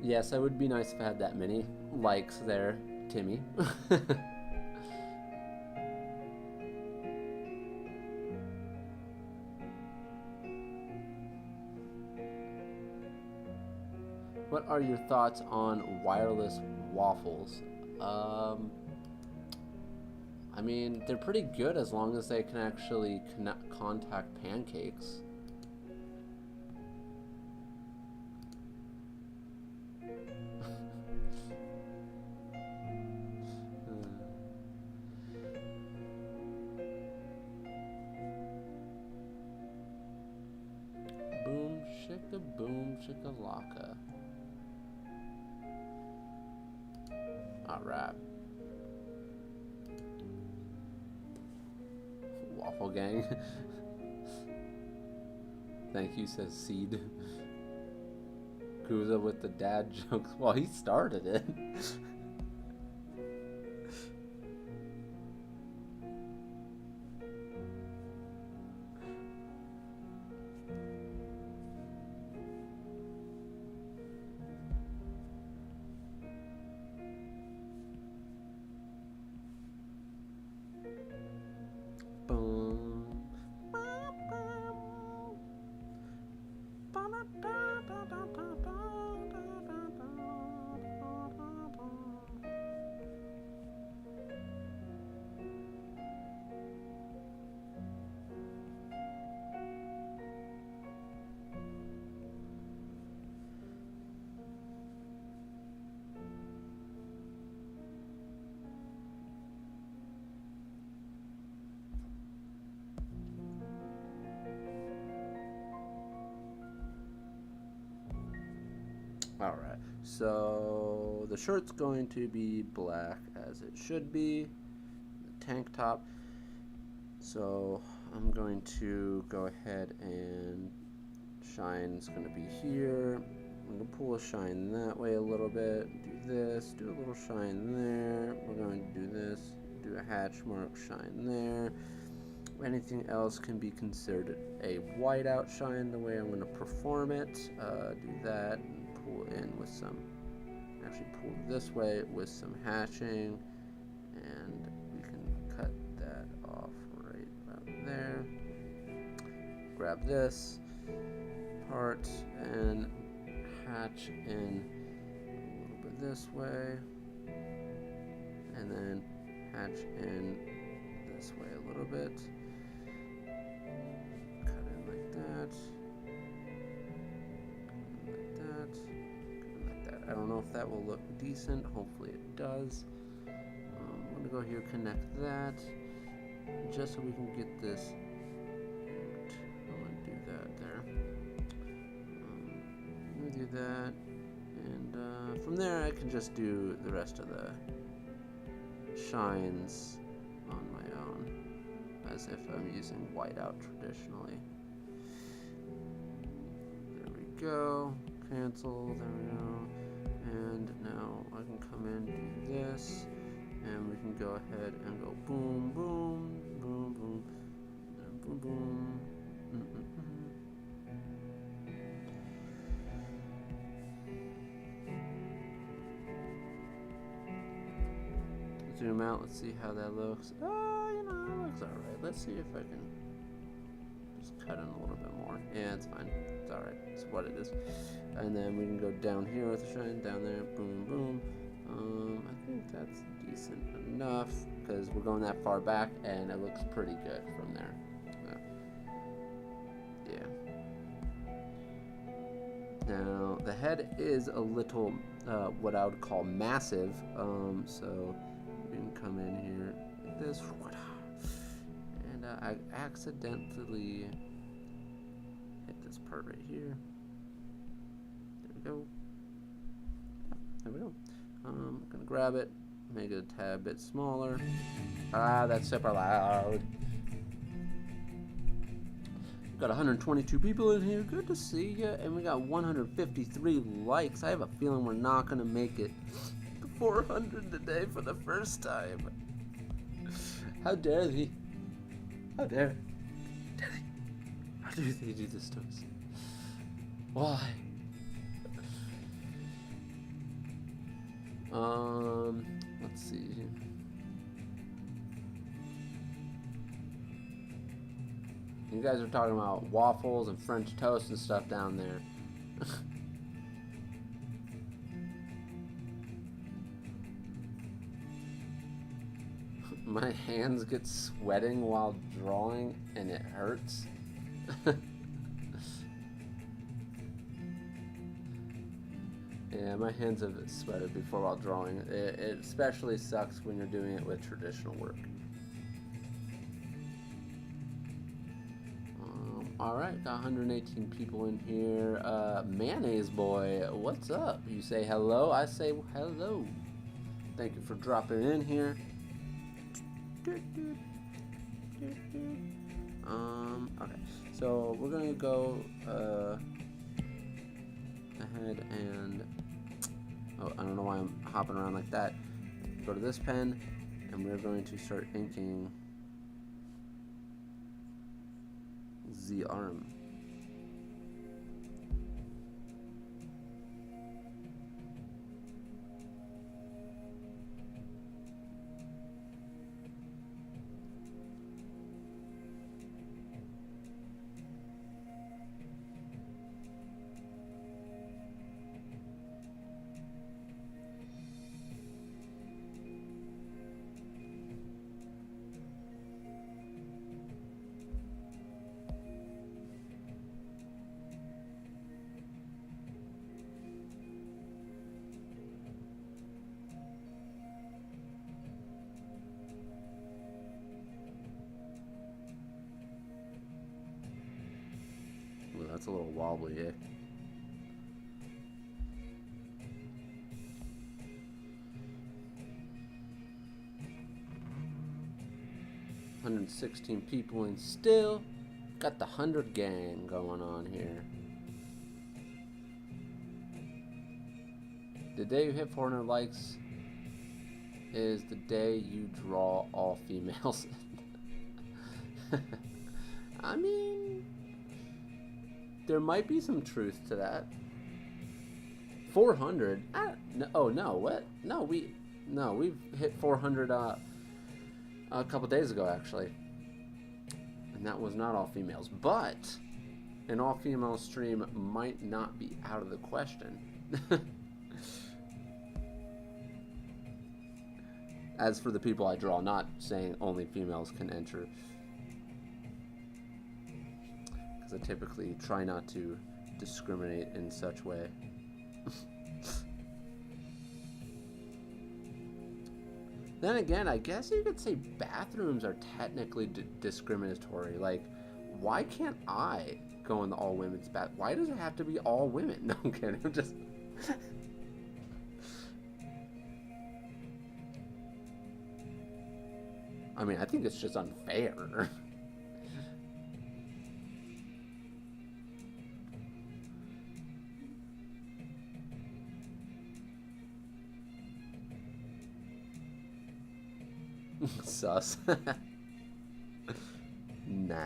Yes, it would be nice if I had that many likes there, Timmy. What are your thoughts on wireless waffles? I mean, they're pretty good as long as they can actually contact pancakes. Boom, shika, boom, shikalaka. Alright. Waffle gang. Thank you, says Seed. Kuza with the dad jokes. Well, he started it. Alright, so the shirt's going to be black as it should be, the tank top. So I'm going to go ahead and shine's going to be here. I'm going to pull a shine that way a little bit, do this, do a little shine there. We're going to do this, do a hatch mark, shine there. Anything else can be considered a whiteout shine the way I'm going to perform it. Do that. Pull in with some, actually pull this way with some hatching, and we can cut that off right about there. Grab this part and hatch in a little bit this way, and then hatch in this way a little bit. Cut in like that. I don't know if that will look decent. Hopefully it does. I'm going to go here, connect that, just so we can get this. I'm going to do that there. I'm going to do that, and from there I can just do the rest of the shines on my own, as if I'm using whiteout traditionally. There we go. Cancel. There we go. And now I can come in, do this, and we can go ahead and go boom, boom, boom, boom, boom, boom, zoom out. Let's see how that looks. You know, it looks alright. Let's see if I can just cut in a little bit more. Yeah, it's fine. It's alright. It's what it is. And then we can go down here with the shine, down there, boom, boom. I think that's decent enough because we're going that far back and it looks pretty good from there. Yeah. Now, the head is a little, what I would call massive, so we can come in here like this, and I accidentally hit this part right here. There we go. There we go. I'm gonna grab it, make it a tad bit smaller. Ah, that's super loud. Got 122 people in here. Good to see ya. And we got 153 likes. I have a feeling we're not gonna make it to 400 today for the first time. How dare they? How dare they? How do they do this to us? Why? Let's see. You guys are talking about waffles and French toast and stuff down there. My hands get sweating while drawing and it hurts. Yeah, my hands have sweated before while drawing. It especially sucks when you're doing it with traditional work. Alright, got 118 people in here. Mayonnaise Boy, what's up? You say hello, I say hello. Thank you for dropping in here. Okay, so we're gonna go ahead and I don't know why I'm hopping around like that. Go to this pen and we're going to start inking the arm. Ooh, that's a little wobbly, eh? $116 people and still got the 100 gang going on here. The day you hit 400 likes is the day you draw all females. I mean, there might be some truth to that. 400? No, oh no, what? No, we've hit 400 a couple days ago actually, and that was not all females. But an all female stream might not be out of the question. As for the people I draw, not saying only females can enter, because I typically try not to discriminate in such way. Then again, I guess you could say bathrooms are technically discriminatory. Like, why can't I go in the all women's bath? Why does it have to be all women? No, I'm kidding. I'm just. I mean, I think it's just unfair. Sus. Nah.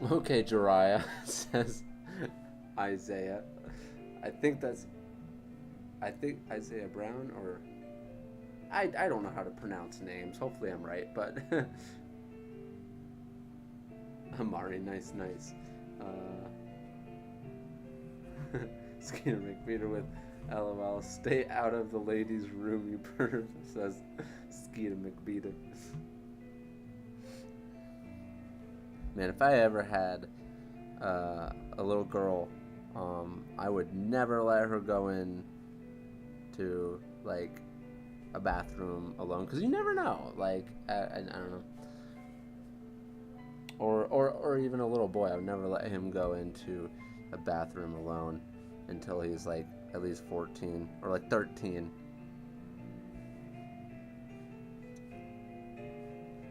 Okay, Jiraiya, says Isaiah. I think that's. I think Isaiah Brown, or. I don't know how to pronounce names. Hopefully I'm right, but. Amari, nice. Skeeter McBeater with LOL. Stay out of the ladies' room, you perv, says Skeeter McBeater. Man, if I ever had a little girl, I would never let her go in to like a bathroom alone, because you never know. Like I don't know. Or even a little boy, I would never let him go into a bathroom alone until he's like at least 14 or like 13.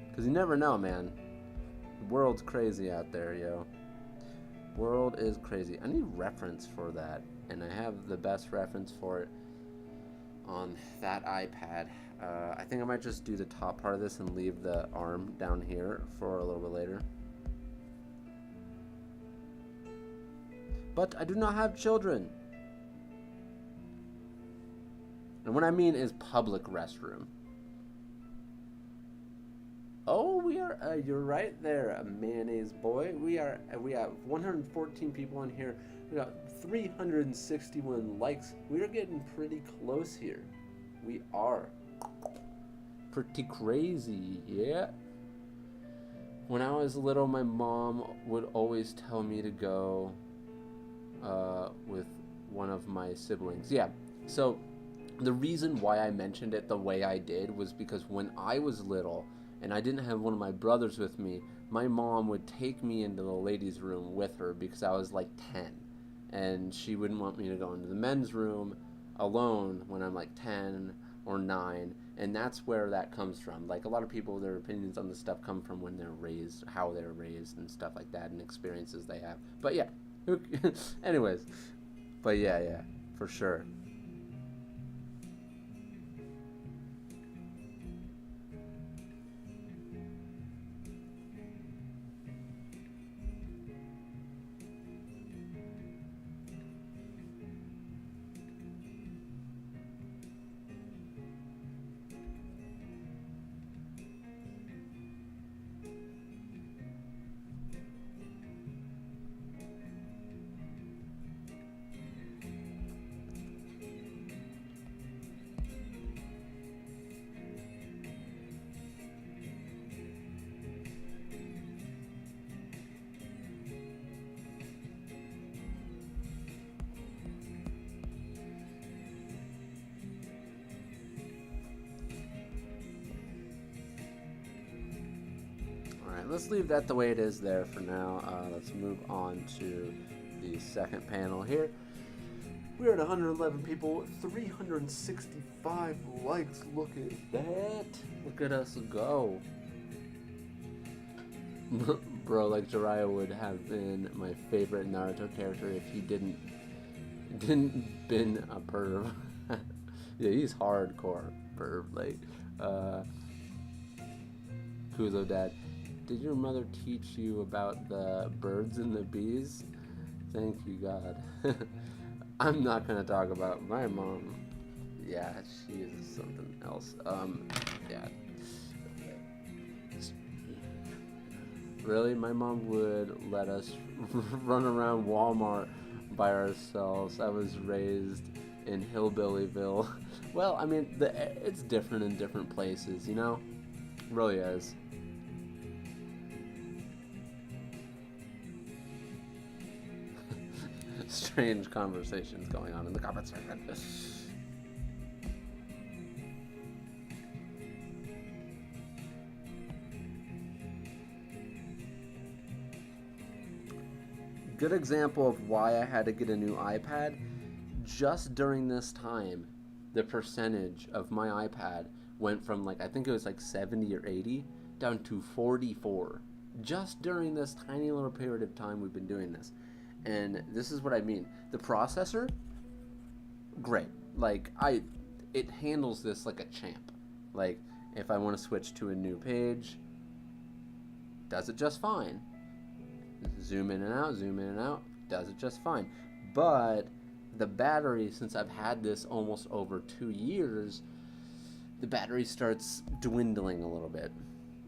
Because you never know, man. The world's crazy out there, yo. World is crazy. I need reference for that, and I have the best reference for it on that iPad. I think I might just do the top part of this and leave the arm down here for a little bit later. But I do not have children. And what I mean is public restroom. Oh, we are. You're right there, mayonnaise boy. We have 114 people on here. We got 361 likes. We are getting pretty close here. We are pretty crazy, yeah. When I was little, my mom would always tell me to go with one of my siblings. Yeah. So the reason why I mentioned it the way I did was because when I was little and I didn't have one of my brothers with me, my mom would take me into the ladies' room with her because I was like 10. And she wouldn't want me to go into the men's room alone when I'm like 10 or 9. And that's where that comes from. Like, a lot of people, their opinions on this stuff come from when they're raised, how they're raised and stuff like that, and experiences they have. But yeah, anyways. But yeah, for sure. Alright, let's leave that the way it is there for now. Let's move on to the second panel here. We're at 111 people, 365 likes. Look at that. Look at us go. Bro, like Jiraiya would have been my favorite Naruto character if he didn't been a perv. Yeah, he's hardcore perv. Like, Kuzo Dad, did your mother teach you about the birds and the bees? Thank you, God. I'm not gonna talk about my mom. Yeah, she is something else. Yeah. Really, my mom would let us run around Walmart by ourselves. I was raised in Hillbillyville. Well, I mean, it's different in different places, you know? It really is. Strange conversations going on in the comment section. Good example of why I had to get a new iPad. Just during this time, the percentage of my iPad went from like, I think it was like 70 or 80 down to 44. Just during this tiny little period of time we've been doing this. And this is what I mean. The processor, great. Like, it handles this like a champ. Like, if I want to switch to a new page, does it just fine. zoom in and out, zoom in and out, does it just fine. But the battery, since I've had this almost over 2 years, the battery starts dwindling a little bit.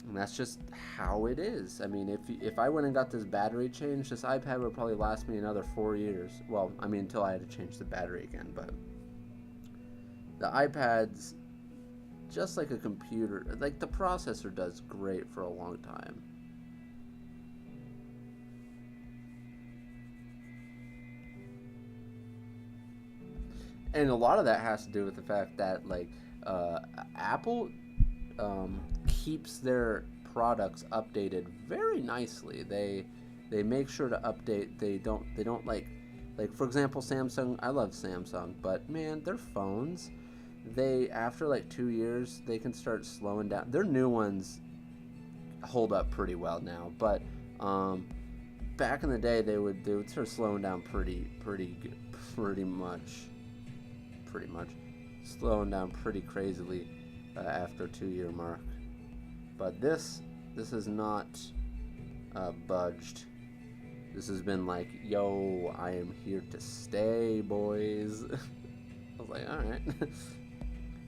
And that's just how it is. I mean, if I went and got this battery changed, this iPad would probably last me another 4 years. Well, I mean, until I had to change the battery again. But the iPad's just like a computer. Like, the processor does great for a long time. And a lot of that has to do with the fact that, like, Apple keeps their products updated very nicely. They make sure to update. They don't like for example, Samsung. I love Samsung, but man, their phones, they, after like 2 years, they can start slowing down. Their new ones hold up pretty well now, but back in the day, they would start slowing down pretty much slowing down pretty crazily after 2-year mark. But this has not budged. This has been like, yo, I am here to stay, boys. I was like, all right.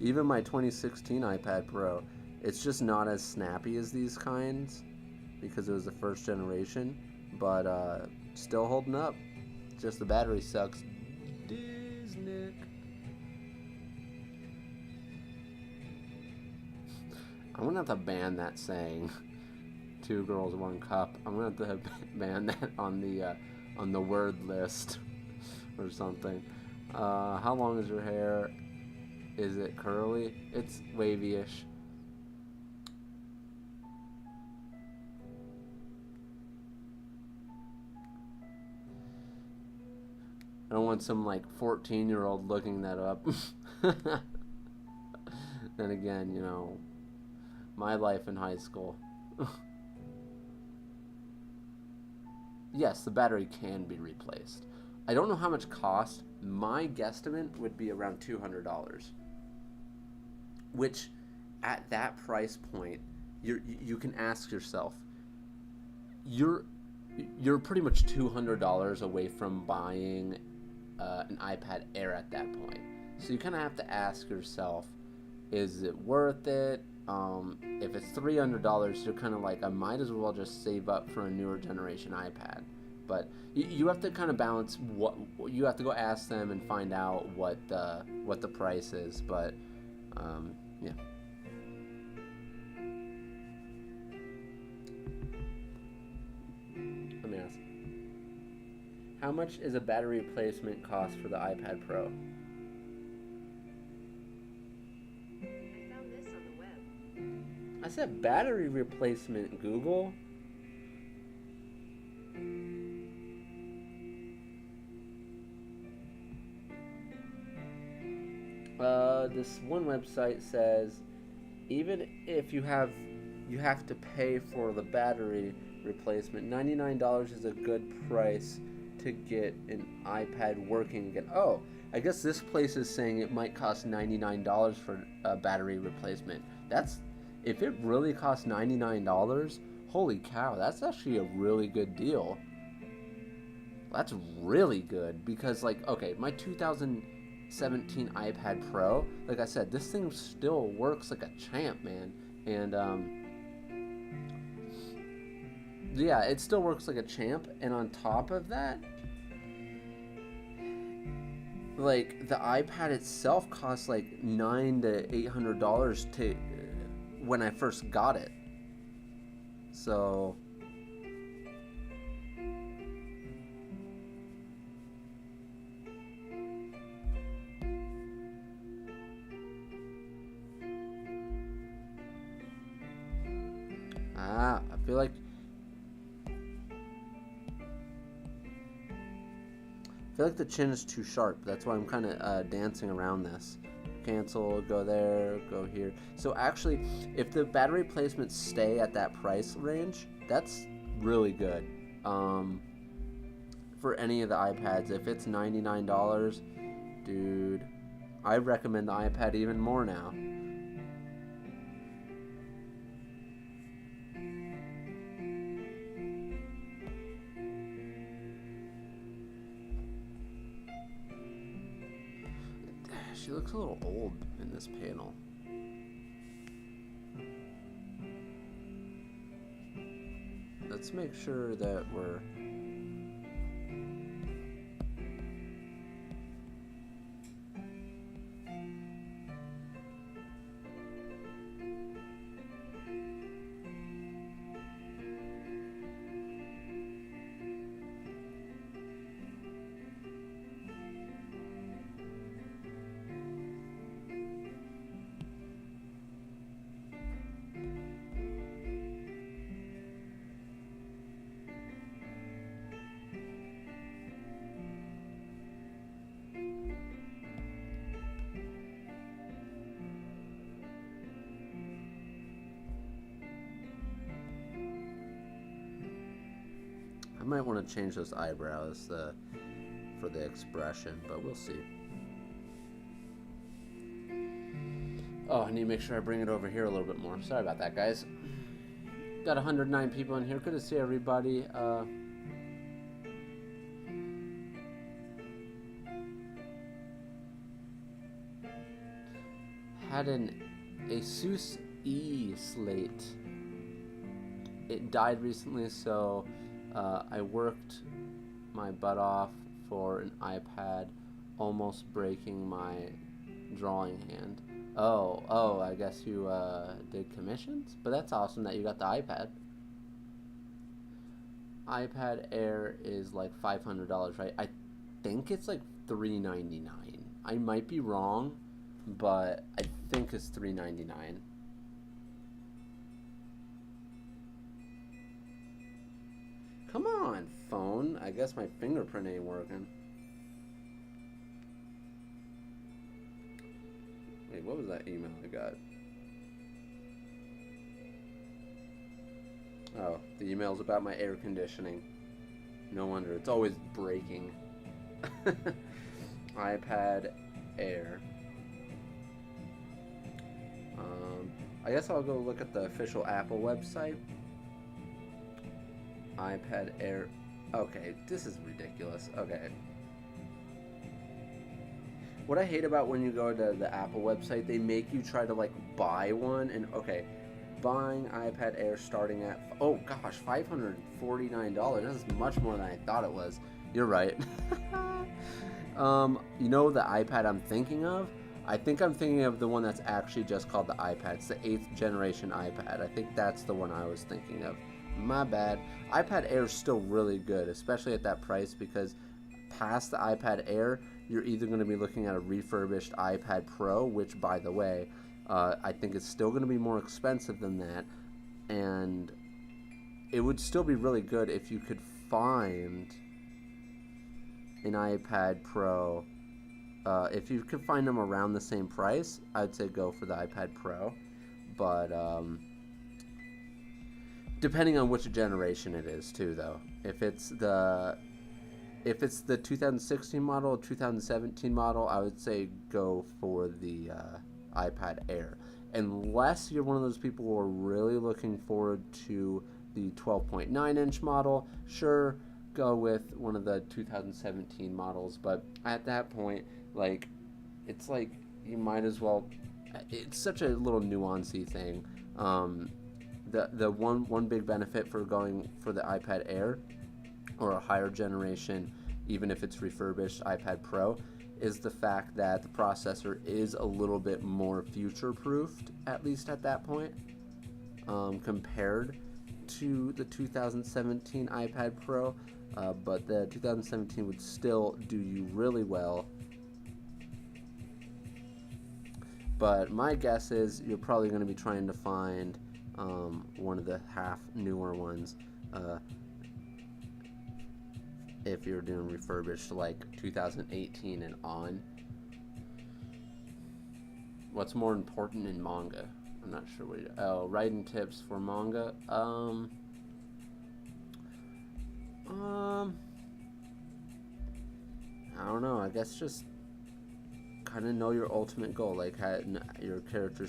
Even my 2016 iPad Pro, it's just not as snappy as these kinds because it was the first generation, but still holding up. Just the battery sucks. Disney. I'm gonna have to ban that saying, 2 girls, 1 cup. I'm gonna have to ban that on the word list or something. How long is your hair? Is it curly? It's wavy-ish. I don't want some like 14-year-old looking that up. Then again, you know, my life in high school. Yes, the battery can be replaced. I don't know how much cost. My guesstimate would be around $200. Which, at that price point, you can ask yourself, you're pretty much $200 away from buying an iPad Air at that point. So you kind of have to ask yourself, is it worth it? If it's $300, you're kind of like, I might as well just save up for a newer generation iPad. But you have to kind of balance what you have to go ask them and find out what the price is. But yeah. Let me ask. How much is a battery replacement cost for the iPad Pro? I said battery replacement, Google. This one website says even if you have to pay for the battery replacement, $99 is a good price to get an iPad working again. Oh, I guess this place is saying it might cost $99 for a battery replacement. If it really costs $99, holy cow, that's actually a really good deal. That's really good because, like, okay, my 2017 iPad Pro, like I said, this thing still works like a champ, man. And, yeah, it still works like a champ. And on top of that, like, the iPad itself costs like $900 to $800 to when I first got it. So I feel like the chin is too sharp. That's why I'm kind of dancing around this. Cancel, go there, go here. So actually, if the battery replacements stay at that price range, that's really good. For any of the iPads, if it's $99, dude, I recommend the iPad even more now. She looks a little old in this panel. Let's make sure that we're... I might want to change those eyebrows for the expression, but we'll see. Oh, I need to make sure I bring it over here a little bit more. Sorry about that, guys. Got 109 people in here. Good to see everybody. Had an Asus E slate. It died recently, so I worked my butt off for an iPad, almost breaking my drawing hand. Oh, I guess you did commissions? But that's awesome that you got the iPad. iPad Air is like $500, right? I think it's like $399. I might be wrong, but I think it's $399. Come on, phone. I guess my fingerprint ain't working. Wait, what was that email I got? Oh, the email's about my air conditioning. No wonder. It's always breaking. iPad Air. I guess I'll go look at the official Apple website. iPad Air. Okay, this is ridiculous. Okay. What I hate about when you go to the Apple website, they make you try to like buy one, and okay, buying iPad Air starting at, oh gosh, $549. This is much more than I thought it was. You're right. You know the iPad I'm thinking of? I think I'm thinking of the one that's actually just called the iPad. It's the 8th generation iPad. I think that's the one I was thinking of. My bad. iPad Air is still really good, especially at that price, because past the iPad Air, you're either going to be looking at a refurbished iPad Pro, which, by the way, I think it's still going to be more expensive than that, and it would still be really good if you could find an iPad Pro. If you could find them around the same price, I'd say go for the iPad Pro, but depending on which generation it is too, though. If it's the 2016 model, 2017 model, I would say go for the iPad Air. Unless you're one of those people who are really looking forward to the 12.9-inch model, sure, go with one of the 2017 models. But at that point, like, it's like you might as well. It's such a little nuancy thing. The one big benefit for going for the iPad Air or a higher generation, even if it's refurbished iPad Pro, is the fact that the processor is a little bit more future-proofed, at least at that point, compared to the 2017 iPad Pro. But the 2017 would still do you really well. But my guess is you're probably going to be trying to find one of the half newer ones. If you're doing refurbished, like 2018 and on. What's more important in manga? I'm not sure what writing tips for manga. I don't know. I guess just kind of know your ultimate goal. Like, your character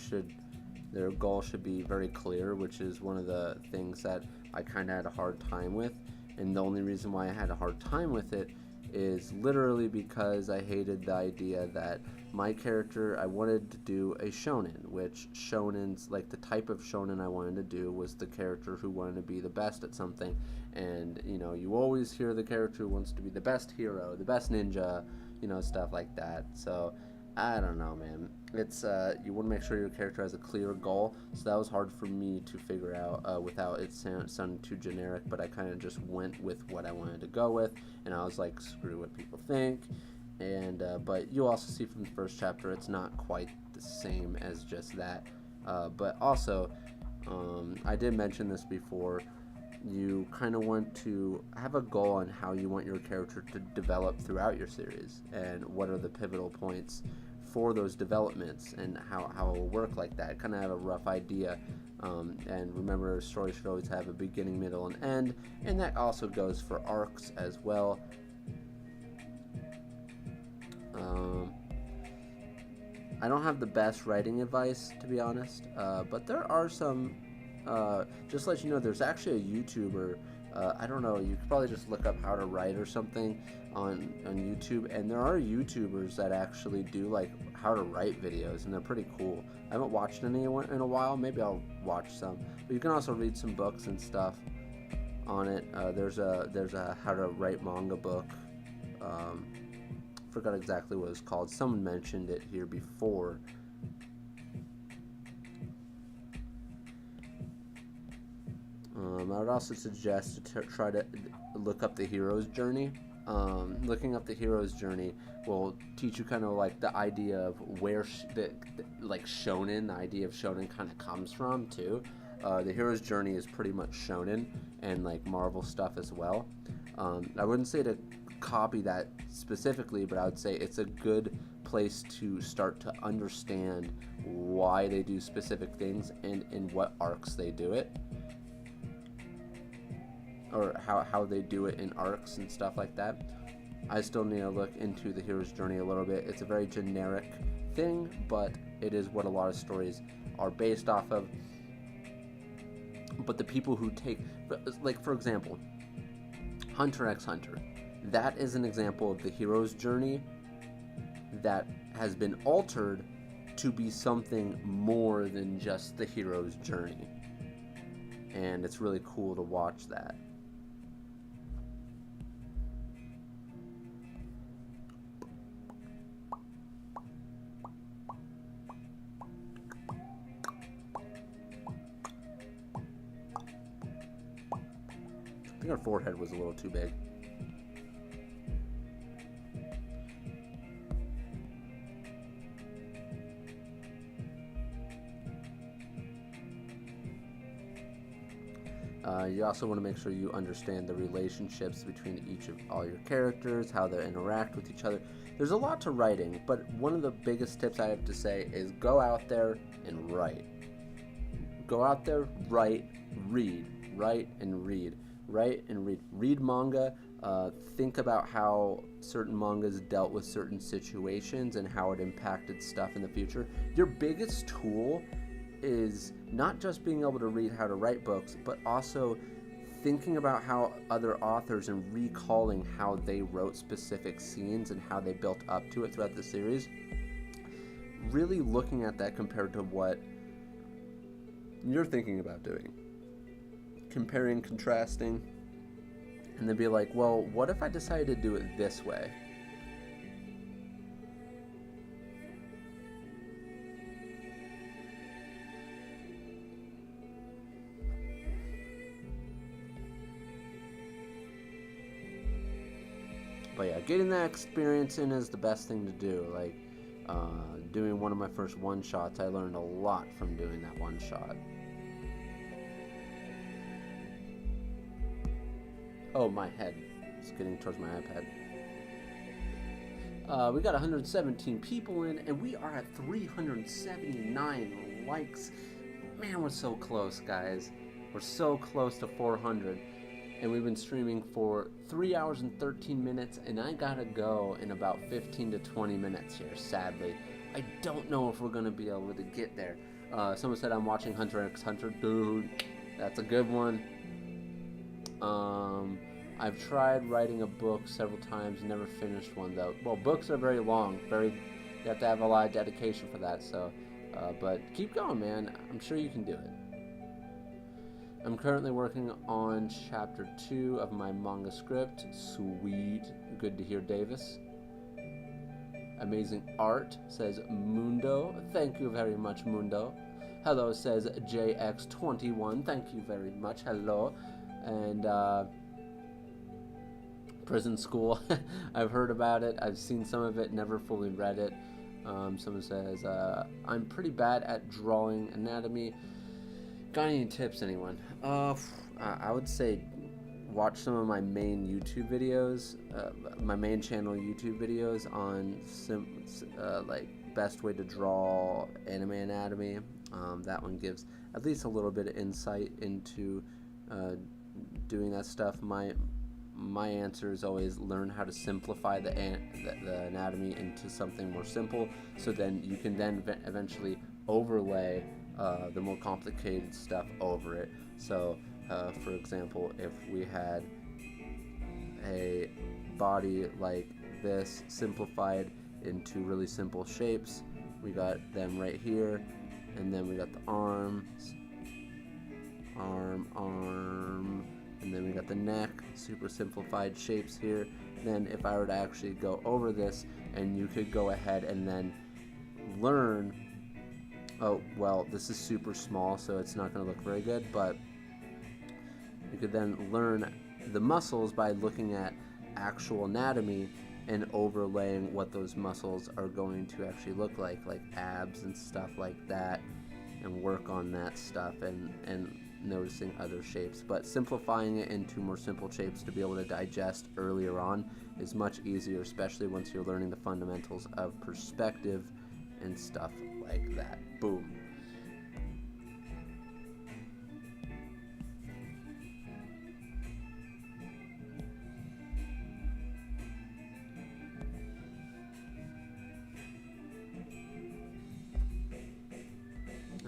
their goal should be very clear, which is one of the things that I kind of had a hard time with. And the only reason why I had a hard time with it is literally because I hated the idea that my character, I wanted to do a shonen, which shonens, like the type of shonen I wanted to do was the character who wanted to be the best at something. And, you know, you always hear the character who wants to be the best hero, the best ninja, you know, stuff like that. So, I don't know, man. It's you want to make sure your character has a clear goal. So that was hard for me to figure out without it sounding too generic. But I kind of just went with what I wanted to go with, and I was like, screw what people think. And but you'll also see from the first chapter, it's not quite the same as just that. But also, I did mention this before. You kind of want to have a goal on how you want your character to develop throughout your series, and what are the pivotal points for those developments, and how it will work like that. Kind of have a rough idea. And remember, a story should always have a beginning, middle, and end, and that also goes for arcs as well. I don't have the best writing advice, to be honest, but there are some. Just to let you know, there's actually a YouTuber. I don't know. You could probably just look up how to write or something on YouTube, and there are YouTubers that actually do like how to write videos, and they're pretty cool. I haven't watched any in a while. Maybe I'll watch some. But you can also read some books and stuff on it. There's a how to write manga book. Forgot exactly what it's called. Someone mentioned it here before. I would also suggest to try to look up the hero's journey. Looking up the hero's journey will teach you kind of like the idea of where like shonen, the idea of shonen kind of comes from too. The hero's journey is pretty much shonen and like Marvel stuff as well. I wouldn't say to copy that specifically, but I would say it's a good place to start to understand why they do specific things and in what arcs they do it, or how they do it in arcs and stuff like that. I still need to look into the hero's journey a little bit. It's a very generic thing, but it is what a lot of stories are based off of. But the people who take, like for example, Hunter x Hunter, that is an example of the hero's journey that has been altered to be something more than just the hero's journey. And it's really cool to watch that. I think our forehead was a little too big. You also want to make sure you understand the relationships between each of all your characters, how they interact with each other. There's a lot to writing, but one of the biggest tips I have to say is go out there and write. Go out there, write, read, write and read, write and read. Read manga. Think about how certain mangas dealt with certain situations and how it impacted stuff in the future. Your biggest tool is not just being able to read how to write books, but also thinking about how other authors and recalling how they wrote specific scenes and how they built up to it throughout the series. Really looking at that compared to what you're thinking about doing. Comparing, contrasting, and then be like, well, what if I decided to do it this way? But yeah, getting that experience in is the best thing to do. Like, doing one of my first one-shots, I learned a lot from doing that one-shot. Oh, my head. It's getting towards my iPad. We got 117 people in, and we are at 379 likes. Man, we're so close, guys. We're so close to 400. And we've been streaming for 3 hours and 13 minutes, and I gotta go in about 15 to 20 minutes here, sadly. I don't know if we're gonna be able to get there. Someone said I'm watching Hunter x Hunter. Dude, that's a good one. I've tried writing a book several times, never finished one though. Well, books are very long, you have to have a lot of dedication for that. So, but keep going, man. I'm sure you can do it. I'm currently working on chapter 2 of my manga script. Sweet. Good to hear, Davis. Amazing art, says Mundo. Thank you very much, Mundo. Hello, says JX21. Thank you very much. Hello. And Prison School. I've heard about it. I've seen some of it, never fully read it. Someone says, I'm pretty bad at drawing anatomy. Got any tips, anyone? I would say watch some of my main YouTube videos, my main channel YouTube videos on like best way to draw anime anatomy. That one gives at least a little bit of insight into doing that stuff. My answer is always learn how to simplify the anatomy into something more simple, so then you can then eventually overlay the more complicated stuff over it. So, for example, if we had a body like this simplified into really simple shapes, we got them right here, and then we got the arms, arm, and then we got the neck, super simplified shapes here. Then if I were to actually go over this, and you could go ahead and then learn, oh, well, this is super small, so it's not going to look very good, but you could then learn the muscles by looking at actual anatomy and overlaying what those muscles are going to actually look like abs and stuff like that, and work on that stuff and noticing other shapes. But simplifying it into more simple shapes to be able to digest earlier on is much easier, especially once you're learning the fundamentals of perspective and stuff like that. Boom.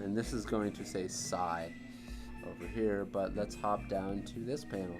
And this is going to say sigh over here, but let's hop down to this panel.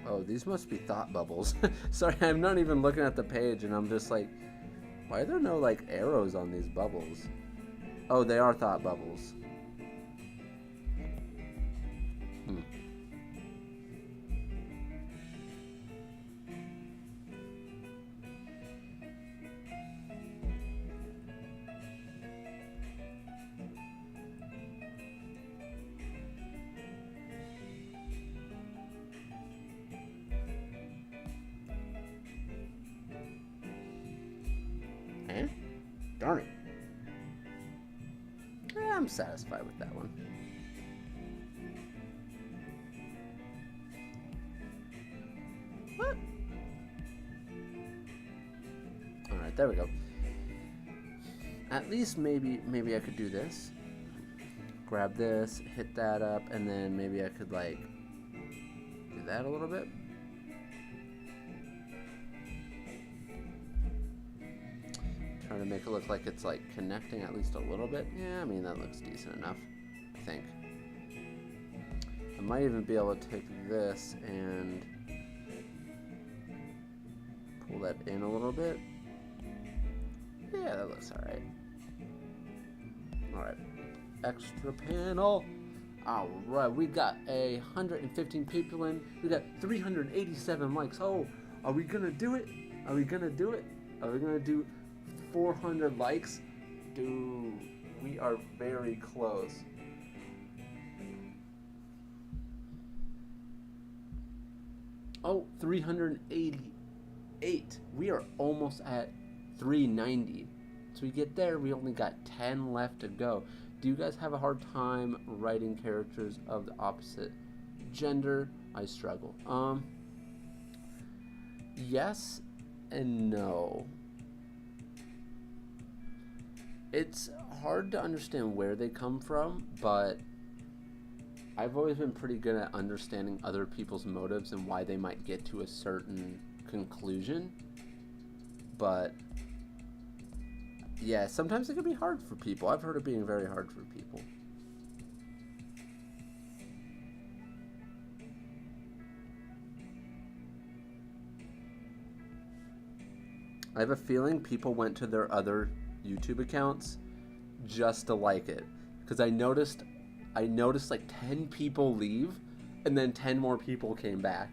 Oh, these must be thought bubbles. Sorry, I'm not even looking at the page, and I'm just like, why are there no, like, arrows on these bubbles? Oh, they are thought bubbles. Darn it. Yeah, I'm satisfied with that one. What? Alright, there we go. At least maybe I could do this. Grab this, hit that up, and then maybe I could, like, do that a little bit. Trying to make it look like it's like connecting at least a little bit. Yeah, I mean, that looks decent enough, I think. I might even be able to take this and pull that in a little bit. Yeah, that looks alright. Alright, extra panel. Alright, we got 115 people in. We got 387 likes. Oh, are we gonna do it? Are we gonna do it? Are we gonna do 400 likes? Dude, we are very close. Oh, 388. We are almost at 390. So we get there, we only got 10 left to go. Do you guys have a hard time writing characters of the opposite gender? I struggle. Yes and no. It's hard to understand where they come from, but I've always been pretty good at understanding other people's motives and why they might get to a certain conclusion. But yeah, sometimes it can be hard for people. I've heard it being very hard for people. I have a feeling people went to their other YouTube accounts just to like it, because I noticed like 10 people leave and then 10 more people came back.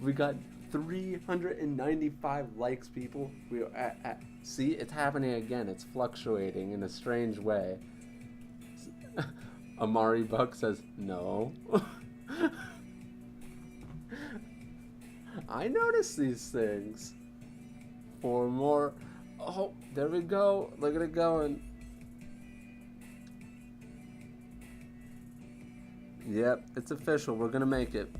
We got 395 likes, people. We are at see, it's happening again. It's fluctuating in a strange way. Amari Buck says no. I notice these things. 4 more. Oh, there we go. Look at it going. Yep, it's official. We're gonna make it.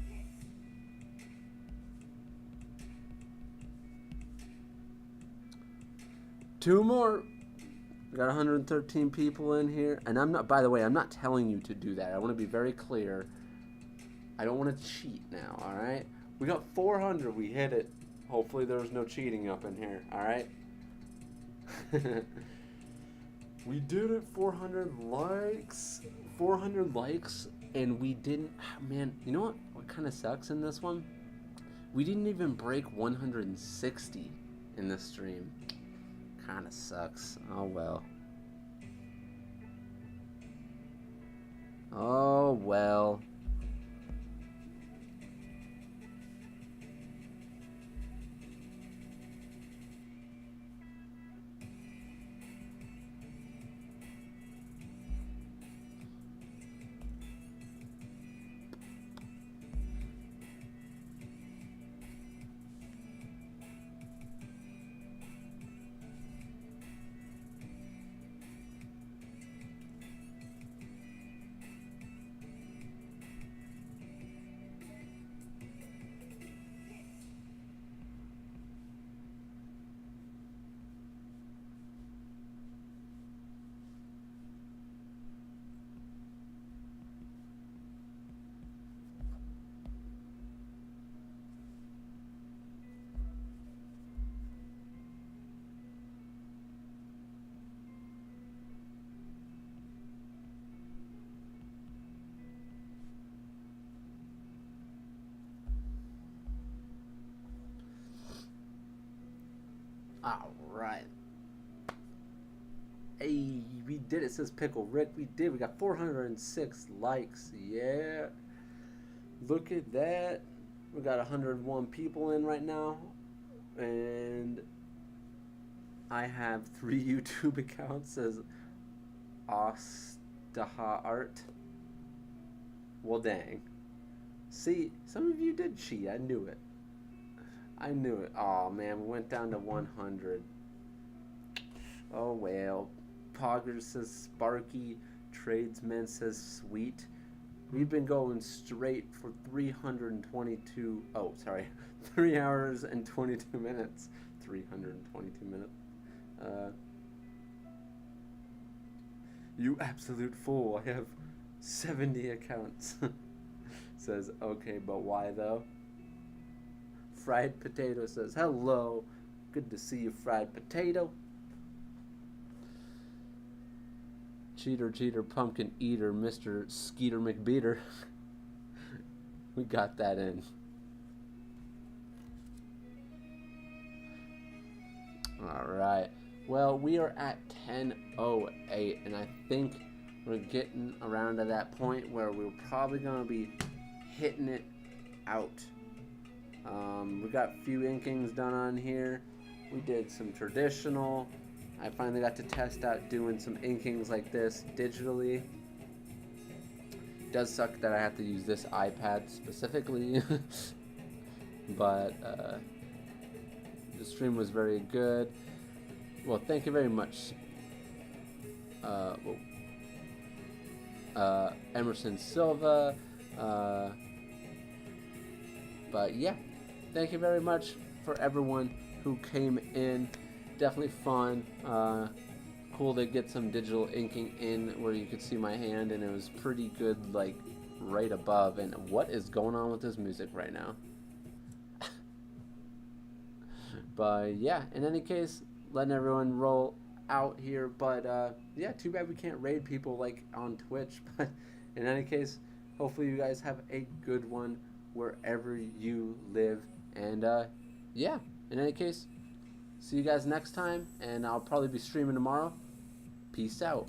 Two more. We got 113 people in here. And I'm not, by the way, I'm not telling you to do that. I want to be very clear. I don't want to cheat now, alright? We got 400. We hit it. Hopefully there was no cheating up in here, alright? We did it. 400 likes. 400 likes. And we didn't, man, you know what kind of sucks in this one? We didn't even break 160 in this stream. Kind of sucks. Oh well. Oh well. Alright. Hey, we did it, says Pickle Rick. We did. We got 406 likes. Yeah. Look at that. We got 101 people in right now. And I have 3 YouTube accounts, says Ostaha Art. Well, dang. See, some of you did cheat. I knew it. I knew it. Oh man, we went down to 100. Oh well. Pogger says Sparky. Tradesman says sweet. We've been going straight for 322. Oh, sorry. 3 hours and 22 minutes. 322 minutes. You absolute fool. I have 70 accounts. Says, okay, but why though? Fried Potato says, hello. Good to see you, Fried Potato. Cheater, pumpkin eater, Mr. Skeeter McBeater. We got that in. Alright. Well, we are at 10:08, and I think we're getting around to that point where we're probably going to be hitting it out. We got a few inkings done on here. We did some traditional. I finally got to test out doing some inkings like this digitally. It does suck that I have to use this iPad specifically. But the stream was very good. Well, thank you very much. Emerson Silva. But yeah, thank you very much for everyone who came in. Definitely fun. Cool to get some digital inking in where you could see my hand, and it was pretty good, like right above. And what is going on with this music right now? But yeah, in any case, letting everyone roll out here. But yeah, too bad we can't raid people like on Twitch. But in any case, hopefully you guys have a good one wherever you live. And yeah, in any case, see you guys next time. And I'll probably be streaming tomorrow. Peace out.